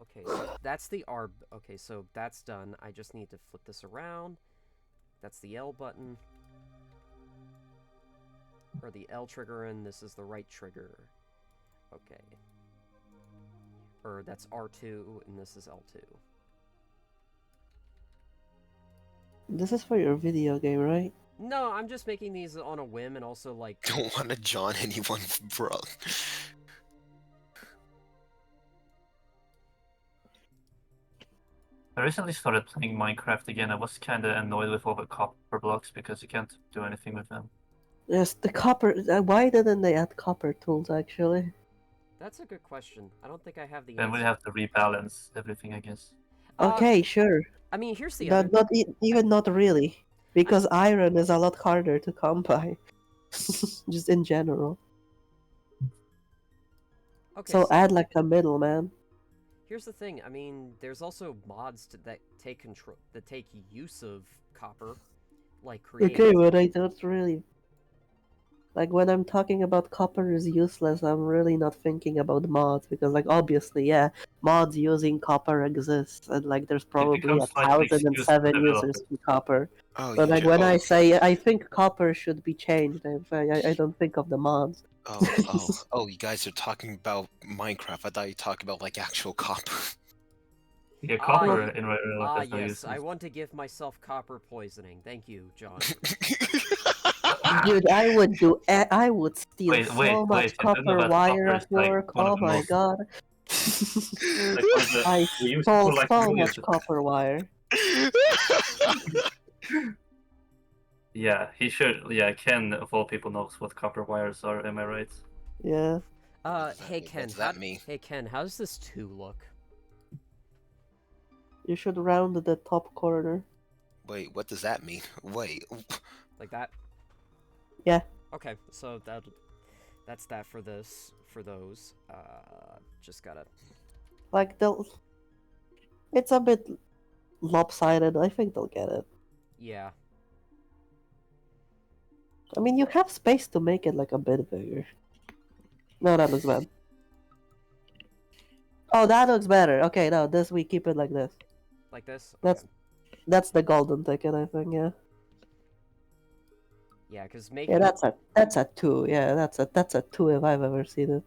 Okay, so that's the R. Okay, so that's done. I just need to flip this around. That's the L button. Or the L trigger, and this is the right trigger. Okay. Or that's R2, and this is L2. This is for your video game, right? No, I'm just making these on a whim, and also, like... Don't want to John anyone, bro. I recently started playing Minecraft again. I was kind of annoyed with all the copper blocks because you can't do anything with them. Yes, the copper. Why didn't they add copper tools, actually? That's a good question. I don't think I have the Then we answer. have to rebalance everything, I guess. Okay, sure. I mean, here's the other... Even not really. Because iron is a lot harder to come by. Just in general. Okay, So add like a middleman. here's the thing. I mean, there's also mods that take control, that take use of copper, like create. Okay, but I don't really... Like, when I'm talking about copper is useless, I'm really not thinking about mods, because, like, obviously, yeah, mods using copper exists, and, like, there's probably becomes like an excuse 1,007 for users developers. to copper. Oh, But, you like, ju- when oh, I say I think copper should be changed, I don't think of the mods. oh, you guys are talking about Minecraft. I thought you talked about like actual copper. Yeah, Ah, copper ye- in real life has no yes, uses. I want to give myself copper poisoning. Thank you, John. Dude, I would steal Wait, so much you do know copper that wire copper at is like work, one of oh the my most god. like one of the I we use stole for like so real much uses. copper wire. Yeah, he should. Yeah, Ken of all people knows what copper wires are. Am I right? Yeah. Hey Ken, What does that mean? hey Ken, how does this 2 look? You should round the top corner. Wait, what does that mean? Wait. Like that? Yeah. Okay, so that's that for this, for those. Just gotta... Like, it's a bit lopsided. I think they'll get it. Yeah. I mean, you have space to make it like a bit bigger. No, that looks bad. Oh, that looks better. Okay, no, this we keep it like this. Like this? That's the golden ticket, I think. Yeah. Yeah, because making... Yeah, that's a 2. Yeah, that's a 2 if I've ever seen it.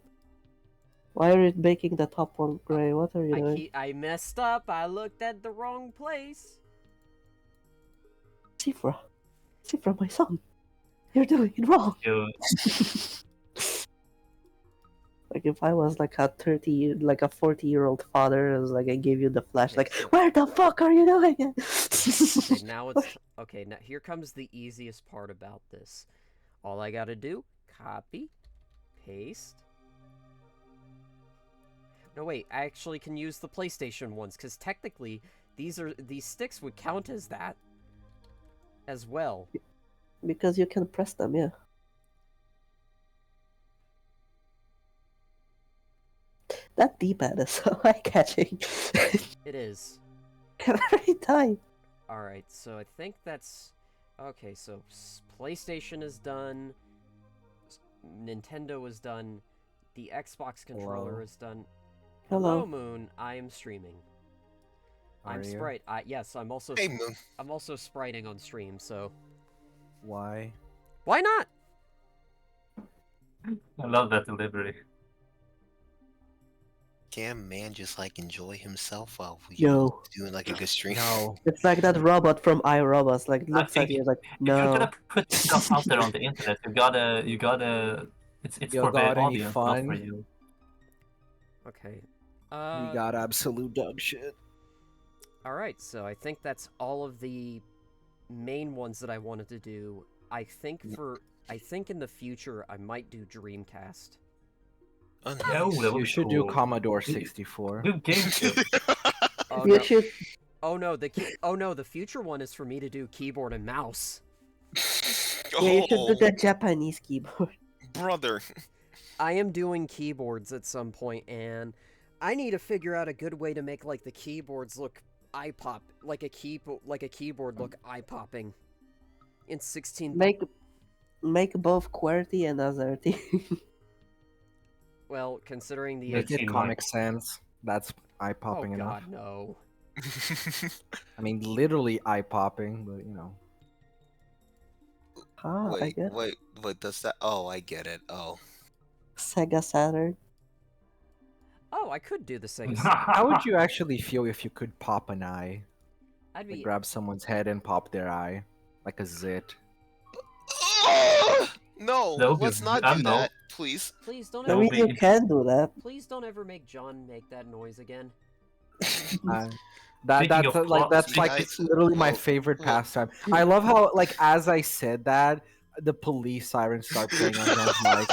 Why are you making the top one gray? What are you doing? I messed up. I looked at the wrong place. Séafra, my son, you're doing it wrong. You Like if I was like a 40-year-old father, it was like I gave you the flash, Okay, like, so- where the fuck are you doing it? Okay, now it's... Okay, now here comes the easiest part about this. All I gotta do, copy, paste... No, wait, I actually can use the PlayStation ones, because technically, these sticks would count as that as well. Because you can press them, yeah. That D-pad is so eye-catching. It is. Every time. Alright, so I think that's... Okay, so PlayStation is done, Nintendo is done, the Xbox controller Hello. is done. Hello. Moon, I am streaming. I'm Are you? sprite. Yes, I'm also Hey, Moon. I'm also spriting on stream. So Why? why not? I love that delivery. Can man just like enjoy himself while we Yo. doing like a good stream? No. It's like that robot from iRobots, like looks at think you like, If you're no. gonna put stuff out there on the internet, you gotta. It's You for the got any audience, not for fun? you. Okay. We got absolute dog shit. All right. So I think that's all of the main ones that I wanted to do. I think in the future I might do Dreamcast. Oh, No, nice. that would You be should do cool. Commodore 64. Do GameCube. Oh You no. should. Oh no, the future one is for me to do keyboard and mouse. Yeah, you should do Oh, the Japanese keyboard. brother. I am doing keyboards at some point, and I need to figure out a good way to make like the keyboards look eye pop, like a keyboard look eye popping. In 16. Make both QWERTY and AZERTY. Well, considering the Make it 18 Comic mics. Sans. That's eye oh popping enough. god no. I mean, literally eye popping, but you know. Ah, I wait, guess. wait, does that? Oh, I get it. Oh, Sega Saturn. Oh, I could do the Sega. How would you actually feel if you could pop an eye? I'd Like be. grab someone's head and pop their eye, like a zit. no, That would be- let's not I do know. that, please. Please don't I That ever. mean, would you be- can do that. Please don't ever make John make that noise again. That Speaking that's of like plot- that's like Guys, literally my well, favorite well- pastime. I love how like as I said that, the police sirens start playing on John's mic.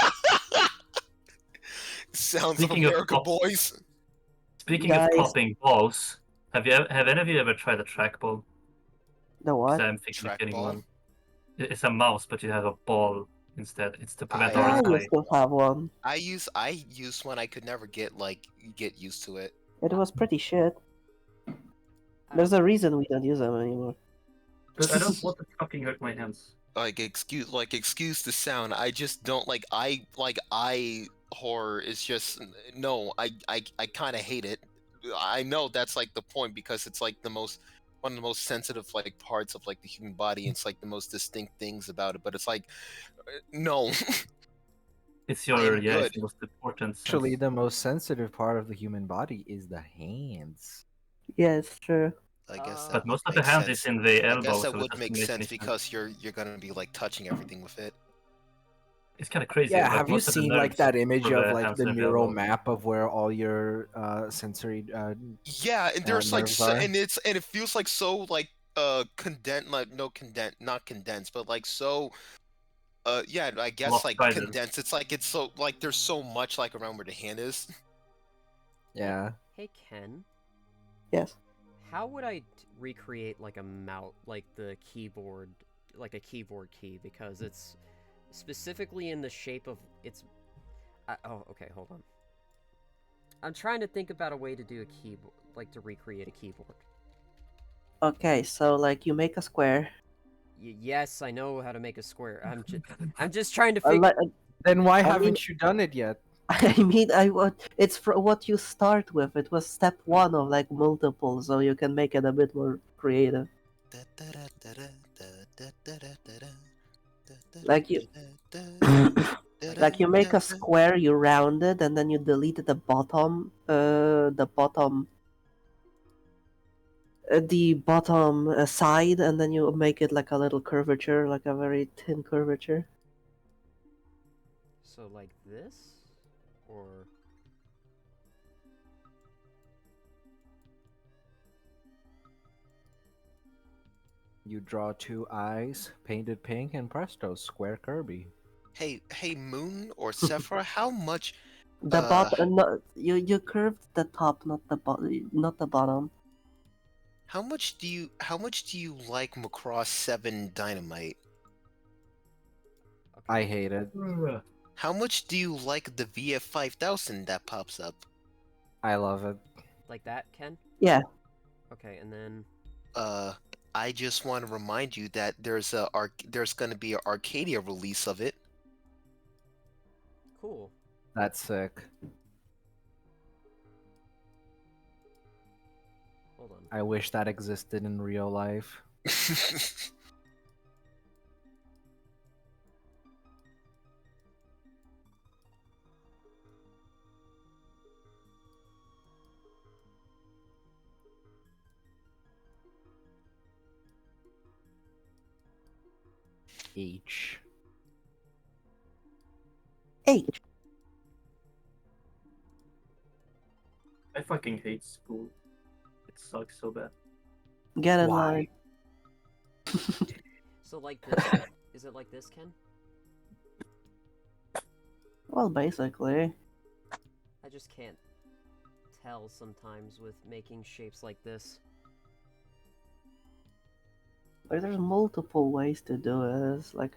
Sounds Speaking of of America, pop- boys. Speaking Guys. of popping balls, have any of you ever tried a trackball? The 'Cause what? I'm thinking of getting Trackball? one. It's a mouse, but you have a ball instead. It's to prevent I, Yeah, I RSI. used to have one. I used one. I could never get used to it. It was pretty shit. There's a reason we don't use them anymore. But I don't want to fucking hurt my hands. Excuse the sound. I just don't like eye horror is just no. I kind of hate it. I know that's like the point because it's like one of the most sensitive like parts of like the human body. It's like the most distinct things about it. But it's like no. It's I your am it's good. the most important. Actually, sense. the most sensitive part of the human body is the hands. Yeah, it's true. I guess that But most of would the make hand sense. is in the I elbow, guess so that it would doesn't make make sense any because you're gonna be like touching everything with it. It's kind of crazy. Yeah, like, have you most of the seen like nerves that image for of the like hands the and neural elbow. map of where all your sensory Yeah, and there's like nerves are? and it feels like so like condensed, like no condensed, not condensed, but like so yeah, I guess like Lopsided. condensed. It's like it's so like there's so much like around where the hand is. yeah. Hey Ken, Yes. how would I recreate like a mouse, like the keyboard, like a keyboard key, because it's specifically in the shape of it's. Oh, okay, hold on. I'm trying to think about a way to do a keyboard, like to recreate a keyboard. Okay, so like you make a square. Yes, I know how to make a square. I'm just trying to Uh, figure. like, Then why mean- haven't you done it yet? I mean, it's for what you start with. It was step one of like multiple, so you can make it a bit more creative. Like you- Like you make a square, you round it, and then you delete the bottom, side, and then you make it like a little curvature, like a very thin curvature. So like this, or You draw two eyes, painted pink, and presto, square Kirby. Hey, Moon or Séafra, how much? The bottom, no, you curved the top, not the bottom. How much do you like Macross 7 Dynamite? I hate it. How much do you like the VF 5000 that pops up? I love it. like that, Ken? Yeah. Okay, and then I just want to remind you that there's gonna be an Arcadia release of it. cool. That's sick. Hold on. I wish that existed in real life. H. H. I fucking hate school. It sucks so bad. Get in Why? line. So like this, is it like this, Ken? Well, basically. I just can't tell sometimes with making shapes like this. Like, there's multiple ways to do it. It's like,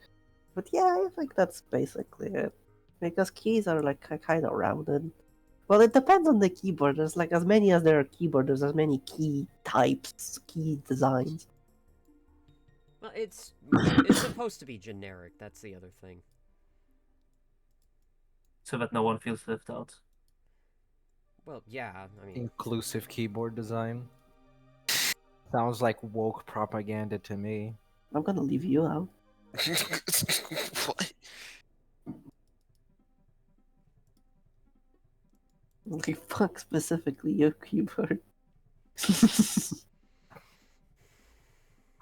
but yeah, I think that's basically it. Because keys are like kind of rounded. Well, it depends on the keyboard. There's like as many as there are keyboards. There's as many key types, key designs. Well, it's supposed to be generic. That's the other thing. So that no one feels left out. Well, yeah. I mean, Inclusive keyboard design. Sounds like woke propaganda to me. I'm gonna leave you out. What? Like, fuck specifically your keyboard.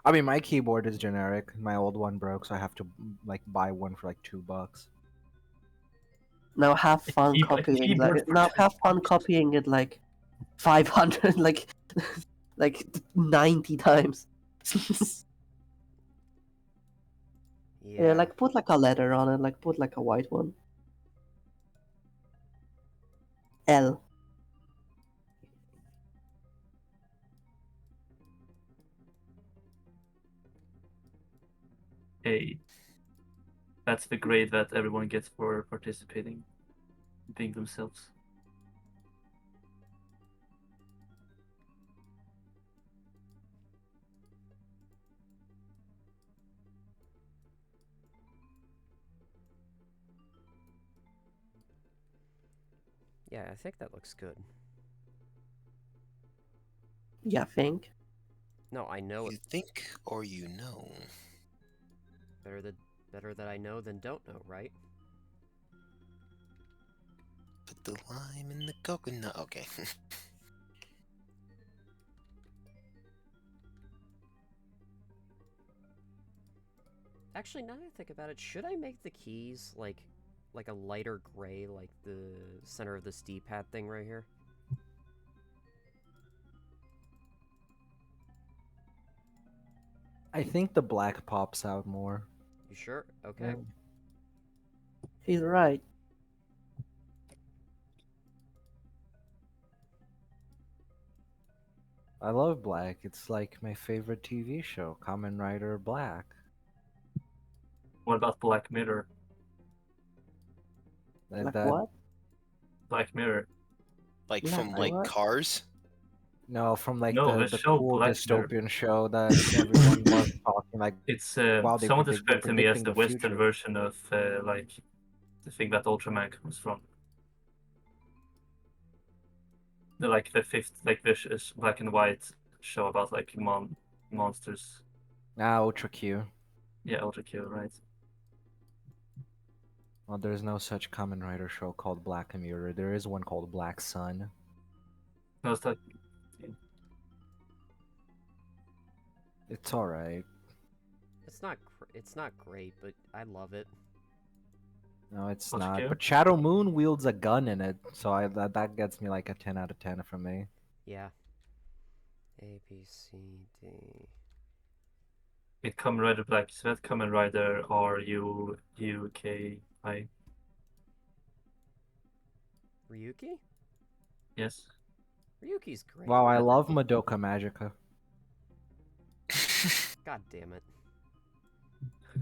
I mean, my keyboard is generic. My old one broke, so I have to like buy one for like $2. Now have fun keyboard- copying keyboard that. for Now have fun $10. copying it like 500, like 90 times. yeah. Yeah, like put like a letter on it. Like put like a white one. L. Hey, that's the grade that everyone gets for participating, being themselves. Yeah, I think that looks good. Yeah, think. No, I know You it think or you know? better that I know than don't know, right? Put the lime in the coconut. Okay. Actually, now that I think about it, should I make the keys like a lighter gray, like the center of this D-pad thing right here? I think the black pops out more. You sure? Okay. Yeah. He's right. I love black. It's like my favorite TV show, Kamen Rider Black. What about Black Mirror? Like That what? Black Mirror. Like Yeah, from like what? Cars. no, from like No, the the show cool Black Mirror. dystopian show that everyone was talking like. It's Wow, someone they're described to me as predicting the the Western future. version of like the thing that Ultraman comes from. The fifth, like this black and white show about like monsters. Ah, Ultra Q. Yeah, Ultra Q, right? Well, there's no such Kamen Rider show called Black Mirror. There is one called Black Sun. No, it's like It's alright. It's not great, but I love it. No, it's Ultra not. Q? But Shadow Moon wields a gun in it, so that gets me like a 10 out of 10 from me. Yeah. A B C D. it Kamen Rider Black. Is that Kamen Rider RUUKI? Ryuki? Yes. Ryuki's great. Wow, I That's love cool. Madoka Magica. God damn it.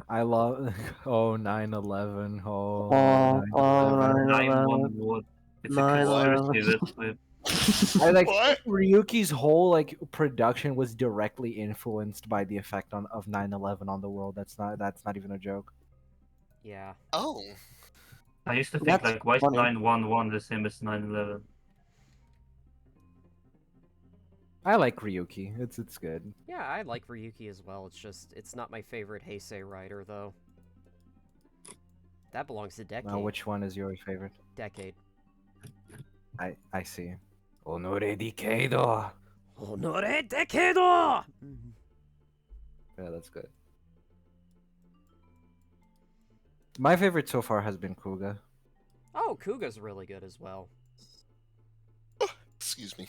I love oh 9/11. Oh, Oh, 9/11. 911. It's a 9/11. conspiracy. That's with I like What? Ryuki's whole like production was directly influenced by the effect of 9/11 on the world. That's not even a joke. Yeah. Oh. I used to think That's like why is funny. 911 the same as 9/11? I like Ryuki. It's good. Yeah, I like Ryuki as well. It's just it's not my favorite Heisei writer though. That belongs to Decade. Now, which one is your favorite? Decade. I see. Honore Dikeido. Honore Dekedo! Yeah, that's good. My favorite so far has been Kuga. Oh, Kuga's really good as well. Excuse me.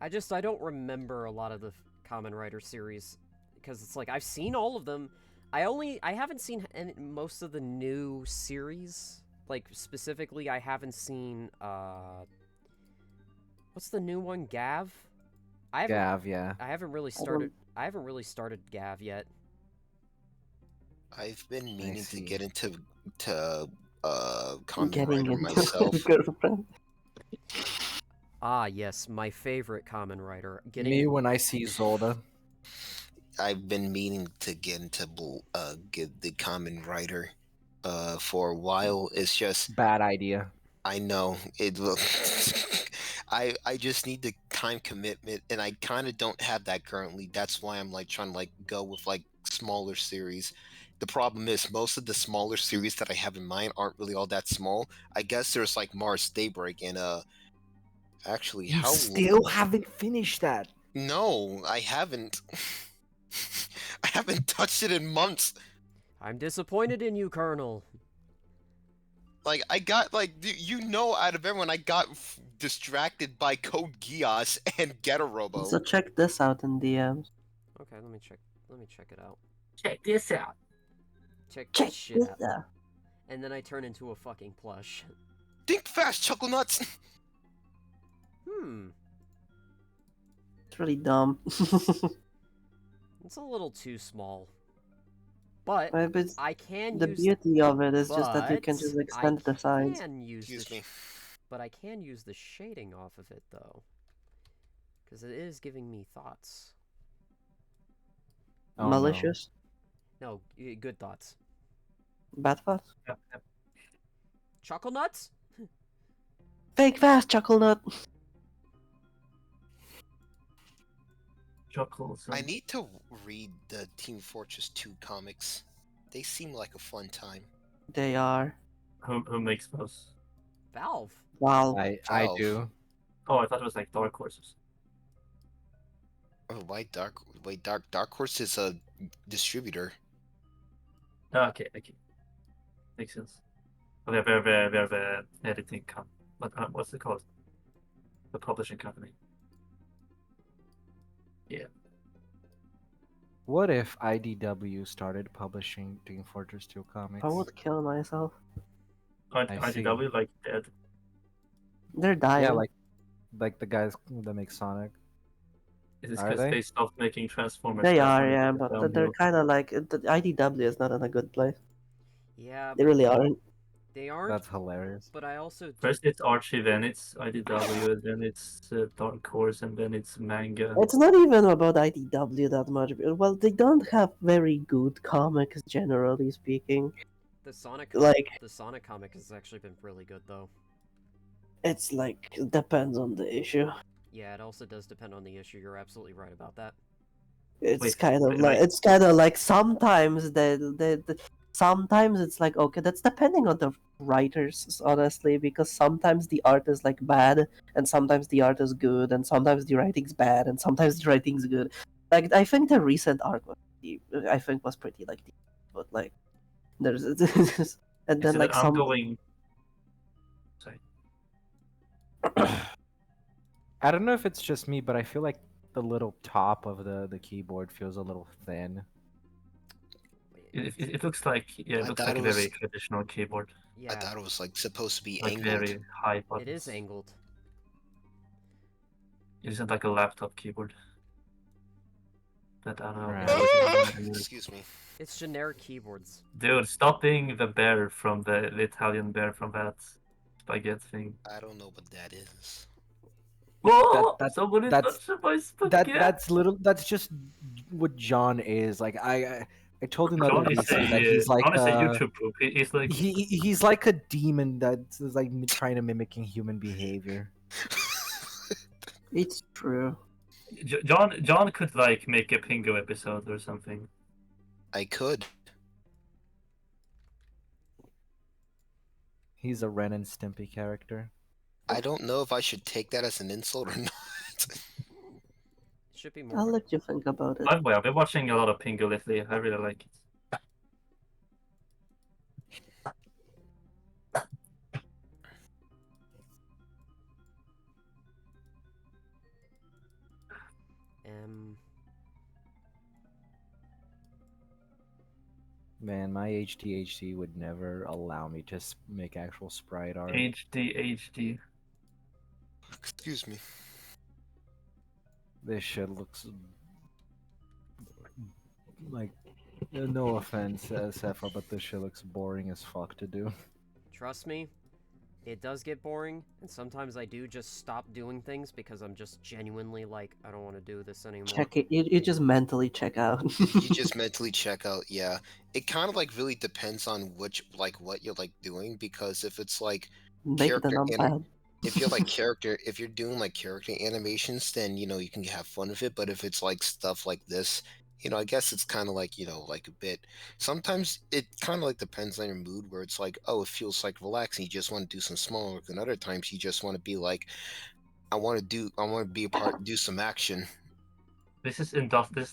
I don't remember a lot of the Kamen Rider series because it's like I've seen all of them. I haven't seen most of the new series. Like specifically, I haven't seen what's the new one? Gav. Gav, yeah. I haven't really started Gav yet. I've been meaning to see. get into Kamen Getting Rider into myself. girlfriend. Ah, yes, my favorite Kamen Rider. Me when I see Zolda. I've been meaning to get into get the Kamen Rider for a while. It's just Bad idea. I know it will. I just need the time commitment, and I kind of don't have that currently. That's why I'm like trying to like go with like smaller series. The problem is most of the smaller series that I have in mind aren't really all that small. I guess there's like Mars Daybreak and actually You how still haven't finished that. no, I haven't. I haven't touched it in months. I'm disappointed in you, Colonel. Like I got like you know out of everyone I got distracted by Code Geass and Get a Robo. So check this out in DMs. Okay, let me check it out. Check this out. Check Check this shit this out. out. And then I turn into a fucking plush. Think fast, Chuckle Nuts. It's really dumb. It's a little too small. But But I can the use beauty of it is just that you can just extend the sides. Excuse me. But I can use the shading off of it though. Because it is giving me thoughts. Oh, no. Malicious? No, good thoughts. Bad thoughts? Yep, yep. Chuckle nuts? Fake fast, Chuckle Nut! Chuckles. I need to read the Team Fortress 2 comics. They seem like a fun time. They are. Who makes those? Valve. Wow. I Valve. do. Oh, I thought it was like Dark Horses. Oh, why Dark? Wait, Dark Horse is a distributor. Okay. Makes sense. Oh, we have editing what's it called? The publishing company. Yeah. What if IDW started publishing Team Fortress 2 comics? I would kill myself. I see. IDW like dead. They're dying. Yeah, like the guys that make Sonic. Is this Are because they? they stopped making Transformers? They stuff are, and yeah, went but downhill? they're kind of like the IDW is not in a good place. Yeah, They really aren't. they aren't. That's hilarious. But I also First it's Archie, then it's IDW, then it's Dark Horse, and then it's manga. It's not even about IDW that much. Well, they don't have very good comics, generally speaking. the Sonic Like, the Sonic comic has actually been really good though. it's like, depends on the issue. Yeah, it also does depend on the issue. You're absolutely right about that. It's Wait, kind of wait, like, wait. it's kind of like sometimes sometimes it's like, okay, that's depending on the writers, honestly, because sometimes the art is like bad, and sometimes the art is good, and sometimes the writing's bad, and sometimes the writing's good. Like, I think the recent arc was pretty like, but like, there's and Is then it like that I'm going? Sorry. I don't know if it's just me, but I feel like the little top of the keyboard feels a little thin. It looks like it I looks thought like a it was- very traditional keyboard, I Yeah, thought it was like supposed to be like angled. very high it buttons. is angled. It isn't like a laptop keyboard. That I don't know. Right. Excuse me. It's generic keyboards. Dude, stop being the bear from the Italian bear from that spaghetti thing. I don't know what that is. Whoa! that- Somebody that's- touched my spaghetti. That's just what John is. Like I told him that John other is day that he's like John is a YouTube poop. He's like he's like a demon that's like trying to mimicking human behavior. It's true. John could like make a Pingo episode or something. I could. He's a Ren and Stimpy character. I don't know if I should take that as an insult or not. Should be I'll more. let you think about it. By the way, I've been watching a lot of Pingo lately. I really like it. Man, my HDHD would never allow me to make actual sprite art. HD. Excuse me. This shit looks like, no offense, Séafra, but this shit looks boring as fuck to do. Trust me, it does get boring, and sometimes I do just stop doing things because I'm just genuinely like, I don't want to do this anymore. Check it. You just mentally check out. You just mentally check out. Yeah, it kind of like really depends on what you're like doing, because if it's like Make the character numpad. if you're doing like character animations, then you can have fun with it. But if it's like stuff like this, I guess it's kind of like like a bit. Sometimes it kind of like depends on your mood, where it's like, oh, it feels like relaxing, you just want to do some small work, and other times you just want to be like, I want to be a part, do some action. This is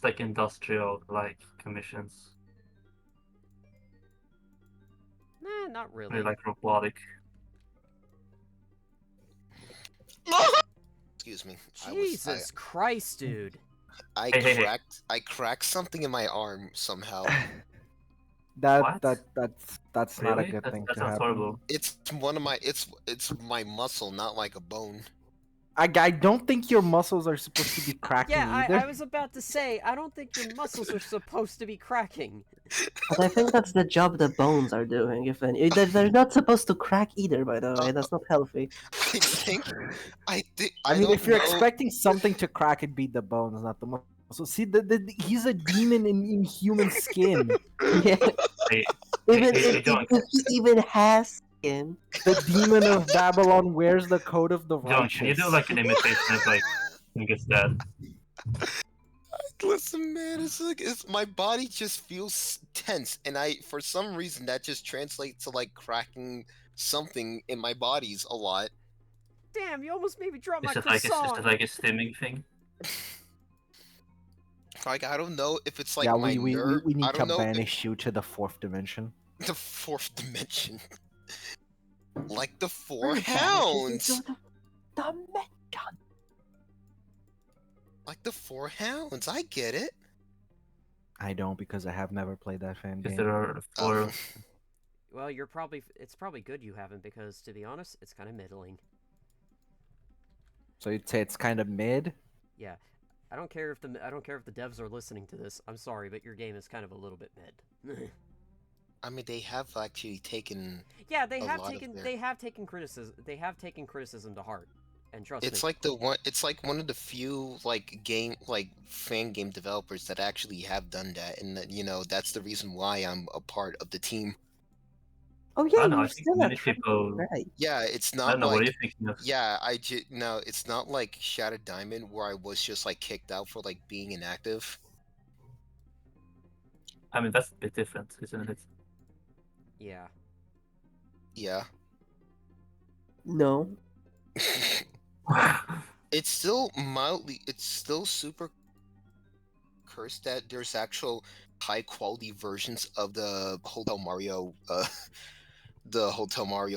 like industrial like commissions. Nah, not really. Really like robotic. Excuse me. Jesus Christ, dude. Hey. I cracked something in my arm somehow. What? That's not a Really? good That thing to sounds happen. horrible. It's it's my muscle, not like a bone. I don't think your muscles are supposed to be cracking Yeah, either. I was about to say, I don't think your muscles are supposed to be cracking. But I think that's the job the bones are doing. If any, they're not supposed to crack either. By the way, that's not healthy. I think I I mean, don't if you're know. expecting something to crack, it'd be the bones, not the muscle. See, he's a demon in human skin. Yeah. Hey, Even hey, John, if he even has skin. The demon of Babylon wears the coat of the John, righteous. can you do like an imitation of like Genghis dad? Listen, man, it's my body just feels tense, and for some reason that just translates to like cracking something in my bodies a lot. Damn, you almost made me drop my Is it croissant. like a stimming thing? Like, I don't know if it's like yeah, my nerve. we I need to don't know banish you to the fourth dimension. the fourth dimension. Like the four We're banished hounds. into the dimension. Like the four hounds. I get it. I don't, because I have never played that fan Because game. there are four. Well, it's probably good you haven't, because to be honest, it's kind of middling. So you'd say it's kind of mid? Yeah. I don't care if the devs are listening to this. I'm sorry, but your game is kind of a little bit mid. I mean, they have actually taken. Yeah, they a have lot of taken their- they have taken criticism to heart. And trust It's me. like one of the few fan game developers that actually have done that, and that that's the reason why I'm a part of the team. Oh yeah, I don't know, you're I think still many a trainer, people. right? Yeah, it's I not don't know. What are like you thinking of? yeah, no, it's not like Shattered Diamond where I was just like kicked out for like being inactive. I mean, that's a bit different, isn't it? Yeah. Yeah. No. It's still super cursed that there's actual high quality versions of the Hotel Mario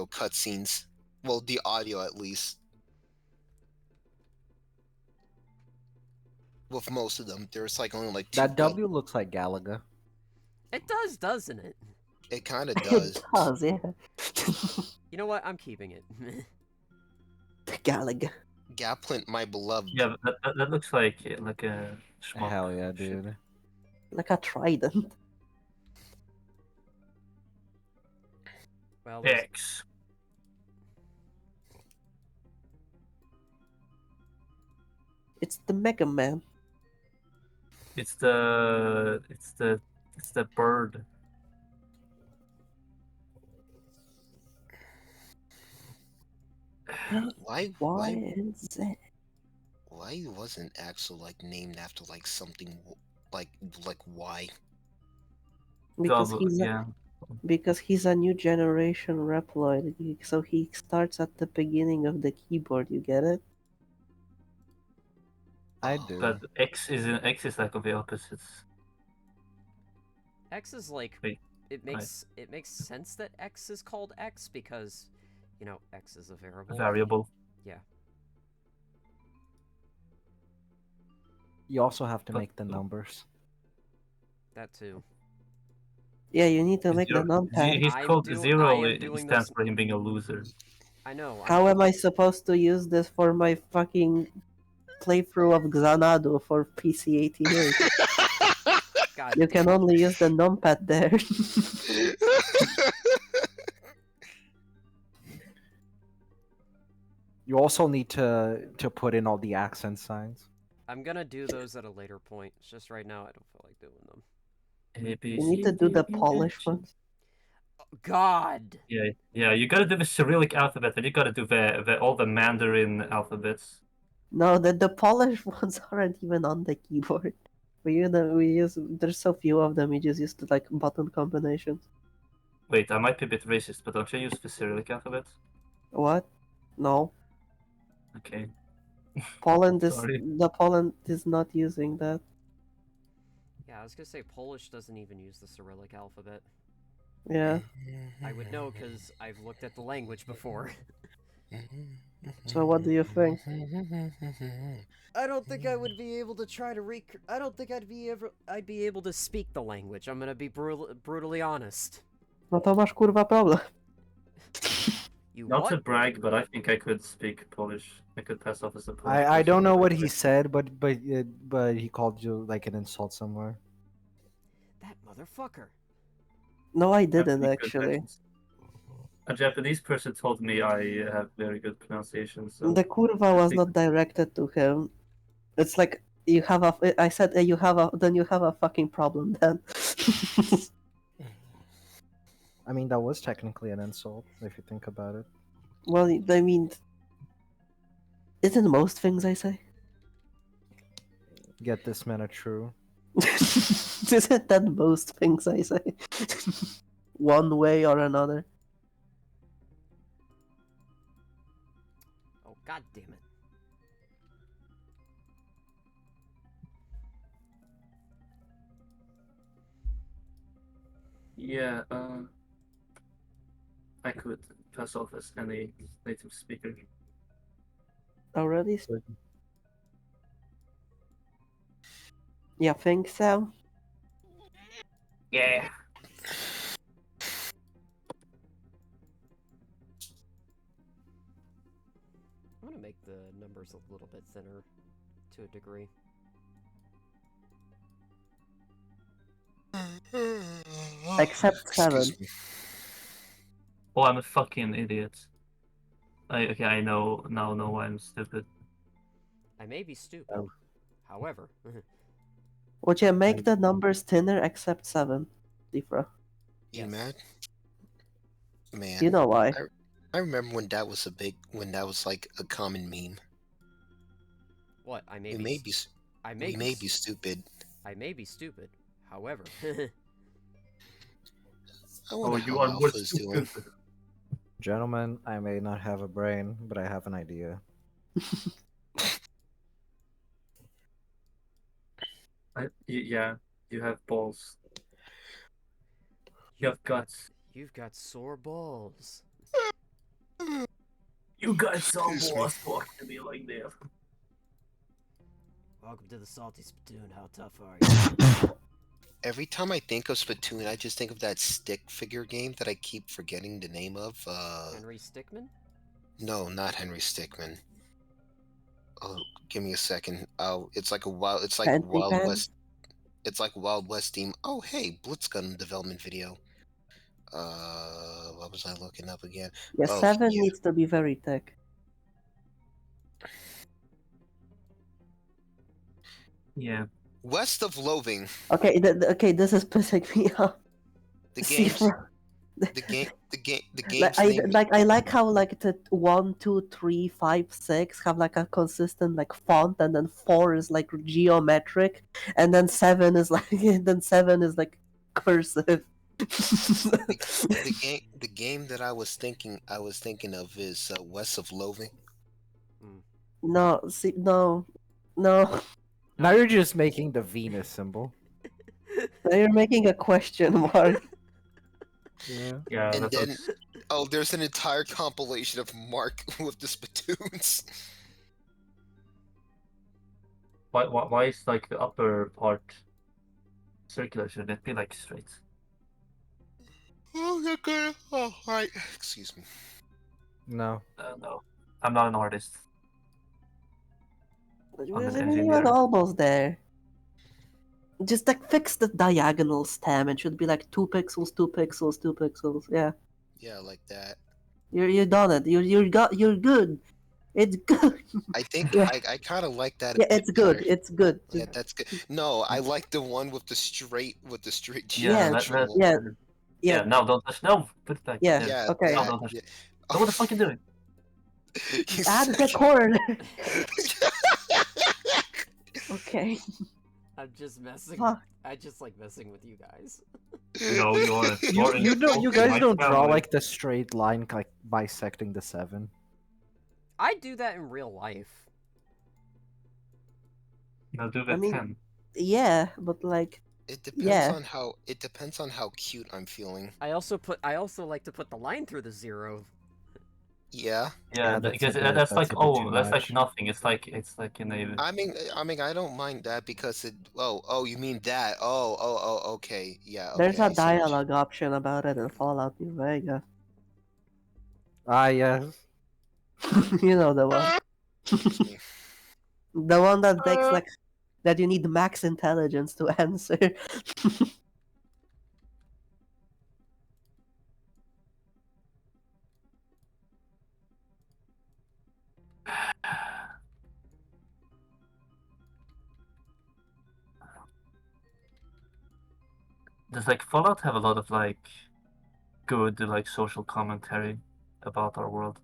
cutscenes. Well, the audio at least. With most of them, there's like only like two. That W looks like Galaga. It does, doesn't it? It kind of It does. does, yeah. You know what? I'm keeping it. Galaga. Gaplint, my beloved. Yeah, that looks like a schmuck Hell yeah, ship. dude. Like a trident. Well, X. It's the Mega Man. It's the bird. Why Y and Z. why wasn't Axel like named after like something like why? Because Double, he's a, yeah. because he's a new generation Reploid, so he starts at the beginning of the keyboard. You get it? I Oh. do. But X is like of the opposites. X is like Wait, it makes sense that X is called X because, you know, X is a variable. variable. Yeah. You also have to But- make the numbers. That too. Yeah, you need to make the numpad. He's I called am Zero. It doing stands those. for him being a loser. I know. How am I supposed to use this for my fucking playthrough of Xanadu for PC88? God. You can only use the numpad there. You also need to put in all the accent signs. I'm gonna do those at a later point. It's just right now I don't feel like doing them. A, B, You need C, to do D, the E, Polish F, G. ones. God. Yeah. You gotta do the Cyrillic alphabet, and you gotta do the all the Mandarin alphabets. No, the Polish ones aren't even on the keyboard. There's so few of them. We just use the, like button combinations. Wait, I might be a bit racist, but don't you use the Cyrillic alphabet? What? No, Okay. Poland Sorry. is not using that. Yeah, I was gonna say Polish doesn't even use the Cyrillic alphabet. Yeah. I would know because I've looked at the language before. So what do you think? I don't think I would be able to try to I don't think I'd be able to speak the language. I'm gonna be brutally honest. No to masz kurwa problem. You Not what? to brag, but I think I could speak Polish. I could pass off as a Polish. I don't person. know what he said, but he called you like an insult somewhere. That motherfucker. No, I I have didn't pretty good actually. accents. A Japanese person told me I have very good pronunciation. So The kurva I was think- not directed to him. It's like you have a. I said you have a. Then you have a fucking problem. Then. I mean, that was technically an insult if you think about it. Well, I mean, isn't most things I say? Get this man a true. Isn't that most things I say? One way or another. Oh, god damn it. yeah, I could pass off as any native speaker. Already? You think so? Yeah. I'm gonna make the numbers a little bit thinner to a degree. Except Excuse 7. me. Oh, I'm a fucking idiot. I know why I'm stupid. I may be stupid. Oh. However, Would you make the numbers thinner except 7, Séafra? You Yes. mad? Man. You know why. I remember when that was like a common meme. what? I may We be may be I may we be may s- be stupid. I may be stupid. However, I Oh, wonder you how are more Alpha is doing. stupid. Gentlemen, I may not have a brain, but I have an idea. Yeah, you have balls. You have guts. you've got sore balls. You got some Excuse me. balls talking to me like that. Welcome to the Salty Spittoon. How tough are you? Every time I think of Splatoon, I just think of that stick figure game that I keep forgetting the name of. Henry Stickmin? No, not Henry Stickmin. Oh, give me a second. Oh, it's like Wild Panty-Pan? West. It's like Wild West theme. Oh, hey, Blitzgun development video. What was I looking up again? Yeah, Oh, 7 yeah. needs to be very thick. Yeah. West of Loathing. Okay, okay, this is pissing me off. The games. The Like game's name. I like how like the 1, 2, 3, 5, 6 have like a consistent like font, and then 4 is like geometric, and then 7 is like cursive. The game that I was thinking of is West of Loathing. No, see, no. Now you're just making the Venus symbol. Now you're making a question mark. Yeah. Yeah, And that's then what's... oh, there's an entire compilation of Mark with the spittoons. Why is like the upper part circular? Should it be like straight? Oh, you're good. Oh, right. Excuse me. No. No, I'm not an artist. I'm an We're engineer. almost there. Just like fix the diagonal stem. It should be like 2 pixels, 2 pixels, 2 pixels. Yeah, Yeah, like that. you're done it. You're good. It's good. I think Yeah, I kind of like that a yeah, bit it's better. good. It's good. Yeah, that's good. No, I like the one with the straight Yeah, Yeah, geometry. yeah, yeah. yeah, No, don't touch. No, put it back. yeah. There. Yeah, Okay. No, that. don't touch. Yeah. No, what the fuck you doing? You Add the suck. corner. Okay. I'm just messing. Fuck. I just like messing with you guys. No, you aren't. You guys don't draw like the straight line like bisecting the 7. I do that in real life. No, do I the mean, 10. yeah, but like, It depends yeah. on how cute I'm feeling. I also like to put the line through the 0. Yeah, Yeah. Yeah, that's because a bit- that's that's like a bit too that's like much. nothing. It's like in a... I mean, I don't mind that because it. Oh, you mean that? Okay. Yeah. There's Okay. a I see what you- dialogue option about it in Fallout New Vegas. Ah, yes. You know the one. Excuse me. The one that takes like that you need max intelligence to answer. Does like Fallout have a lot of like good like social commentary about our world?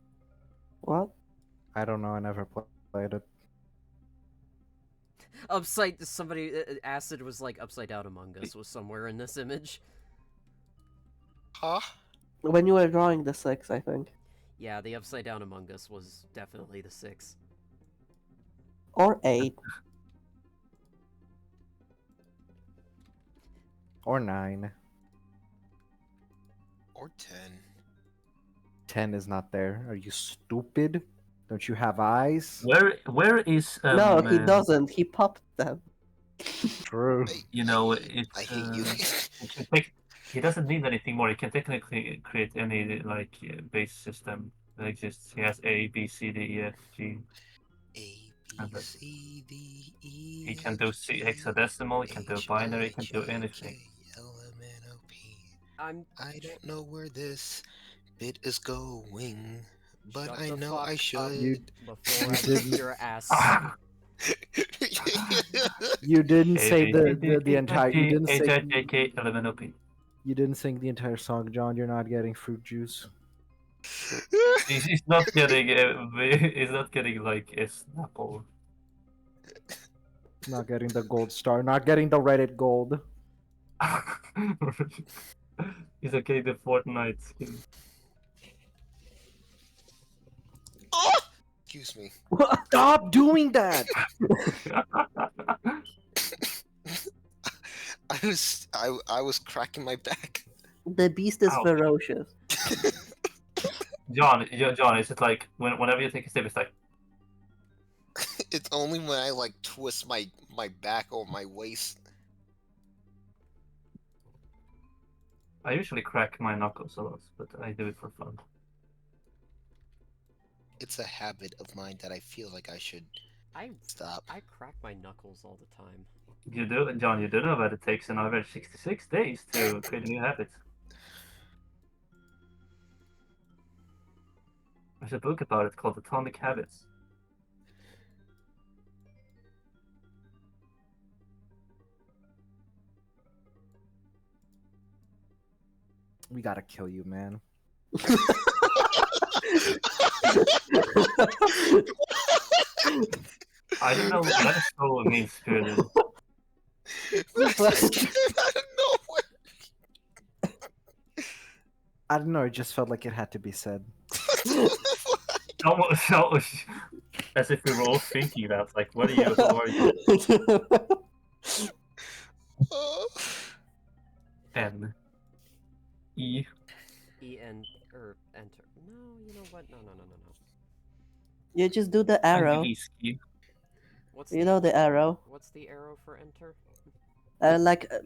What? I don't know. I never played it. Acid was like upside down Among Us was somewhere in this image. Huh? When you were drawing the 6, I think. Yeah, the upside down Among Us was definitely the 6. Or 8. Or 9. Or 10. 10 is not there. Are you stupid? Don't you have eyes? Where is No, he doesn't. He popped them. True. You know, I hate you. it can take, he doesn't need anything more. He can technically create any like base system that exists. He has A, B, C, D, E, F, G. A And B C D E. he can do hexadecimal. He can do binary. He can do anything. I don't know where this bit is going, but Shut I the know fuck I up should. before I didn't- whip your ass. You didn't say A, the, B, C, D, the E, entire. F, You G, didn't H, I, sing. J, K, L, M, N, O, P. You didn't sing the entire song, John. You're not getting fruit juice. He's not getting. He's not getting like a Snapple. Not getting the gold star. Not getting the Reddit gold. He's okay. The Fortnite skin. Oh! Excuse me. Stop doing that! I was cracking my back. The beast is Ow. ferocious. John, is it like whenever you take a step, it's like It's only when I like twist my back or my waist. I usually crack my knuckles a lot, but I do it for fun. It's a habit of mine that I feel like I should I stop. crack my knuckles all the time. You do, John. You do know that it takes an average 66 days to create a new habit. There's a book about it called Atomic Habits. We gotta kill you, man. I don't know. That is so mean spirited. That just came out of nowhere. I don't know. It just felt like it had to be said. Almost, as if we were all thinking that. Like, what are you? Who are you? Oh. N. E. E-N or enter. No, you know what? No. You just do the arrow. Angielski. What's You know the arrow. What's the arrow for enter? Like I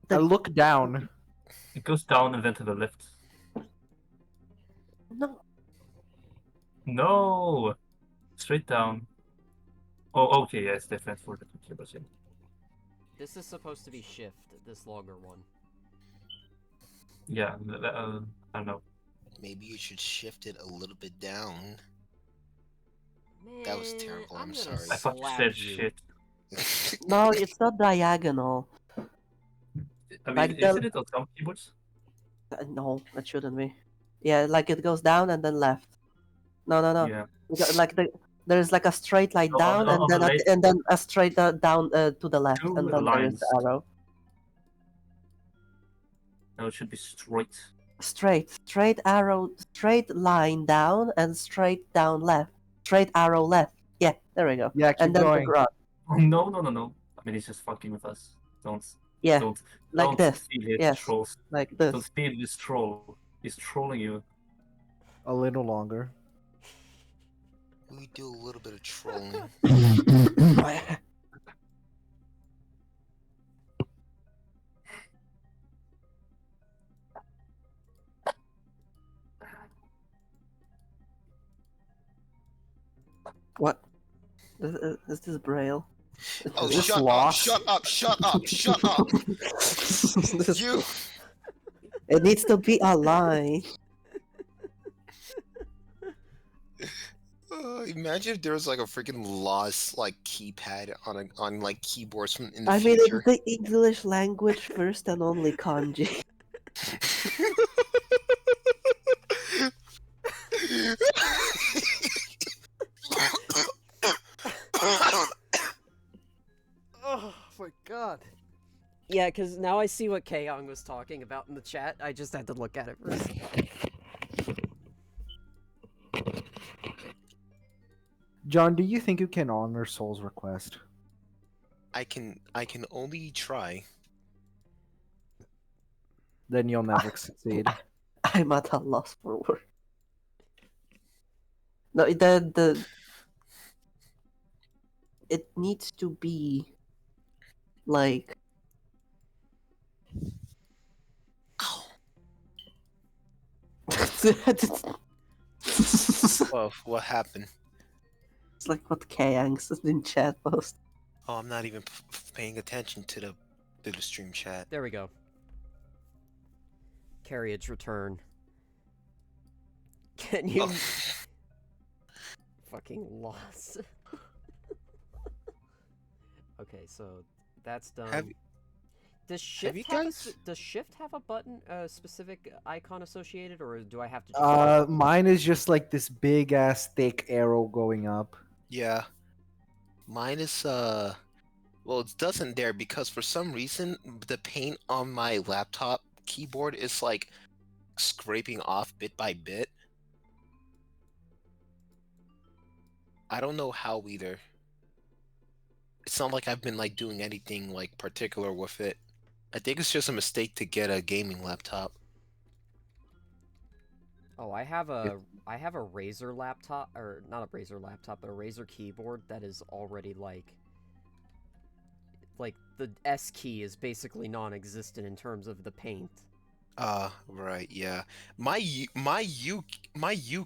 the look down. It goes down and then to the left. no. No! Straight down. Oh, okay, yeah, it's different for the computers. Yeah. This is supposed to be shift. This longer one. Yeah, I don't know. Maybe you should shift it a little bit down. Man, That was terrible, I'm gonna sorry. I thought you slap said you. shit. No, it's not diagonal. I mean, Like the- isn't it on some keyboards? No, it shouldn't be. Yeah, like it goes down and then left. No. Yeah. Like there's like a straight line Oh, down on the left. and then a straight down to the left, Two and then there is the lines. arrow. No, it should be straight. Straight arrow, straight line down and straight down left. Straight arrow left. Yeah, there we go. Yeah, keep And then going. the garage. Oh, no. I mean, he's just fucking with us. Don't Yeah, don't like don't this. steal his Yes. trolls. Like Don't this. steal this troll. He's trolling you. A little longer. We do a little bit of trolling. What? Is this Braille? Oh, Is this shut up! lost? Shut up! Shut up! Shut up! You. It needs to be a line. Imagine if there was like a freaking lost like keypad on like keyboards from in the I mean, future. it's the English language first and only kanji. Oh my god. Yeah, because now I see what Kaong was talking about in the chat. I just had to look at it first. John, do you think you can honor Soul's request? I can only try. Then you'll never succeed. I'm at a loss for words. No, the it needs to be like it's Well, what happened? like what Kayang's in chat post. Oh, I'm not even paying attention to the stream chat. There we go. Carriage return. Can you Oh. fucking lost? Okay, so that's done. Have- does shift you have guys- does shift have a button, specific icon associated, or do I have to just? Mine is just like this big ass thick arrow going up. Yeah. Mine is well, it doesn't there because for some reason the paint on my laptop keyboard is like scraping off bit by bit. I don't know how either. It's not like I've been like doing anything like particular with it. I think it's just a mistake to get a gaming laptop. Oh, I have a Razer laptop, or not a Razer laptop, but a Razer keyboard that is already like the S key is basically non-existent in terms of the paint. Right, yeah. My U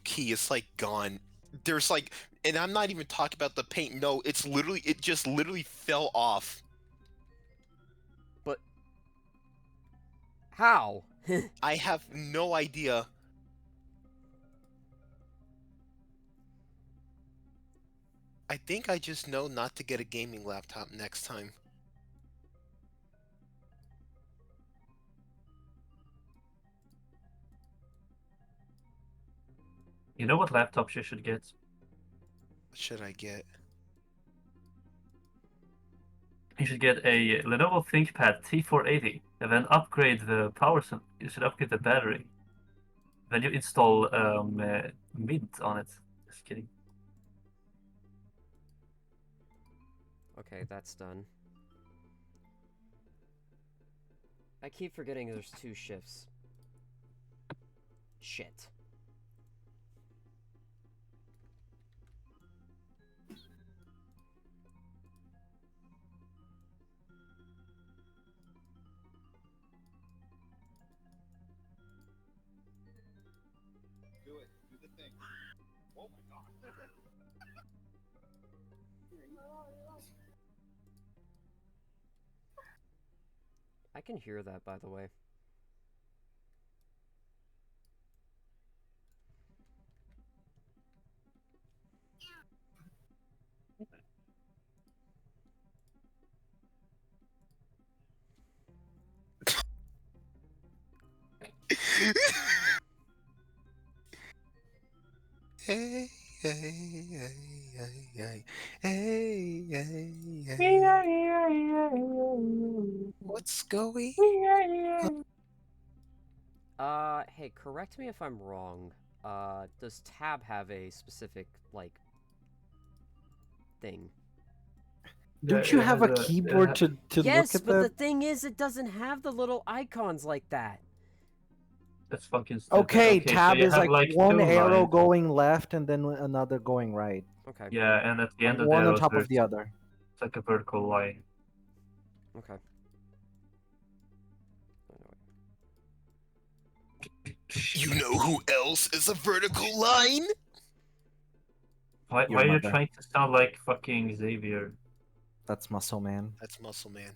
key is like gone. There's like, and I'm not even talking about the paint. No, it just literally fell off. But how? I have no idea. I think I just know not to get a gaming laptop next time. You know what laptops you should get? What should I get? You should get a Lenovo ThinkPad T480 and then upgrade the You should upgrade the battery. Then you install Mint on it. Just kidding. Okay, that's done. I keep forgetting there's 2 shifts. Shit. Do it. Do the thing. Oh my god. I can hear that, by the way. Hey, hey, hey, hey, hey, hey, hey, hey. What's going? Hey, correct me if I'm wrong. Does Tab have a specific, like, thing? Don't you it have has a keyboard to look Yes, at but the that? thing is, it doesn't have the little icons like that. That's fucking stupid. Okay, so tab you is have like one 2 arrow lines. going left and then another going right. Okay. Yeah, and at the end of the One on arrows, top of there's the other. it's like a vertical line. Okay. You know who else is a vertical line? Why Your are you mother. trying to sound like fucking Xavier? That's Muscle Man. That's Muscle Man.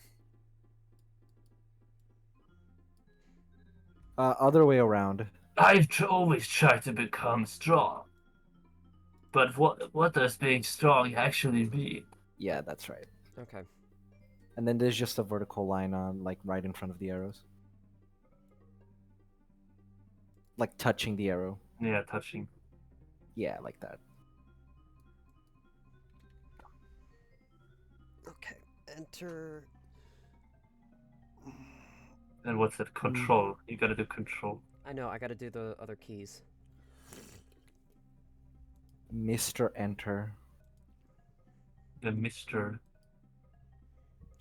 Other way around. Always tried to become strong. But what does being strong actually mean? Yeah, that's right. Okay. And then there's just a vertical line on, like, right in front of the arrows. Like, touching the arrow. Yeah, touching. Yeah, like that. Okay. Enter. And what's that? Control. You gotta do control. I know, I gotta do the other keys. Mr. Enter. The Mister.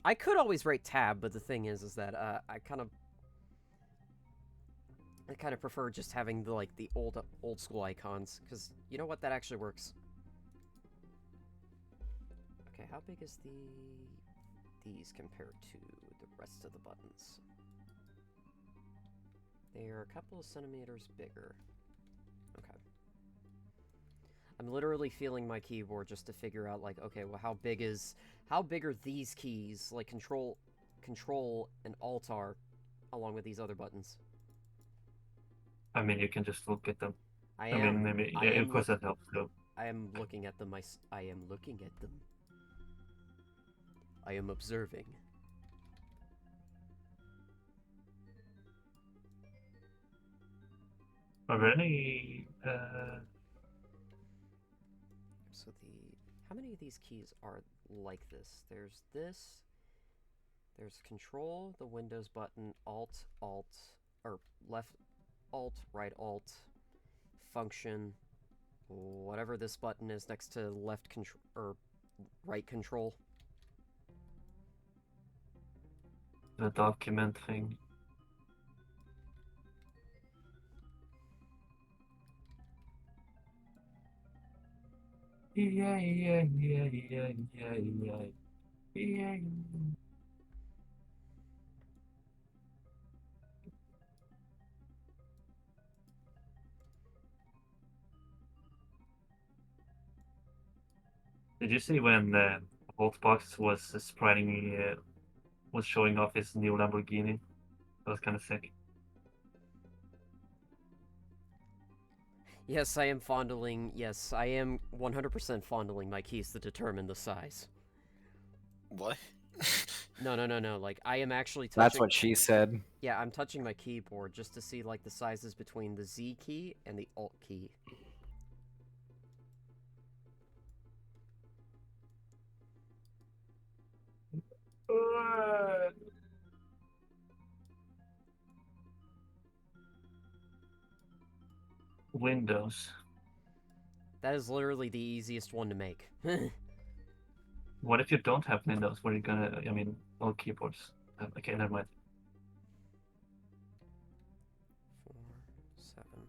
I could always rate Tab, but the thing is that I kind of prefer just having the the old school icons, because you know what, that actually works. Okay, how big is these compared to the rest of the buttons? They are a couple of centimeters bigger. Okay. I'm literally feeling my keyboard just to figure out, like, okay, well, how big are these keys, like control and alt are, along with these other buttons? I mean, you can just look at them. I I am. mean, maybe I yeah, am of course that helps too. I am looking at them. I am looking at them. I am observing. Are there any? So how many of these keys are like this? There's this. There's Control, the Windows button, Alt, or left Alt, right Alt, Function, whatever this button is next to left control or right Control. The document thing. Yeah. Did you see when Voltbox was spreading, was showing off his new Lamborghini? That was kind of sick. Yes, I am fondling. Yes, I am 100% fondling my keys to determine the size. What? No. Like, I am actually touching. That's what she said. Yeah, I'm touching my keyboard just to see, like, the sizes between the Z key and the Alt key. Windows. That is literally the easiest one to make. What if you don't have Windows? What are you gonna? I mean, all keyboards. Okay, never mind. 4, 7.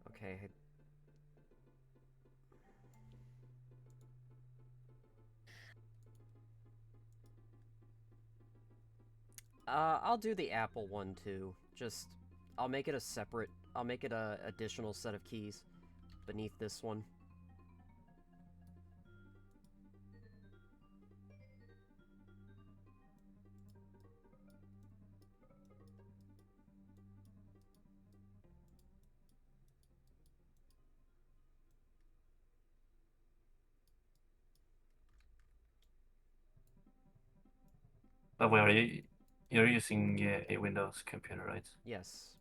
Okay. I'll do the Apple one too. Just, I'll make it a separate. I'll make it a additional set of keys beneath this one. But where are you? You're using a Windows computer, right? Yes.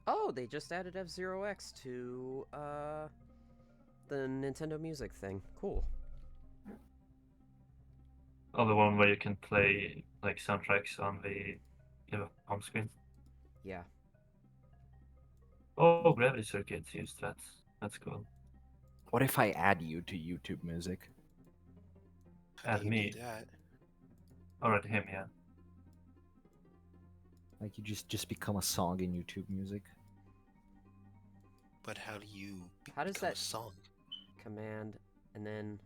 Oh, they just added F-Zero X to the Nintendo Music thing. Cool. Oh, the one where you can play like soundtracks on the home screen. Yeah. Oh, Gravity Circuits used that. That's cool. What if I add you to YouTube Music? How Add do you me. do that? Alright, him, yeah. Like you just become a song in YouTube Music? But how do you How does become a that- song? Command, and then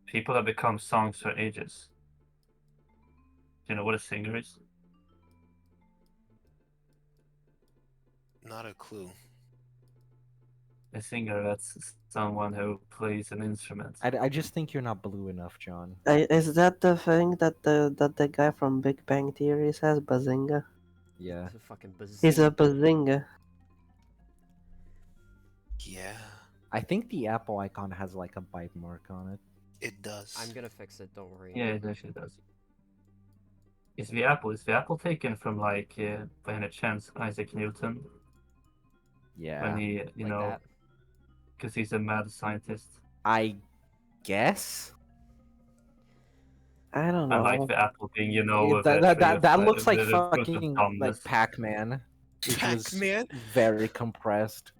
People have become songs for ages. Do you know what a singer is? Not a clue. A singer, that's someone who plays an instrument. I just think you're not blue enough, John. Is that the thing that the guy from Big Bang Theory says? Bazinga. Yeah. the fucking bazinga. He's a bazinga. Yeah, I think the Apple icon has like a bite mark on it. it does. I'm gonna fix it. Don't worry. Yeah, it actually does. Is the apple taken from like by any chance Isaac Newton Yeah. when he you Like know that. because he's a mad scientist? I guess. I don't I know. like the apple being a That vector of, looks like the fruit of fucking dumbness. like Pac-Man, which was Pac-Man? very compressed.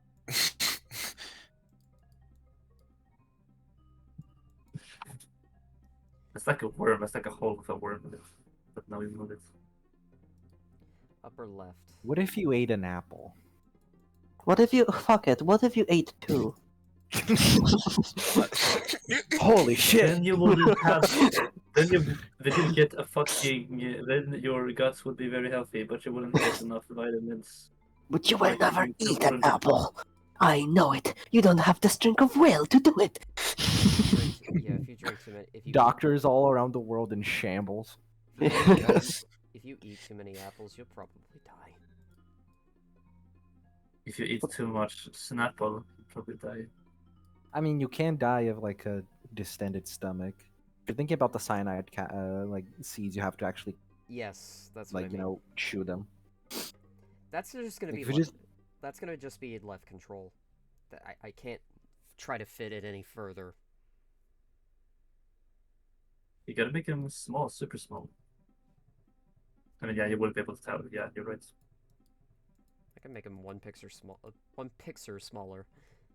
It's like a worm. It's like a hole with a worm in it. But now you move it. Upper left. What if you ate an apple? What if you fuck it? What if you ate two? Holy shit! Then you wouldn't have. Then you get a fucking. Then your guts would be very healthy, but you wouldn't get enough vitamins. But you will Like, never you eat an wouldn't- apple. I know it. You don't have the strength of will to do it. Yeah, if you drink too many, if you Doctors all around the world in shambles. Yes. if you eat too many apples, you'll probably die. If you eat too much Snapple, you'll probably die. I mean, you can die of like a distended stomach. If you're thinking about the cyanide like seeds, you have to actually Yes, that's what like I mean. chew them. That's just gonna Like, be. if you That's gonna just be left control. I can't try to fit it any further. You gotta make them small, super small. I mean, yeah, you wouldn't be able to tell. Yeah, you're right. I can make them 1 pixel smaller.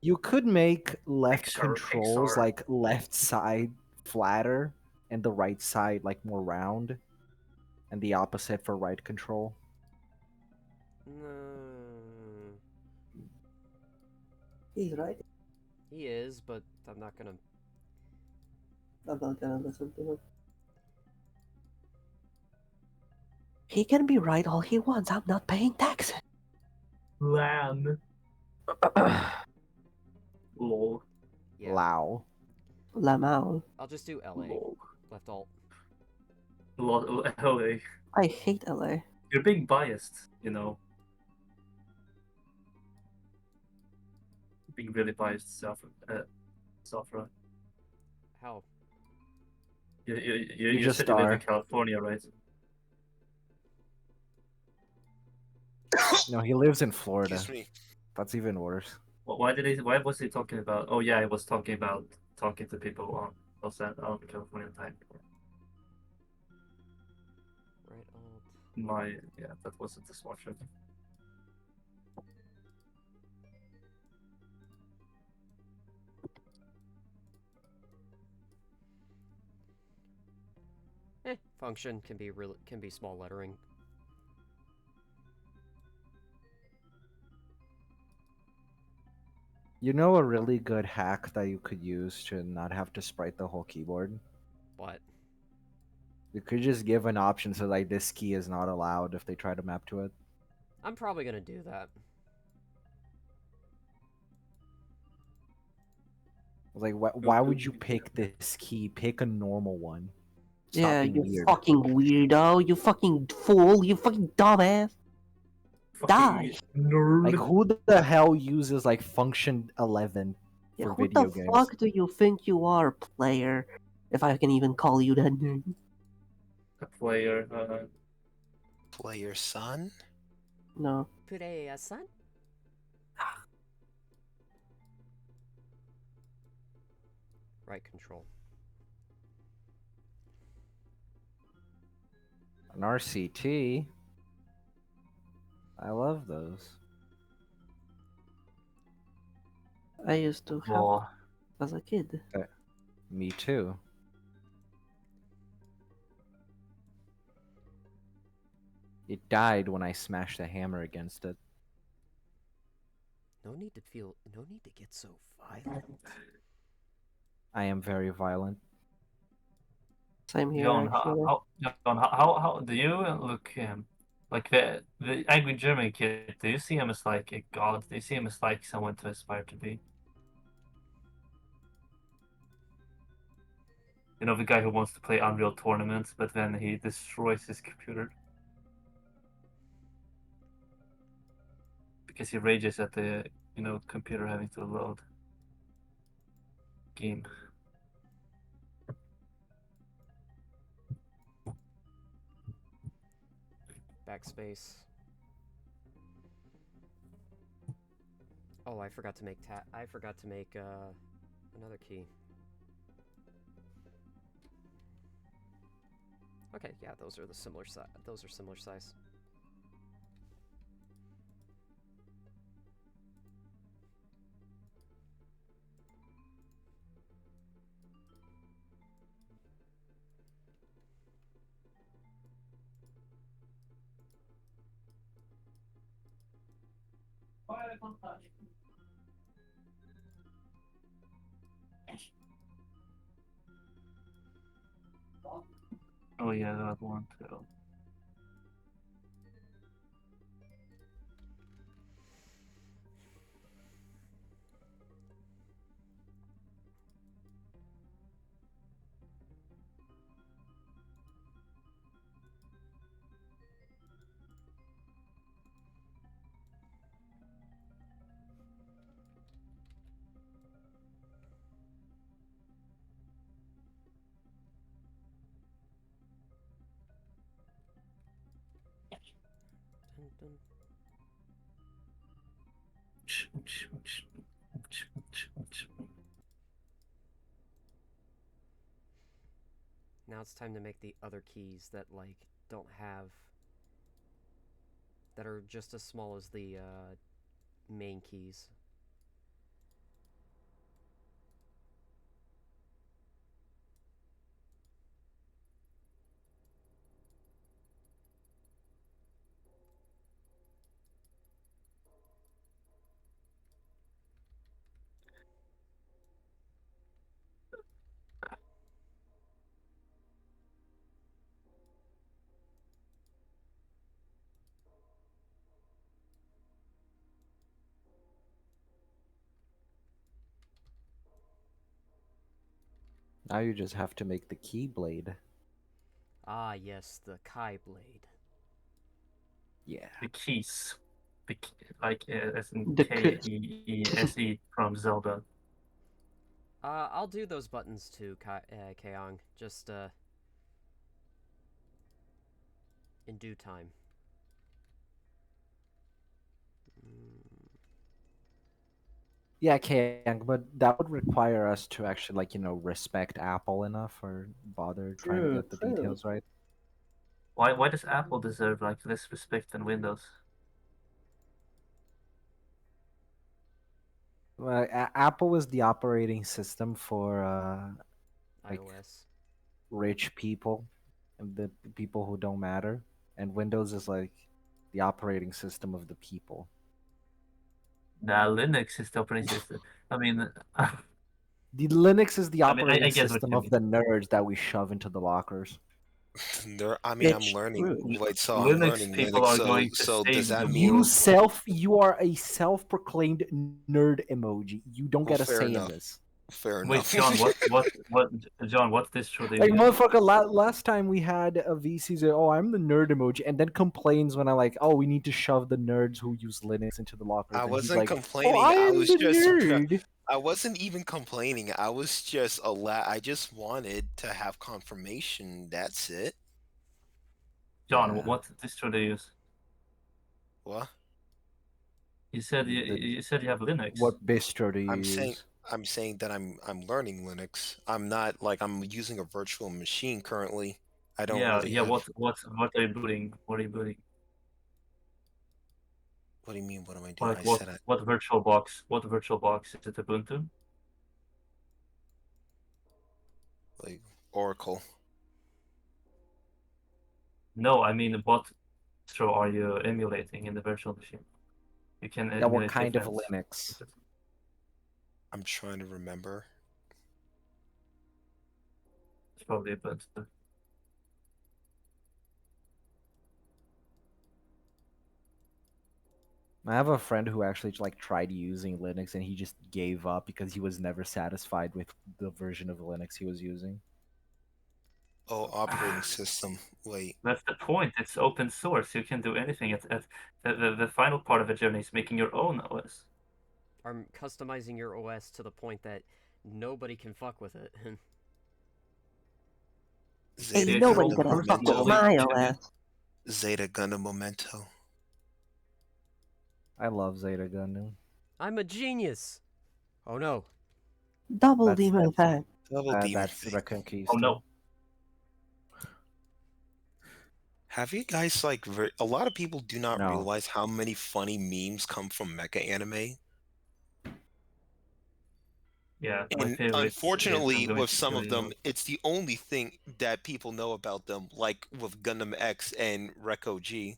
You could make left Pixar, controls Pixar. like left side flatter and the right side like more round. and the opposite for right control. No, He's right. he is, but I'm not gonna. I'm not gonna listen to him. He can be right all he wants. I'm not paying taxes. Lan. Lol. Yeah, Lao. Lamau. I'll just do LA. Lol. Left alt. LA. I hate LA. You're being biased, you know. Being really biased, Séafra. How? You just said you live in are. California, right? No, he lives in Florida. Excuse me. That's even worse. Why was he talking about? Oh yeah, he was talking about talking to people on California time. Right alt. Yeah, that wasn't the smart trip. Function can be small lettering. You know a really good hack that you could use to not have to sprite the whole keyboard? What? You could just give an option so like this key is not allowed if they try to map to it. I'm probably gonna do that. Like, why would you pick this key? Pick a normal one. Stop Yeah, being you weird. fucking weirdo. You fucking fool. You fucking dumbass. Die. Nerd. Like, who the hell uses like function 11 Yeah, for who video the games? fuck do you think you are, player? If I can even call you that name. A player. Player son? No. Play a son? Right control. An RCT. I love those. I used to have Oh, as a kid. Me too. It died when I smashed a hammer against it. No need to get so violent. I am very violent. Same here, John, actually. how do you look like the angry German kid? Do you see him as like a god? Do you see him as like someone to aspire to be? You know, the guy who wants to play Unreal tournaments, but then he destroys his computer because he rages at the computer having to load game. Backspace. Oh, I forgot to make another key. Okay, yeah, those are similar size. Oh yeah, that one too. Dun, dun. Now it's time to make the other keys that that are just as small as the main keys. Now you just have to make the keyblade. Ah, yes, the Kai blade. Yeah. The keys. Like as in The Keese from Zelda. I'll do those buttons too, Kaong. Just, in due time. Yeah, Kang, but that would require us to actually, like, respect Apple enough or bother trying to True, get the true. details right. Why does Apple deserve like less respect than Windows? Well, Apple is the operating system for like iOS. rich people and the people who don't matter, and Windows is like the operating system of the people. Nah, Linux is the operating system. I mean, The Linux is the I mean, I operating get what system you of mean. the nerds that we shove into the lockers. I mean, I'm It's learning. true. Wait, so I'm Linux learning people Linux. are So, going to so does save that the mean? world. You are a self-proclaimed nerd emoji. You don't Well, get a fair say in enough. this. Fair Wait, enough. John, John, what's this true do you Like use? motherfucker, last time we had a VC say, "Oh, I'm the nerd emoji," and then complains when I like, "Oh, we need to shove the nerds who use Linux into the lockers," I and he's wasn't like, "Oh, complaining. I I am was the just. nerd." I wasn't even complaining. I was just I just wanted to have confirmation. That's it. John, Yeah. what distro do you use? What? You said you said you have Linux. What bistro do you I'm saying. use? I'm saying that I'm learning Linux. I'm not like I'm using a virtual machine currently. I don't Yeah, really yeah. have. What are you booting? What are you booting? What do you mean? What am I doing? Like I said I what virtual box? What virtual box is it? Ubuntu? like Oracle. No, I mean what distro are you emulating in the virtual machine? You can Yeah, what emulate kind of different. Linux? I'm trying to remember. It's probably Ubuntu. I have a friend who actually like tried using Linux and he just gave up because he was never satisfied with the version of Linux he was using. Oh, operating system. Wait. That's the point. It's open source. You can do anything. The final part of the journey is making your own OS. Or customizing your OS to the point that nobody can fuck with it. Ain't Zeta It's nobody Gundam called gonna fuck with Memento. my personally. OS. Zeta Gundam Memento. I love Zeta Gundam. I'm a genius! Oh no. Double That's demon effect. Double demon that's thing. Reconquista. Oh no. Have you guys like a lot of people do not No. realize how many funny memes come from mecha anime? Yeah, my And favorite is I'm unfortunately, going with to some kill of you. them, it's the only thing that people know about them, like with Gundam X and Rekko G.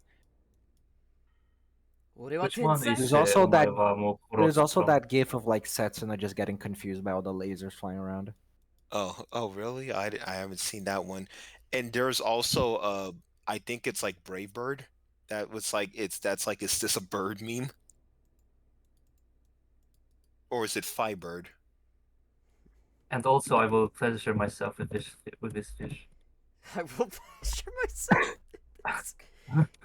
Which one is There's Sense! also that Omaeva mo there's also Kurotsuko? that gif of like Setsuna just getting confused by all the lasers flying around. Oh, really? I haven't seen that one. And there's also I think it's like Brave Bird. That was like that's like is this a bird meme? Or is it Firebird? And also, I will pleasure myself with this fish. I will picture myself.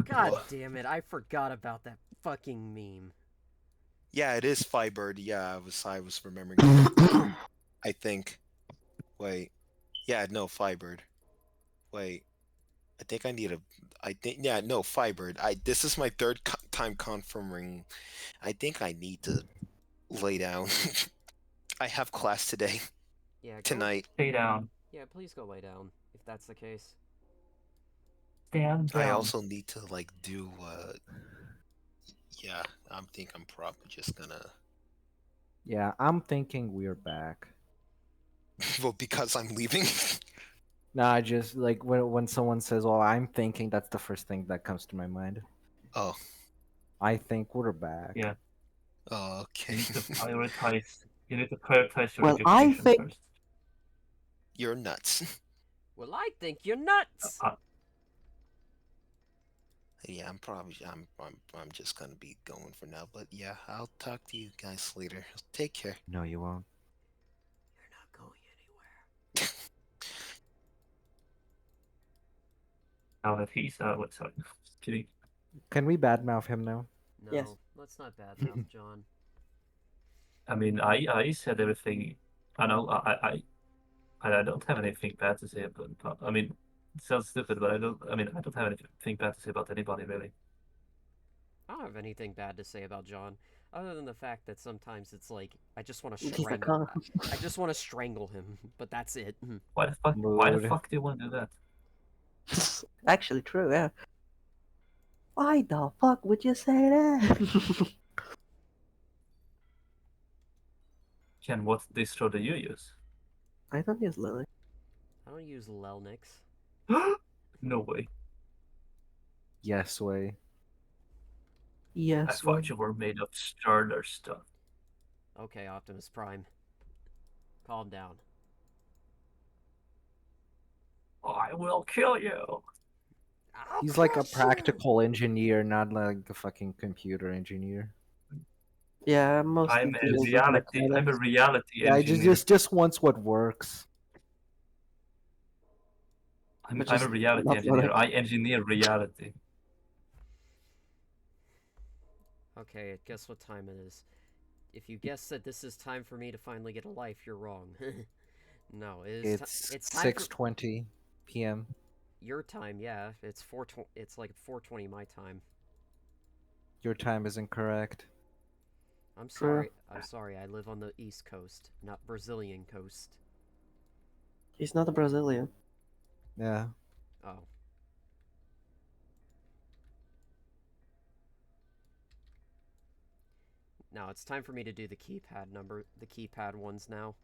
God What? damn it, I forgot about that fucking meme. Yeah, it is Firebird. Yeah, I was remembering correctly. I think. Wait. Yeah, no, Firebird. Wait. I think I need a. I think yeah, no, Firebird. This is my third time confirming. I think I need to lay down. I have class today, Yeah, go. tonight. Stay down. Yeah, please go lay down, if that's the case. Stand I down. also need to like do. Yeah, I'm probably just gonna. Yeah, I'm thinking we're back. Well, because I'm leaving. Nah, just like when someone says, "Oh, I'm thinking," that's the first thing that comes to my mind. Oh. I think we're back. Yeah, Oh, you okay. need to prioritize. You need to prioritize your Well, I education think first. You're nuts. Well, I think you're nuts! Yeah, I'm just gonna be going for now. But yeah, I'll talk to you guys later. Take care. No, you won't. You're not going anywhere. Now that he's sorry, just kidding. Can we badmouth him now? No, Yes. let's not badmouth John. I mean, I said everything. I know I don't have anything bad to say about. I mean, it sounds stupid, but I don't. I mean, I don't have anything bad to say about anybody really. I don't have anything bad to say about John, other than the fact that sometimes it's like I just want to He's a strangle. con. I just want to strangle him, but that's it. Why the fuck? Why the Mood. fuck do you want to do that? Actually, true. Yeah. Why the fuck would you say that? Ken, what distro do you use? I don't use Lily. I don't use Lelnix. No way. Yes way. I Yes. thought you were made of starter stuff. Okay, Optimus Prime. Calm down. I will kill you. I'll He's like a crush you! practical engineer, not like a fucking computer engineer. Yeah, I'm mostly I'm a dealing with reality. I'm a mechanics. reality Yeah, he engineer. just wants what works. Which I'm is a reality not what engineer. I engineer reality. Okay, guess what time it is. If you guess that this is time for me to finally get a life, you're wrong. No, it's time for 6:20 p.m. your time. Yeah, it's 4:20. It's like 4:20 my time. Your time is incorrect. I'm True. sorry. I'm sorry. I live on the East Coast, not Brazilian coast. He's not a Brazilian. Yeah. Oh. Now it's time for me to do the keypad ones now.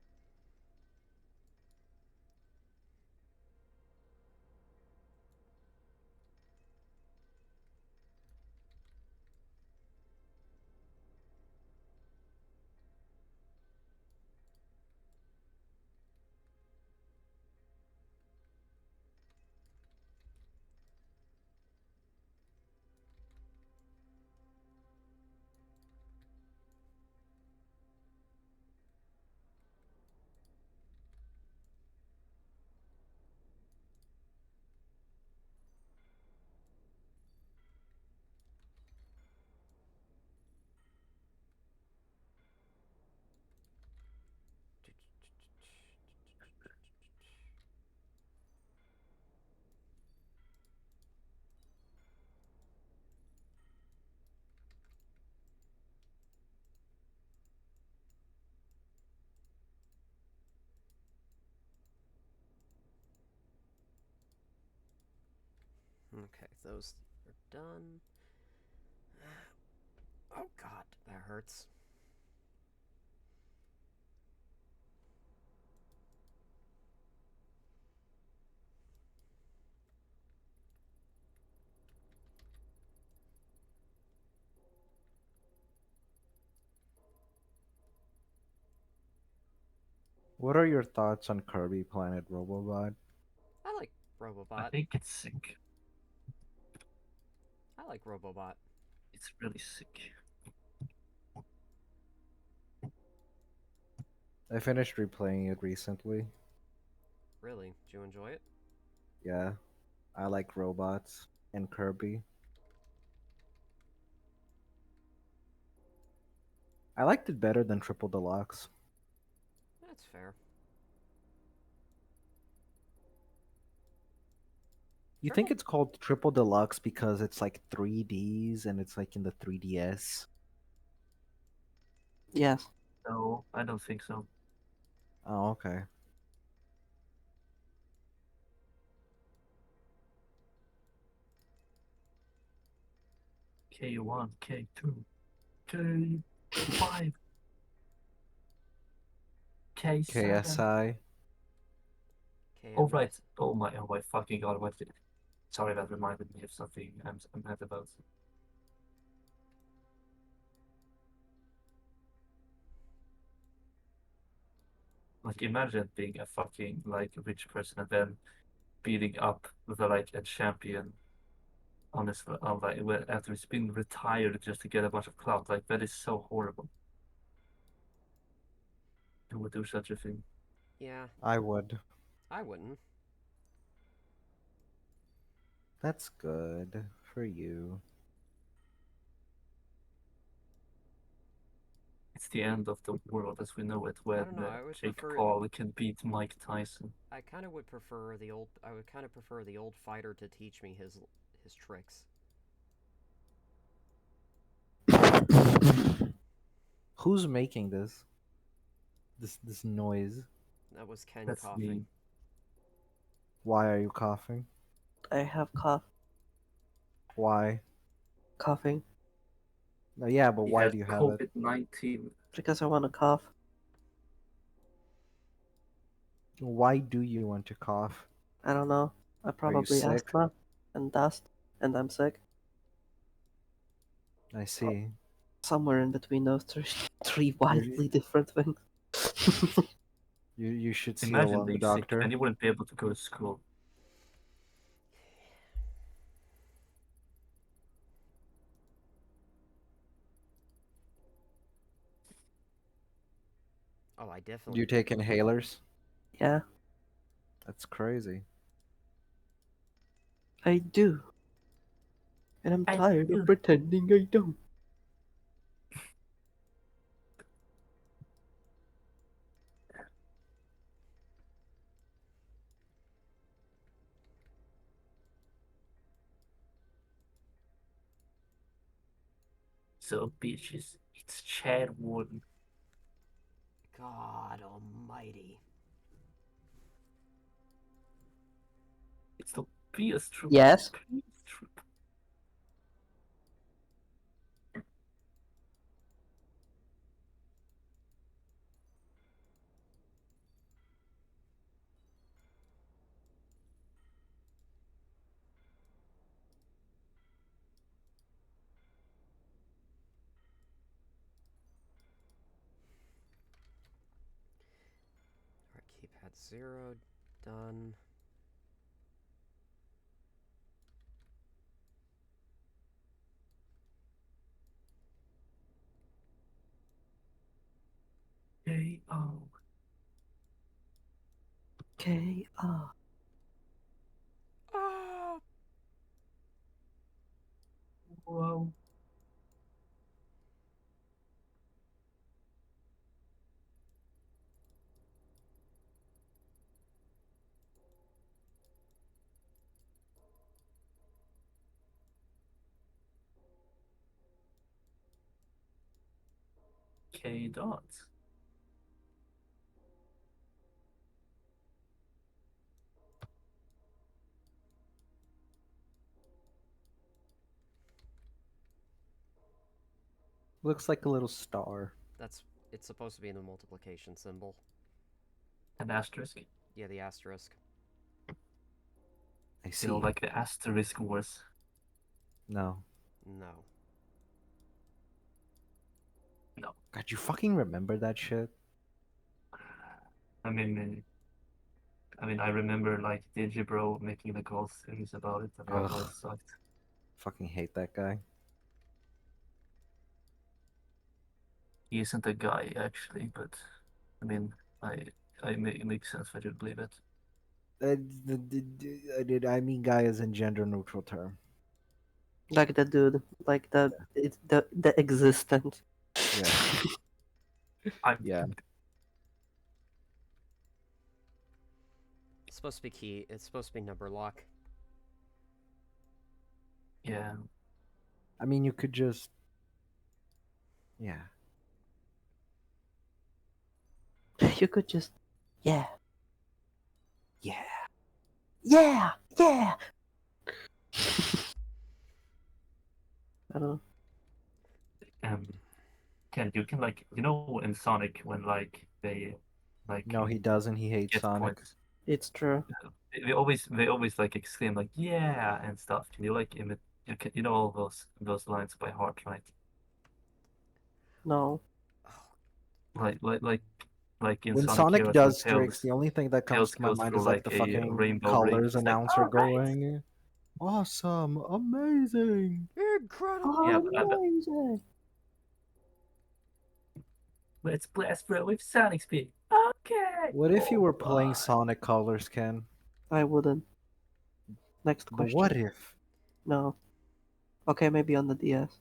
Okay, those are done. Oh god, that hurts. What are your thoughts on Kirby Planet Robobot? I like I Robobot. think it's sick. I like Robobot. It's really sick. I finished replaying it recently. Really? Did you enjoy it? Yeah. I like robots and Kirby. I liked it better than Triple Deluxe. That's fair. You think it's called Triple Deluxe because it's like 3Ds and it's like in the 3DS? Yes. No, I don't think so. Oh, okay. K1, K2, K5, K7. KSI. KMS. Oh right. Oh my fucking god! What? Sorry, that reminded me of something I'm mad about. Like, imagine being a fucking like rich person and then beating up with a champion honestly, after he's been retired just to get a bunch of clout. Like, that is so horrible. Who would do such a thing? Yeah, I would. I wouldn't. That's good for you. It's the end of the world as we know it I when don't know. I would Jake prefer. Paul can beat Mike Tyson. I kind of would prefer the old. I would kind of prefer the old fighter to teach me his tricks. Who's making this? This noise. That was Ken That's coughing. me. Why are you coughing? I have Why? coughing No, yeah, but He why has do you have it? COVID-19. because I want to cough. Why do you want to cough? I don't know. I probably sick? asthma and dust, and I'm sick. I see. Somewhere in between those three You're- wildly different things. You should see a Imagine lung being sick, doctor. then you wouldn't be able to go to school. Oh, I Do definitely. you take inhalers? Yeah, That's crazy. I do. And I'm I tired do. of pretending I don't. So, bitches, it's Chad Warden. God Almighty. It's the PS Troop. Yes. PS Troop. Alright, keypad 0. Done. K.O. K.O. Ah! Whoa. K. Dots. Looks like a little star. That's. It's supposed to be in the multiplication symbol. An asterisk. Yeah, the asterisk. I see. You know, like the asterisk wars. No. No. No. God, you fucking remember that shit? I mean, I remember like Digibro making the call series about it and how it Ugh. sucked. Fucking hate that guy. He isn't a guy actually, but I mean, it makes sense why you believe it. I mean guy is in gender neutral term. Like the dude, like the existent. Yeah. Yeah. It's supposed to be key. It's supposed to be number lock. Yeah. I mean you could just yeah. You could just, yeah, Yeah. yeah, yeah. I don't know. Ken, you can like in Sonic when like they like No, he doesn't. He hates get Sonic. points. It's true. They always like exclaim like yeah and stuff. Can you like imit you know all those lines by heart, right? No. Like like like like in When Sonic Sonic Heroes when does tricks, the only thing that comes Tails to my goes mind through is like like the a fucking rainbow ring. colors It's like, announcer all right. going, awesome, amazing. Incredible! Yeah, but Amazing. let's blast bro with Sonic speed. Okay. What if you Oh were playing my. Sonic Colors, Ken? I wouldn't. Next But question. what if? No. Okay, maybe on the DS.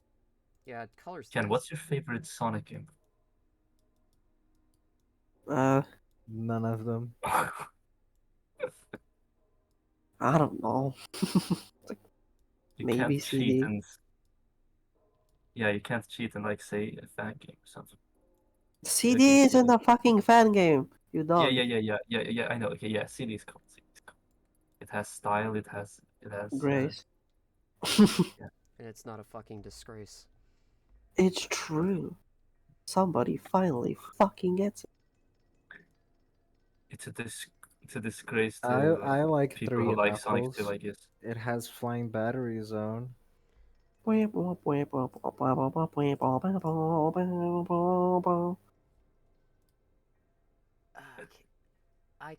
Yeah, colors. Ken, what's your favorite Sonic game? None of them. I don't know. You Maybe can't cheat CD. and yeah, you can't cheat and like say a fan game or something. CD isn't a fucking fan game. You Yeah, dog. yeah. I know. Okay, yeah, CD is cool. CD is cool. It has style. It has. Grace. And it's not a fucking disgrace. It's true. Somebody finally fucking gets it. It's a disgrace to I like people 3 who and like Sonic 2, Knuckles. I guess. It has flying battery zone. I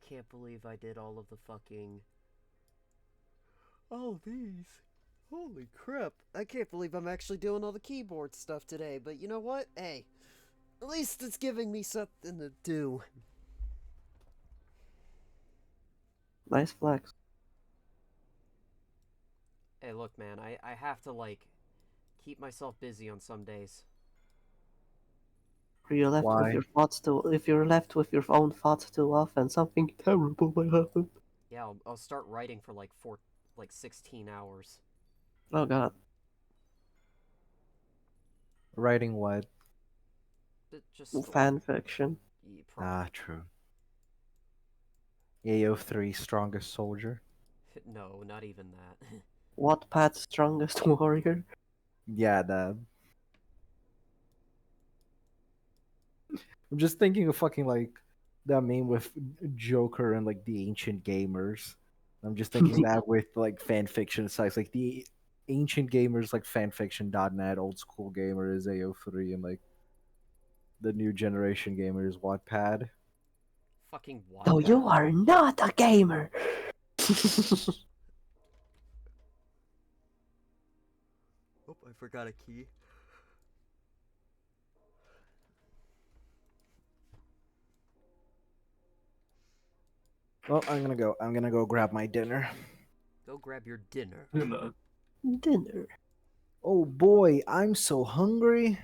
can't believe I did all of the fucking. Oh, these. Holy crap. I can't believe I'm actually doing all the keyboard stuff today, but you know what? Hey, at least it's giving me something to do. Nice flex. Hey, look, man, I have to, like, keep myself busy on some days. If you're left with Why? your thoughts if you're left with your own thoughts too often, something terrible might happen. Yeah, I'll start writing for, like, 16 hours. Oh god. Writing what? Just, Fan fiction. Ah, true. AO3 strongest soldier. No, not even that. Wattpad's strongest warrior. Yeah, that. I'm just thinking of fucking like that meme with Joker and like the ancient gamers. I'm just thinking that with like fan fiction sites, like the ancient gamers like fanfiction.net, old school gamers AO3, and like the new generation gamers Wattpad. Fucking what? No, you are not a gamer! Oh, I forgot a key. Well, I'm gonna go. I'm gonna go grab my dinner. Go grab your dinner. No. Dinner. Oh boy, I'm so hungry.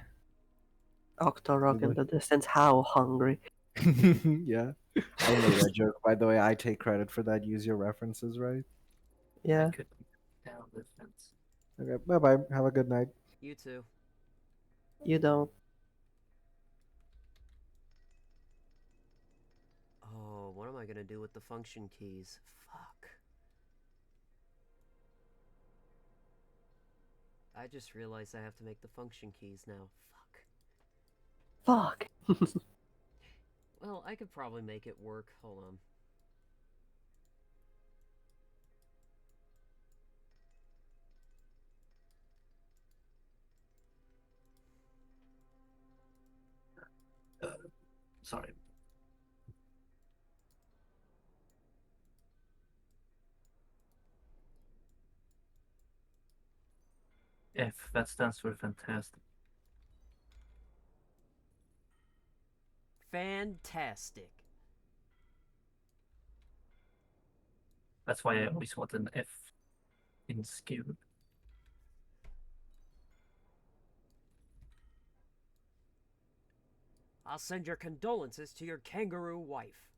Octorok in the distance, how hungry. Yeah. I made that joke, by the way. I take credit for that. Use your references, right? Yeah. I could down the fence. Okay, bye bye. Have a good night. You too. You don't. Oh, what am I gonna do with the function keys? Fuck. I just realized I have to make the function keys now. Fuck. Fuck. Well, I could probably make it work. Hold on. Sorry. F, that stands for fantastic. Fantastic. That's why I always want an F in skewed. I'll send your condolences to your kangaroo wife.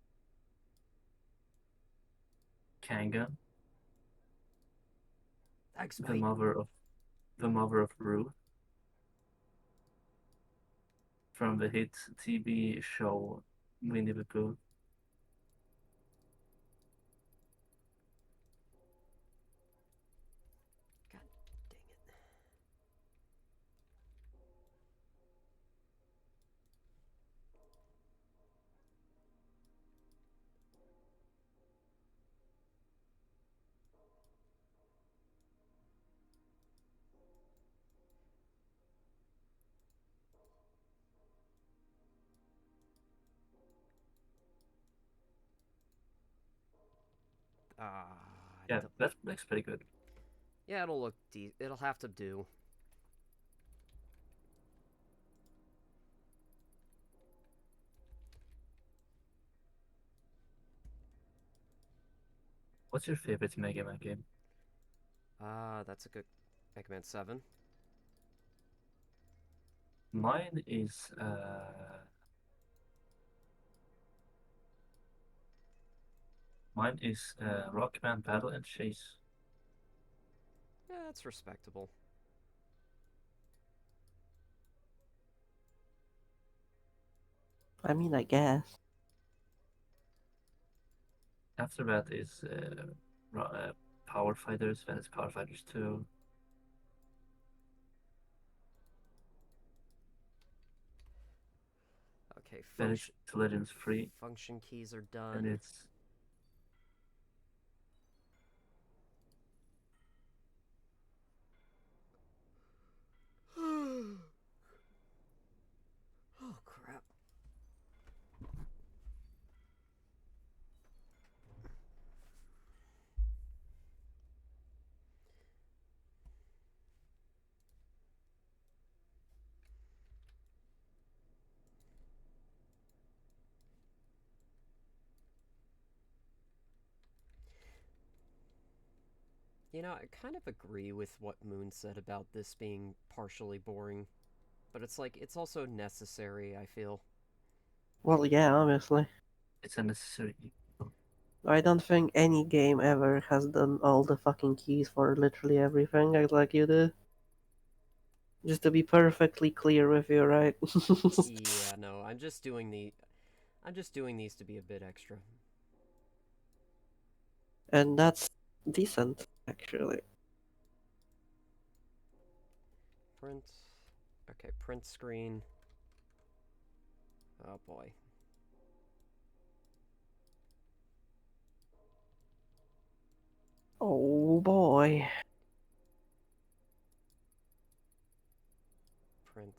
Kanga, Thanks, the mate. mother of Rue, from the hit TV show Winnie the Pooh. God dang it. Yeah, that looks pretty good. Yeah, it'll look it'll have to do. What's your favorite Mega Man game? That's a good Mega Man 7. Mine is Rockman Battle and Chase. Yeah, that's respectable. I mean, I guess. After that is Power Fighters, then it's Power Fighters 2. Okay, Then it's Legends 3, function keys are and done. it's Oh, crap. You know, I kind of agree with what Moon said about this being partially boring, but it's like, it's also necessary, I feel. Well, yeah, obviously. it's a necessary evil. I don't think any game ever has done all the fucking keys for literally everything like you do. Just to be perfectly clear with you, right? Yeah, no, I'm just doing these to be a bit extra. And that's decent, actually. Print. Okay, print screen. Oh boy. Oh boy. Print.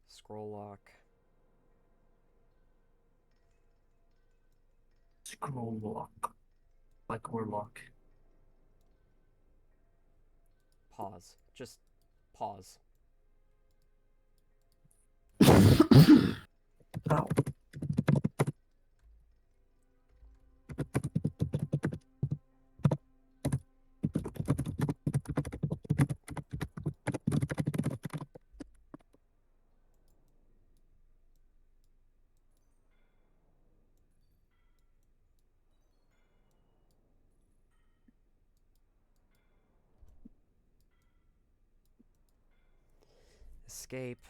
Scroll lock. Scroll lock. Like Warlock. Pause. Just pause. Ow. Escape.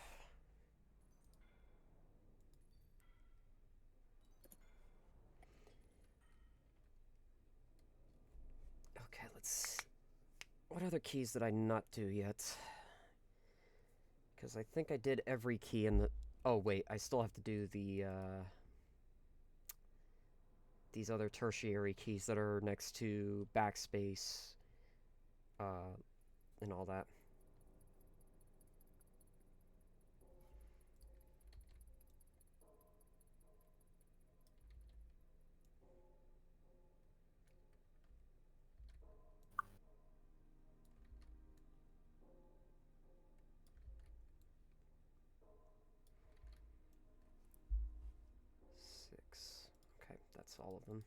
Okay, let's see. What other keys did I not do yet? Because I think I did every key in the... Oh, wait, I still have to do the, these other tertiary keys that are next to backspace, and all that. Six. Okay, that's all of them.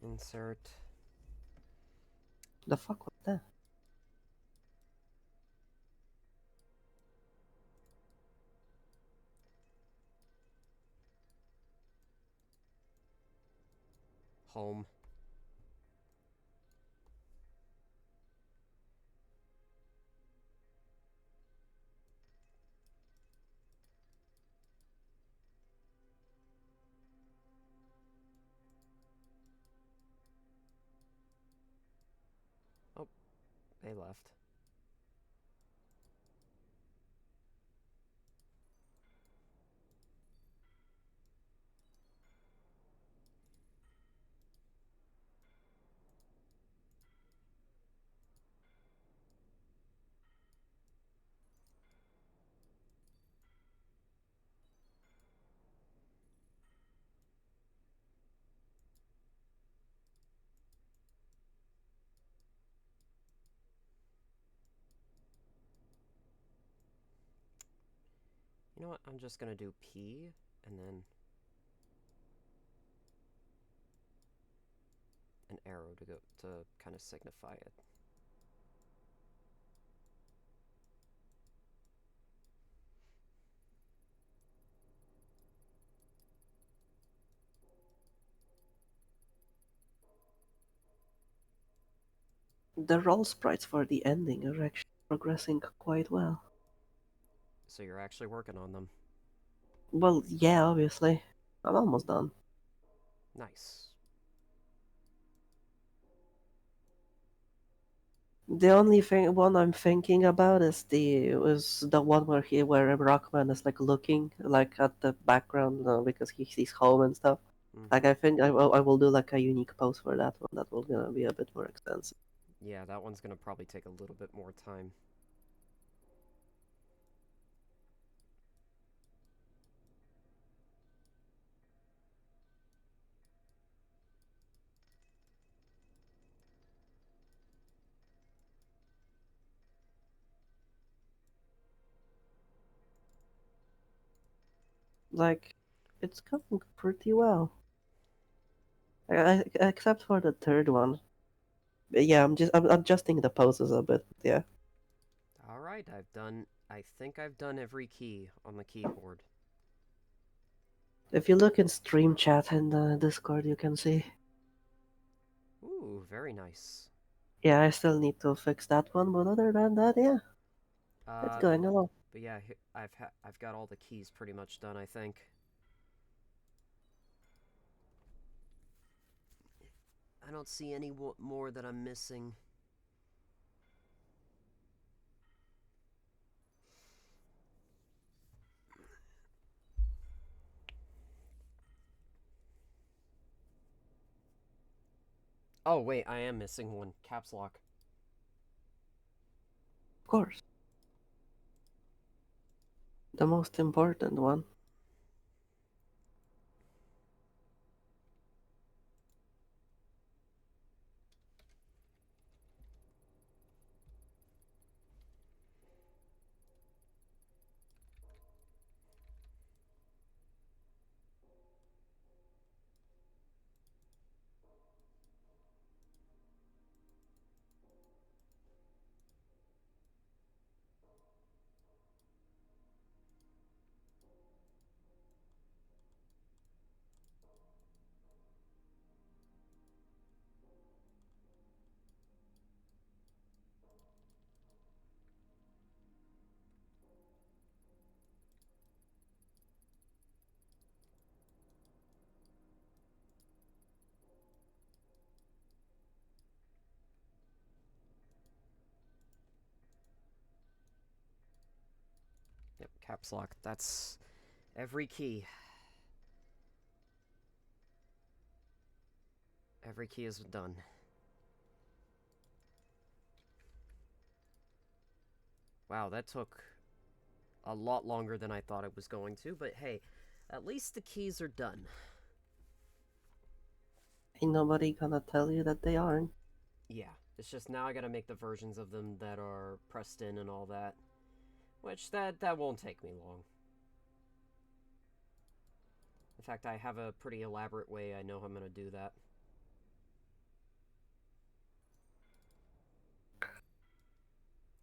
Insert. The fuck was that? Home. Oh, they left. You know what? I'm just gonna do P and then an arrow to go to kind of signify it. The roll sprites for the ending are actually progressing quite well. So you're actually working on them. Well, yeah, obviously. I'm almost done. Nice. The only one I'm thinking about is the one where Rockman is like looking like at the background because he sees home and stuff. Like Mhm. I think I will do like a unique pose for that one. That will gonna be a bit more extensive. Yeah, that one's gonna probably take a little bit more time. Like, it's going pretty well. Except for the third one. But yeah, I'm adjusting the poses a bit. Yeah. Alright, I think I've done every key on the keyboard. If you look in stream chat in the Discord, you can see. Ooh, very nice. Yeah, I still need to fix that one, but other than that, yeah, it's Uh, going along. but yeah, I've got all the keys pretty much done, I think. I don't see any more that I'm missing. Oh, wait, I am missing one. Caps lock. Of course. The most important one. Yep, caps lock. That's every key. Every key is done. Wow, that took a lot longer than I thought it was going to, but hey, at least the keys are done. Ain't nobody gonna tell you that they aren't. Yeah, it's just now I gotta make the versions of them that are pressed in and all that. Which, that won't take me long. In fact, I have a pretty elaborate way I know I'm gonna do that.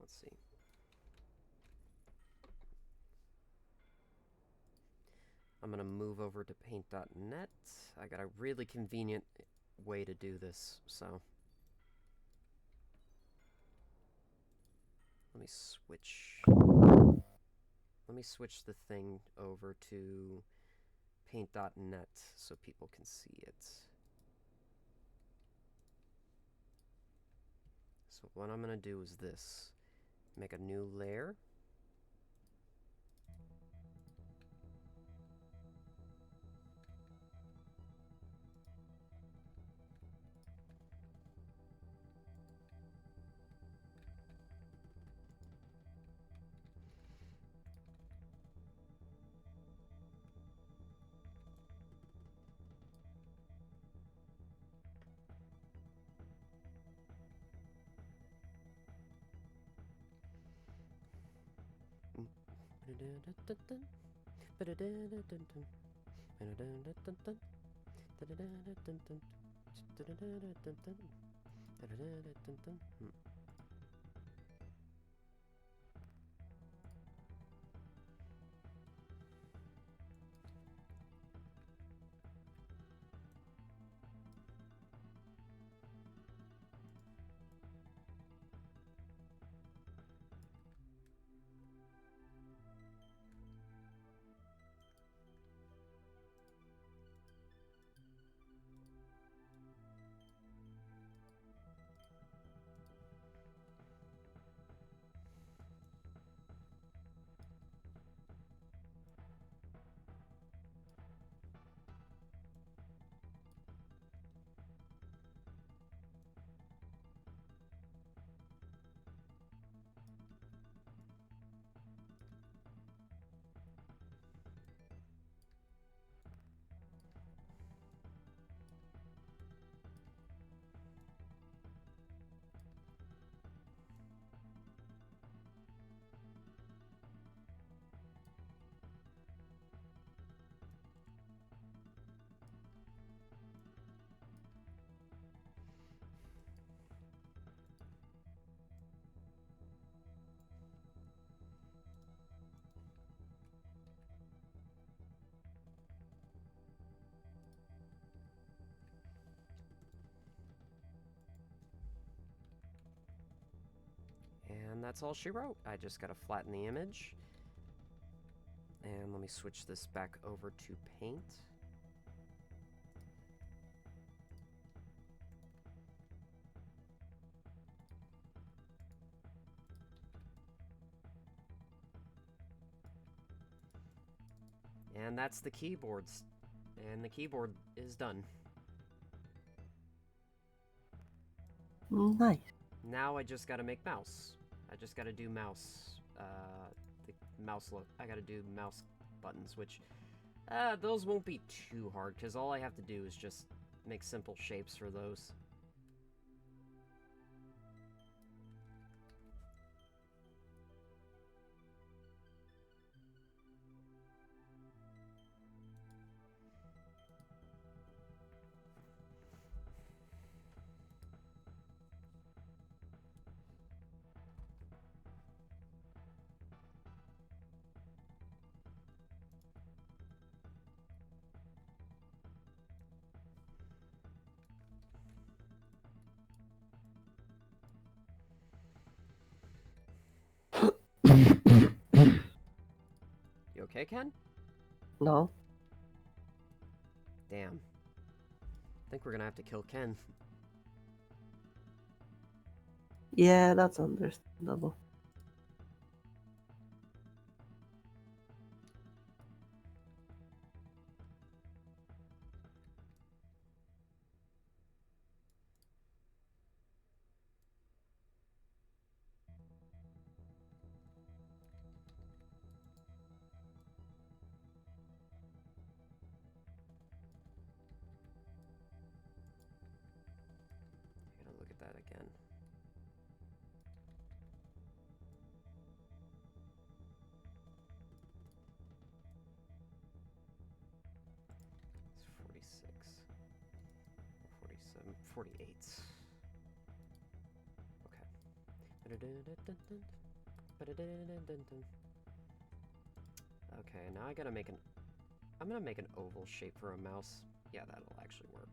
Let's see. I'm gonna move over to paint.net. I got a really convenient way to do this, so. Let me switch. Let me switch the thing over to paint.net so people can see it. So what I'm gonna do is this. Make a new layer. And that's all she wrote. I just gotta flatten the image. And let me switch this back over to paint. And that's the keyboards. And the keyboard is done. Nice. Now I just gotta make mouse. I just gotta do mouse. The mouse look. I gotta do mouse buttons, which those won't be too hard because all I have to do is just make simple shapes for those. You okay, Ken? No? Damn. I think we're gonna have to kill Ken. Yeah, that's understandable. I gotta look at that again. It's 46. 47. 48. Okay. Okay, now I gotta make an... I'm gonna make an oval shape for a mouse. Yeah, that'll actually work.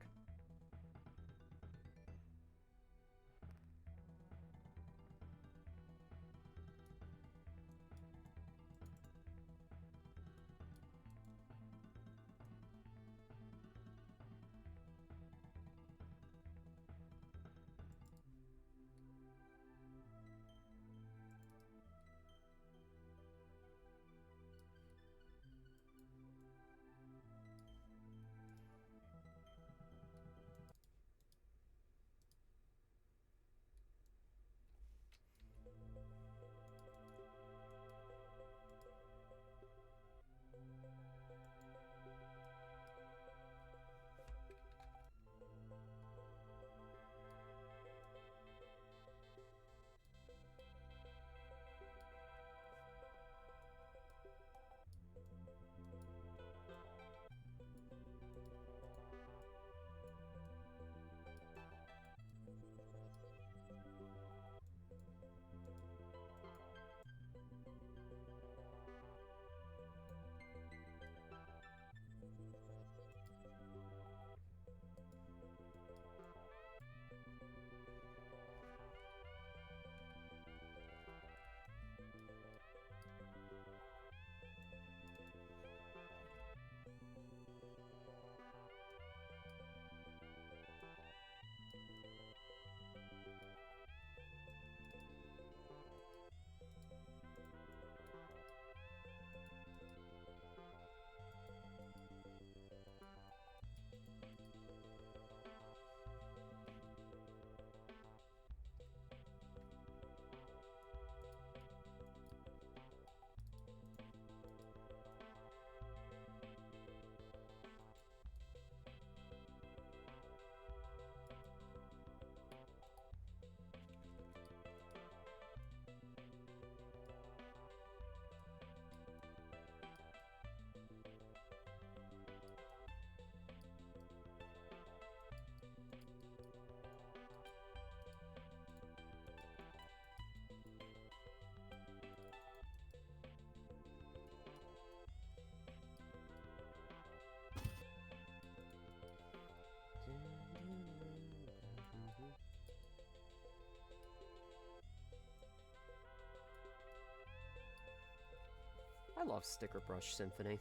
I love Sticker Brush Symphony.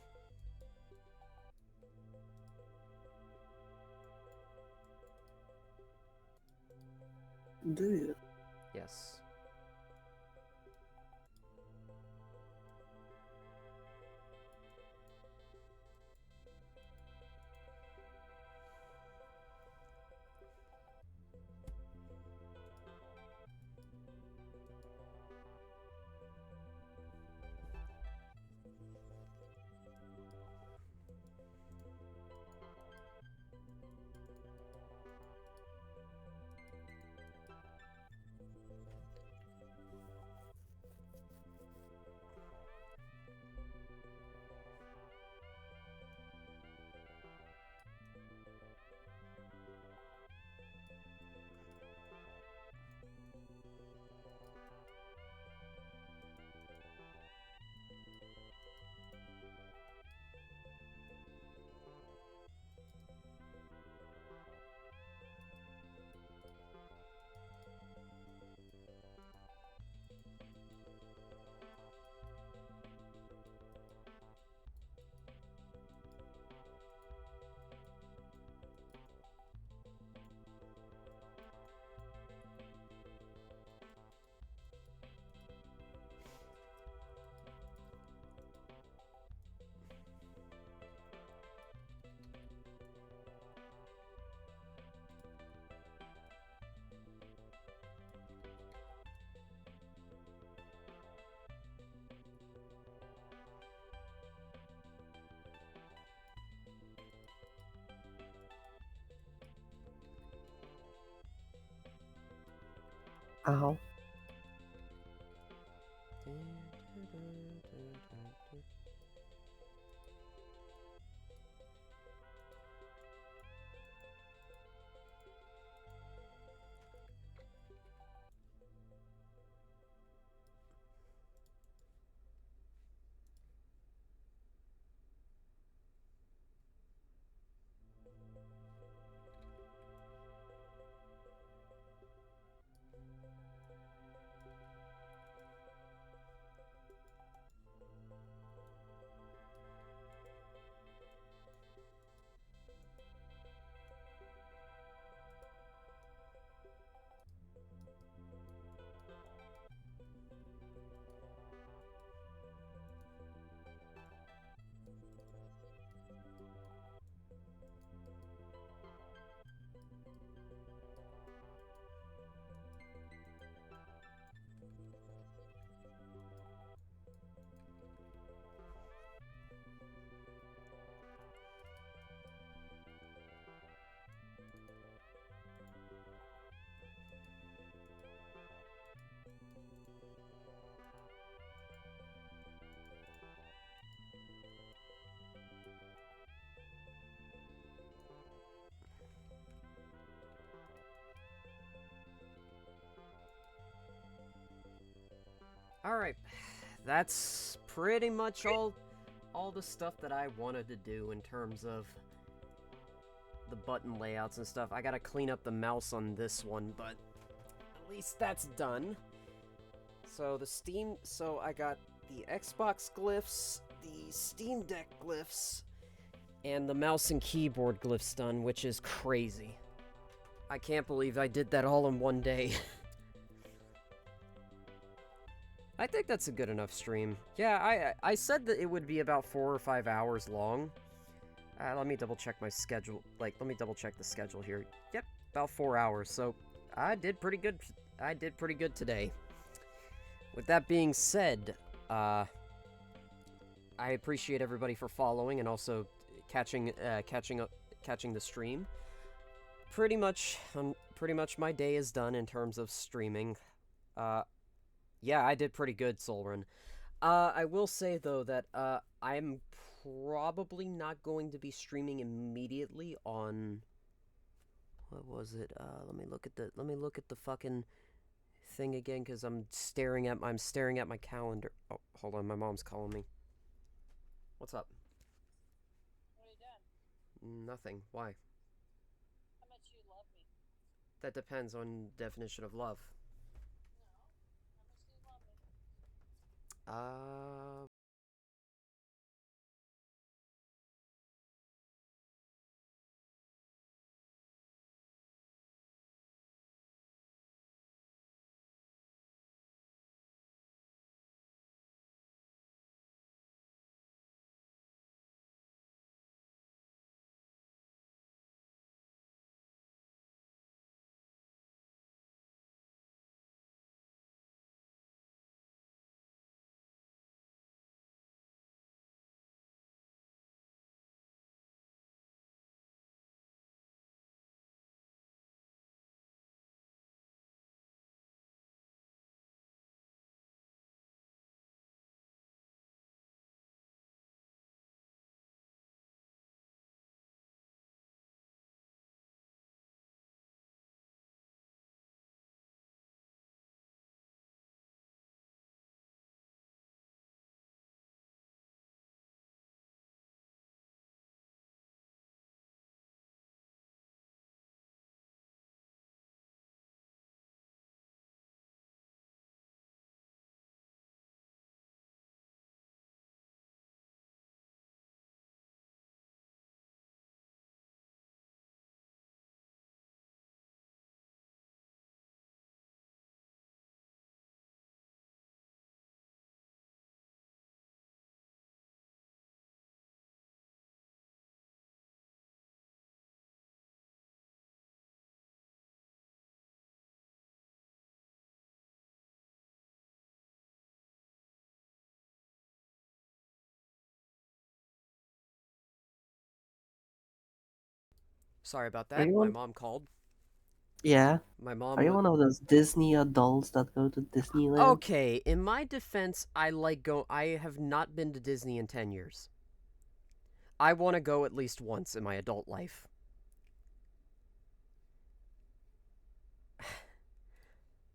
Do you? Yes. Ow. Alright, that's pretty much all the stuff that I wanted to do in terms of the button layouts and stuff. I gotta clean up the mouse on this one, but at least that's done. So I got the Xbox glyphs, the Steam Deck glyphs, and the mouse and keyboard glyphs done, which is crazy. I can't believe I did that all in one day. I think that's a good enough stream. Yeah, I said that it would be about 4 or 5 hours long. Let me double check my schedule. Let me double check the schedule here. Yep, about 4 hours. So I did pretty good. I did pretty good today. With that being said, I appreciate everybody for following and also catching the stream. Pretty much my day is done in terms of streaming. Yeah, I did pretty good, Solrin. I will say, though, that I'm probably not going to be streaming immediately on... What was it? Let me look at the fucking thing again, because I'm staring at my calendar. Oh, hold on, my mom's calling me. What's up? What are you doing? Nothing. Why? How much you love me? That depends on definition of love. No. How much do you love me? Sorry about Are that. you My one? mom called. Yeah. My Are you mom. one of those Disney adults that go to Disneyland? Okay, in my defense, I have not been to Disney in 10 years. I want to go at least once in my adult life.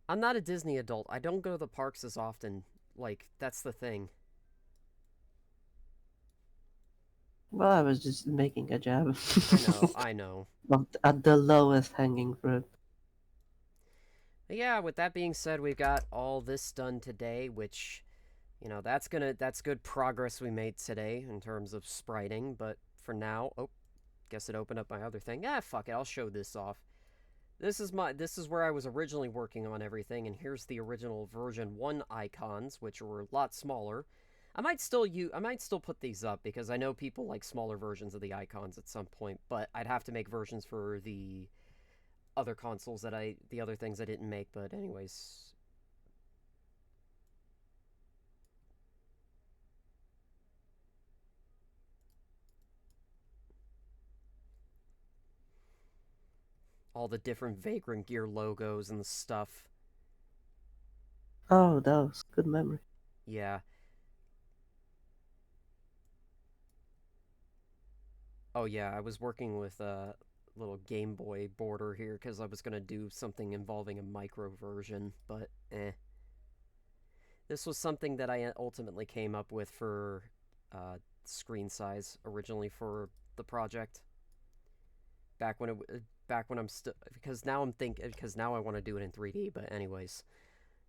I'm not a Disney adult. I don't go to the parks as often. Like, that's the thing. Well, I was just making a jab. I know, I know. At the lowest hanging fruit. But yeah, with that being said, we've got all this done today, which, that's good progress we made today in terms of spriting, but for now, guess it opened up my other thing. Fuck it, I'll show this off. This is where I was originally working on everything, and here's the original version 1 icons, which were a lot smaller. I might still put these up because I know people like smaller versions of the icons at some point, but I'd have to make versions for the other consoles the other things I didn't make, but anyways. All the different Vagrant Gear logos and the stuff. Oh, that was good memory. Yeah. Oh yeah, I was working with a little Game Boy border here because I was going to do something involving a micro version, but This was something that I ultimately came up with for screen size originally for the project. Back when I'm still, because now I want to do it in 3D, but anyways.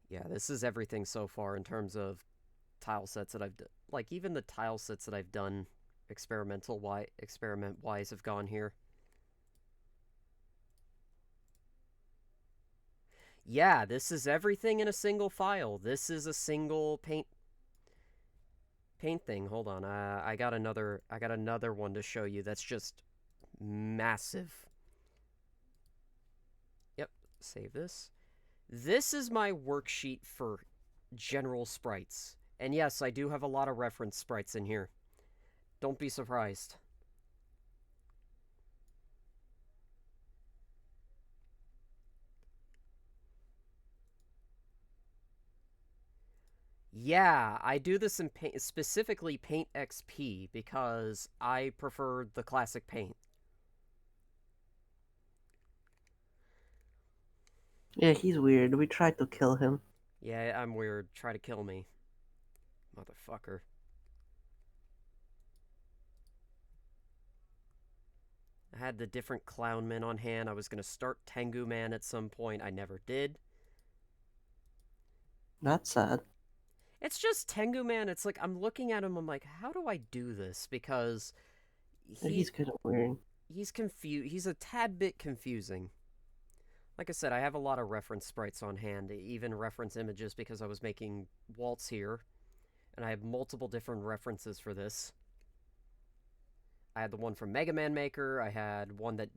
Yeah, this is everything so far in terms of tile sets that I've done. Like, even the tile sets that I've done experiment wise have gone here. Yeah, this is everything in a single file. This is a single paint thing. Hold on. I got another one to show you that's just massive. Yep, save this. This is my worksheet for general sprites. And yes, I do have a lot of reference sprites in here. Don't be surprised. Yeah, I do this in specifically Paint XP because I prefer the classic Paint. Yeah, he's weird. We tried to kill him. Yeah, I'm weird. Try to kill me. Motherfucker. I had the different clown men on hand. I was going to start Tengu Man at some point. I never did. That's sad. It's just Tengu Man. It's like, I'm looking at him, I'm like, how do I do this? Because He's kind of weird. He's confused. He's a tad bit confusing. Like I said, I have a lot of reference sprites on hand, even reference images because I was making Waltz here. And I have multiple different references for this. I had the one from Mega Man Maker. I had one that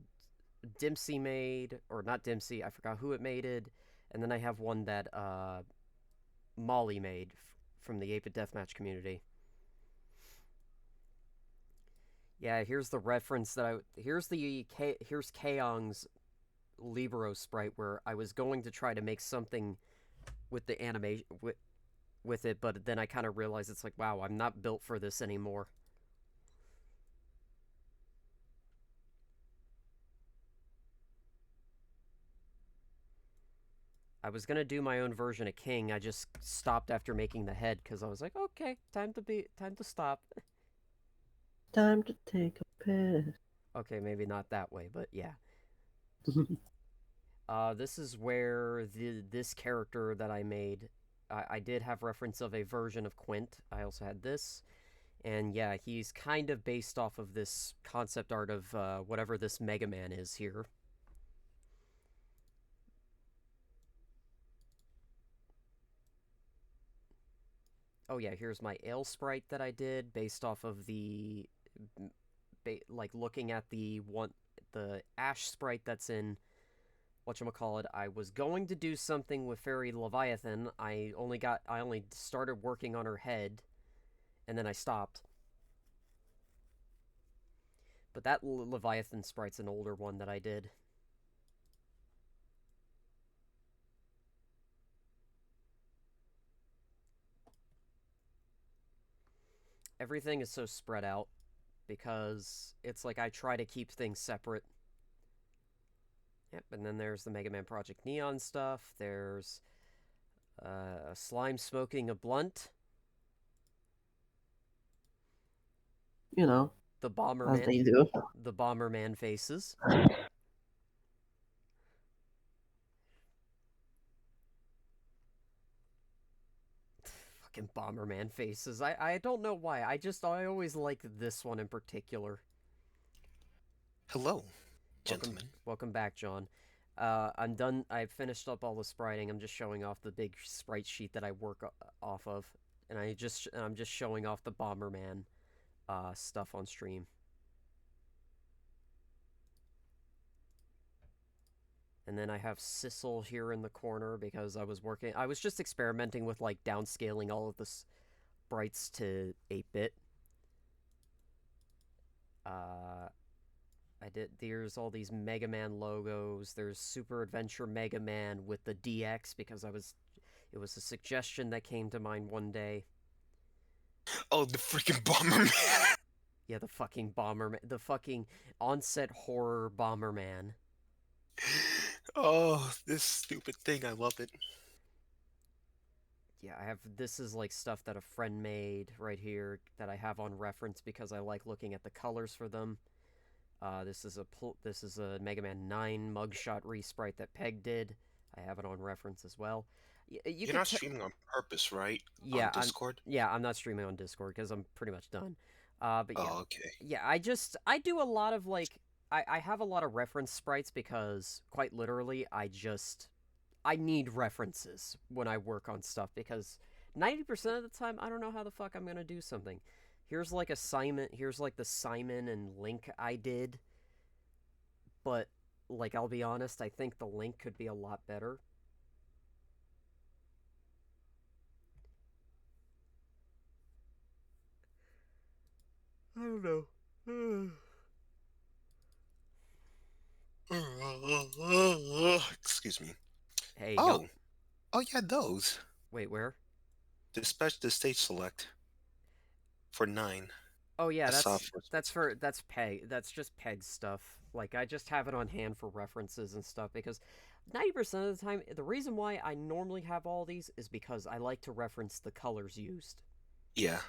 Dempsey made, or not Dempsey, I forgot who it made it. And then I have one that Molly made from the 8-Bit Deathmatch community. Yeah, here's the reference that here's Kaong's Libero sprite where I was going to try to make something with the animation with it, but then I kind of realized it's like, wow, I'm not built for this anymore. I was gonna do my own version of King. I just stopped after making the head because I was like, okay, time to stop. Time to take a piss. Okay, maybe not that way, but yeah. This is where this character that I made, I did have reference of a version of Quint. I also had this, and yeah, he's kind of based off of this concept art of whatever this Mega Man is here. Oh yeah, here's my Ale sprite that I did based off of the, like looking at the Ash sprite that's in whatchamacallit. I was going to do something with Fairy Leviathan. I only started working on her head, and then I stopped. But that Leviathan sprite's an older one that I did. Everything is so spread out because it's like I try to keep things separate. Yep, and then there's the Mega Man Project Neon stuff. There's a slime smoking a blunt. You know, The as Bomberman. they do. The Bomberman faces. Fucking Bomberman faces. I don't know why. I always like this one in particular. Hello, Welcome, gentlemen. welcome back, John. I'm done. I've finished up all the spriting. I'm just showing off the big sprite sheet that I work off of, and I'm just showing off the Bomberman stuff on stream. And then I have Sissel here in the corner because I was just experimenting with like downscaling all of the sprites to 8-bit. There's all these Mega Man logos. There's Super Adventure Mega Man with the DX because it was a suggestion that came to mind one day. Oh, the freaking Bomberman. Yeah, the fucking Bomberman, the fucking onset horror Bomberman. Oh, this stupid thing. I love it. Yeah, this is like stuff that a friend made right here that I have on reference because I like looking at the colors for them. This is a Mega Man 9 mugshot resprite that Peg did. I have it on reference as well. You're not streaming on purpose, right? Yeah, on Discord? I'm not streaming on Discord because I'm pretty much done. But yeah. Oh, okay. Yeah, I do a lot of like I have a lot of reference sprites because quite literally I need references when I work on stuff because 90% of the time I don't know how the fuck I'm gonna do something. Here's like the Simon and Link I did. But like I'll be honest, I think the Link could be a lot better. I don't know. Excuse me. Hey, Oh, oh yeah, those. wait, where? Dispatch the stage select for 9. Oh yeah, I saw for that's Peg. That's just Peg stuff. Like I just have it on hand for references and stuff because 90% of the time the reason why I normally have all these is because I like to reference the colors used. Yeah.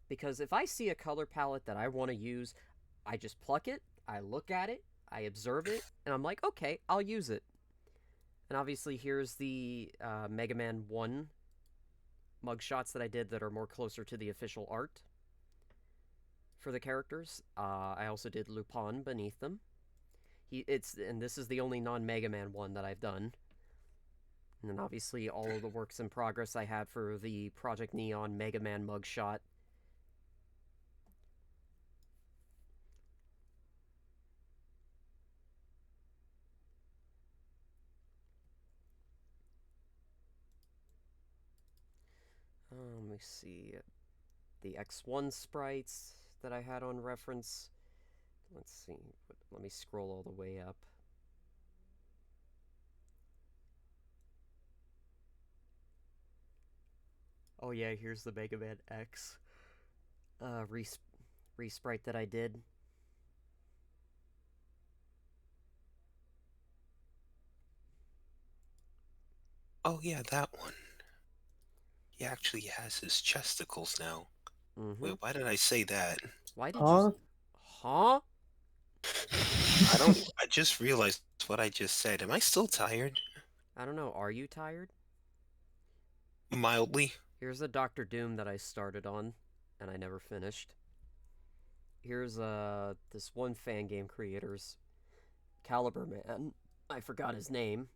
Because if I see a color palette that I want to use, I just pluck it, I look at it, I observe it, and I'm like, okay, I'll use it. And obviously here's the Mega Man 1 mugshots that I did that are more closer to the official art for the characters. I also did Lupin beneath them. And this is the only non-Mega Man one that I've done. And then obviously all of the works in progress I had for the Project Neon Mega Man mugshot. Let me see. The X1 sprites that I had on reference. Let's see. Let me scroll all the way up. Oh yeah, here's the Mega Man X resprite that I did. Oh yeah, that one. He actually has his chesticles now. Mm-hmm. Wait, why did I say that? Why did Huh? you? Huh? I just realized what I just said. Am I still tired? I don't know. Are you tired? Mildly. Here's a Doctor Doom that I started on, and I never finished. Here's this one fan game creator's Caliber Man. I forgot his name.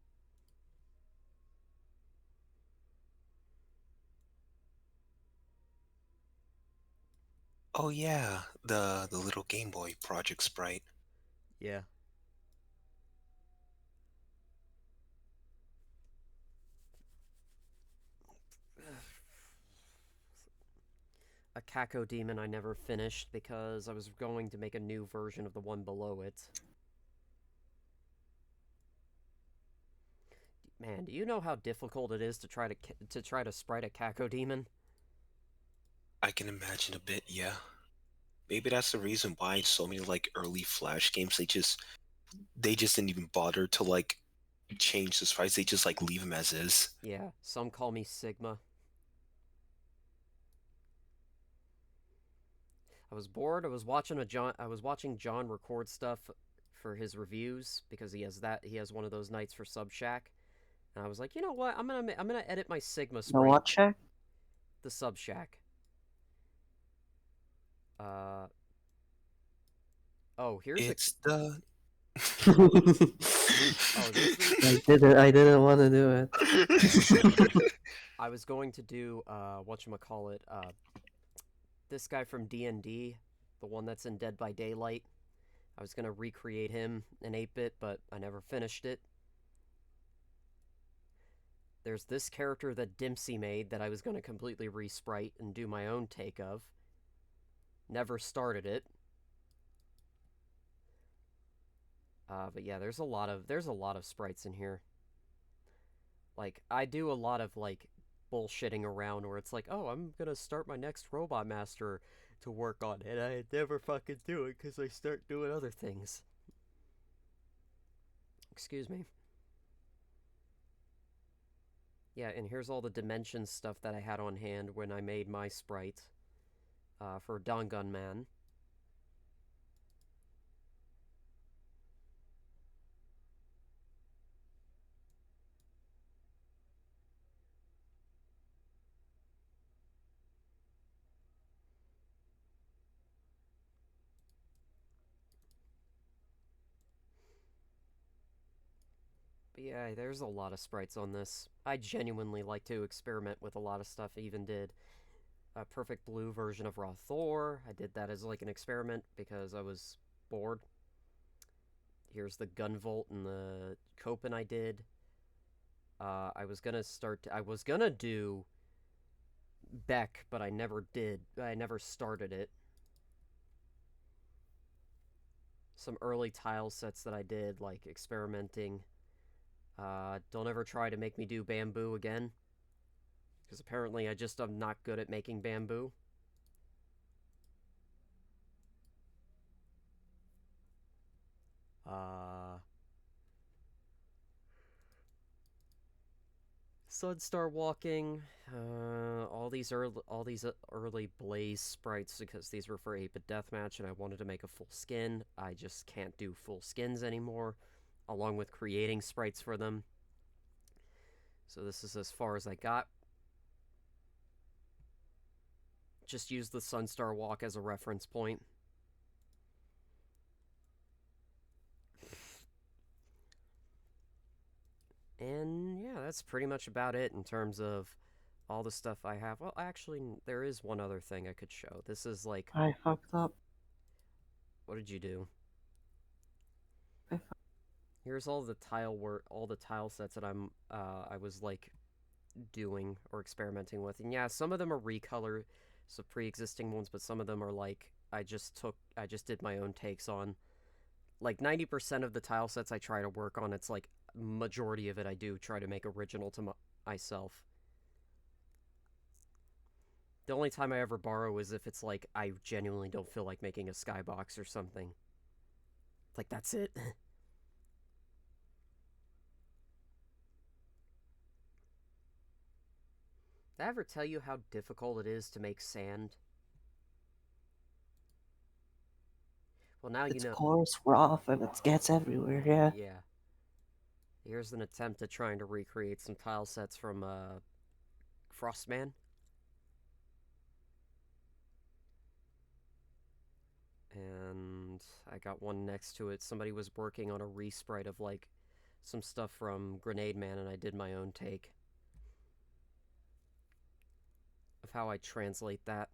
Oh yeah, the little Game Boy Project sprite. Yeah. Kako Demon I never finished because I was going to make a new version of the one below it. Man, do you know how difficult it is to try to sprite a Kako Demon? I can imagine a bit, yeah. Maybe that's the reason why so many like early Flash games they just didn't even bother to like change the sprites. They just like leave them as is. Yeah, some call me Sigma. I was bored. I was watching John record stuff for his reviews because he has one of those nights for Subshack. And I was like, you know what? I'm gonna edit my Sigma The sprite. what shack? The Subshack. Oh, here's It's the Oh, this is. I didn't want to do it. I was going to do whatchamacallit, this guy from D&D, the one that's in Dead by Daylight. I was gonna recreate him in 8-bit, but I never finished it. There's this character that Dempsey made that I was gonna completely resprite and do my own take of. Never started it. But yeah, there's a lot of sprites in here. Like, I do a lot of, like, bullshitting around where it's like, oh, I'm gonna start my next Robot Master to work on, and I never fucking do it because I start doing other things. Excuse me. Yeah, and here's all the dimension stuff that I had on hand when I made my sprite for Dangun Man. But yeah, there's a lot of sprites on this. I genuinely like to experiment with a lot of stuff. I even did a Perfect Blue version of Raw Thor. I did that as like an experiment because I was bored. Here's the Gunvolt and the Copen I did. I was gonna do Beck, but I never did. I never started it. Some early tile sets that I did, like experimenting. Don't ever try to make me do bamboo again. Because apparently I'm not good at making bamboo. Sunstar walking, all these early Blaze sprites because these were for 8-bit deathmatch and I wanted to make a full skin. I just can't do full skins anymore, along with creating sprites for them. So this is as far as I got. Just use the Sunstar walk as a reference point. And yeah, that's pretty much about it in terms of all the stuff I have. Well, actually, there is one other thing I could show. This is like... I fucked up. What did you do? I Here's all the tile sets that I was like doing or experimenting with. And yeah, some of them are recolor, so pre-existing ones, but some of them are like I just did my own takes on. Like 90% of the tile sets I try to work on, it's like majority of it I do try to make original to myself. The only time I ever borrow is if it's like I genuinely don't feel like making a skybox or something. Like, that's it. Did I ever tell you how difficult it is to make sand? Well, now It's you know. coarse, rough, and it gets everywhere, yeah. Yeah. Here's an attempt at trying to recreate some tile sets from Frostman. And I got one next to it. Somebody was working on a resprite of like some stuff from Grenade Man, and I did my own take of how I translate that.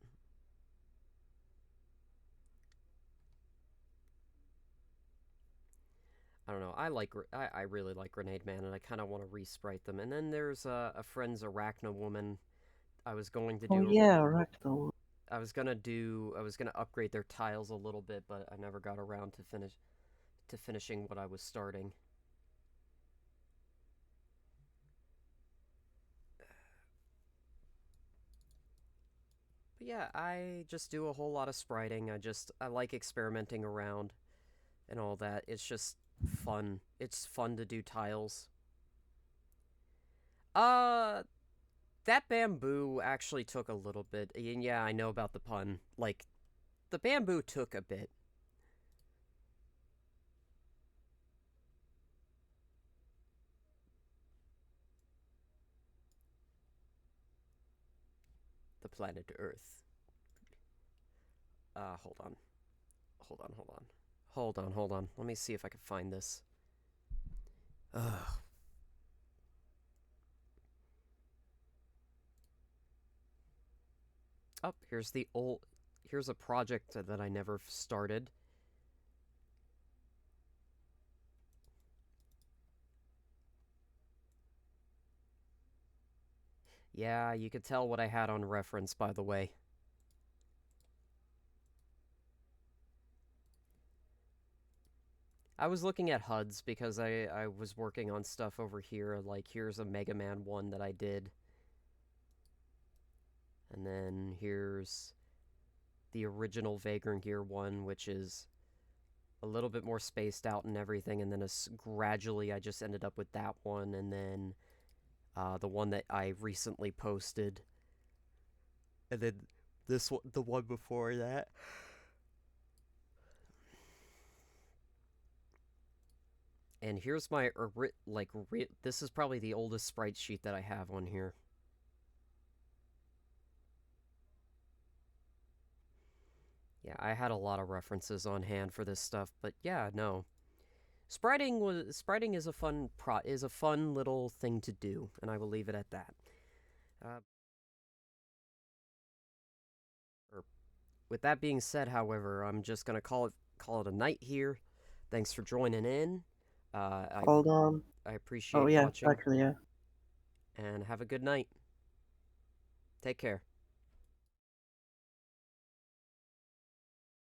I don't know. I really like Grenade Man, and I kind of want to resprite them. And then there's a friend's Arachna Woman. I was going to Oh do. yeah, Recto. was gonna upgrade their tiles a little bit, but I never got around to finishing what I was starting. But yeah, I just do a whole lot of spriting. I like experimenting around and all that. It's just fun. It's fun to do tiles. Uh, that bamboo actually took a little bit. And yeah, I know about the pun. Like, the bamboo took a bit. The planet Earth. Hold on. Hold on, hold on. Hold on, hold on. Let me see if I can find this. Ugh. Oh, here's a project that I never started. Yeah, you could tell what I had on reference, by the way. I was looking at HUDs because I was working on stuff over here. Like, here's a Mega Man one that I did. And then here's the original Vagrant Gear one, which is a little bit more spaced out and everything. And then gradually I just ended up with that one. And then the one that I recently posted. And then the one before that. And here's my, this is probably the oldest sprite sheet that I have on here. Yeah, I had a lot of references on hand for this stuff, but yeah, no. Spriting is a fun little thing to do, and I will leave it at that. With that being said, however, I'm just gonna call it a night here. Thanks for joining in. Hold on. I appreciate Oh yeah, watching, actually yeah. and have a good night. Take care.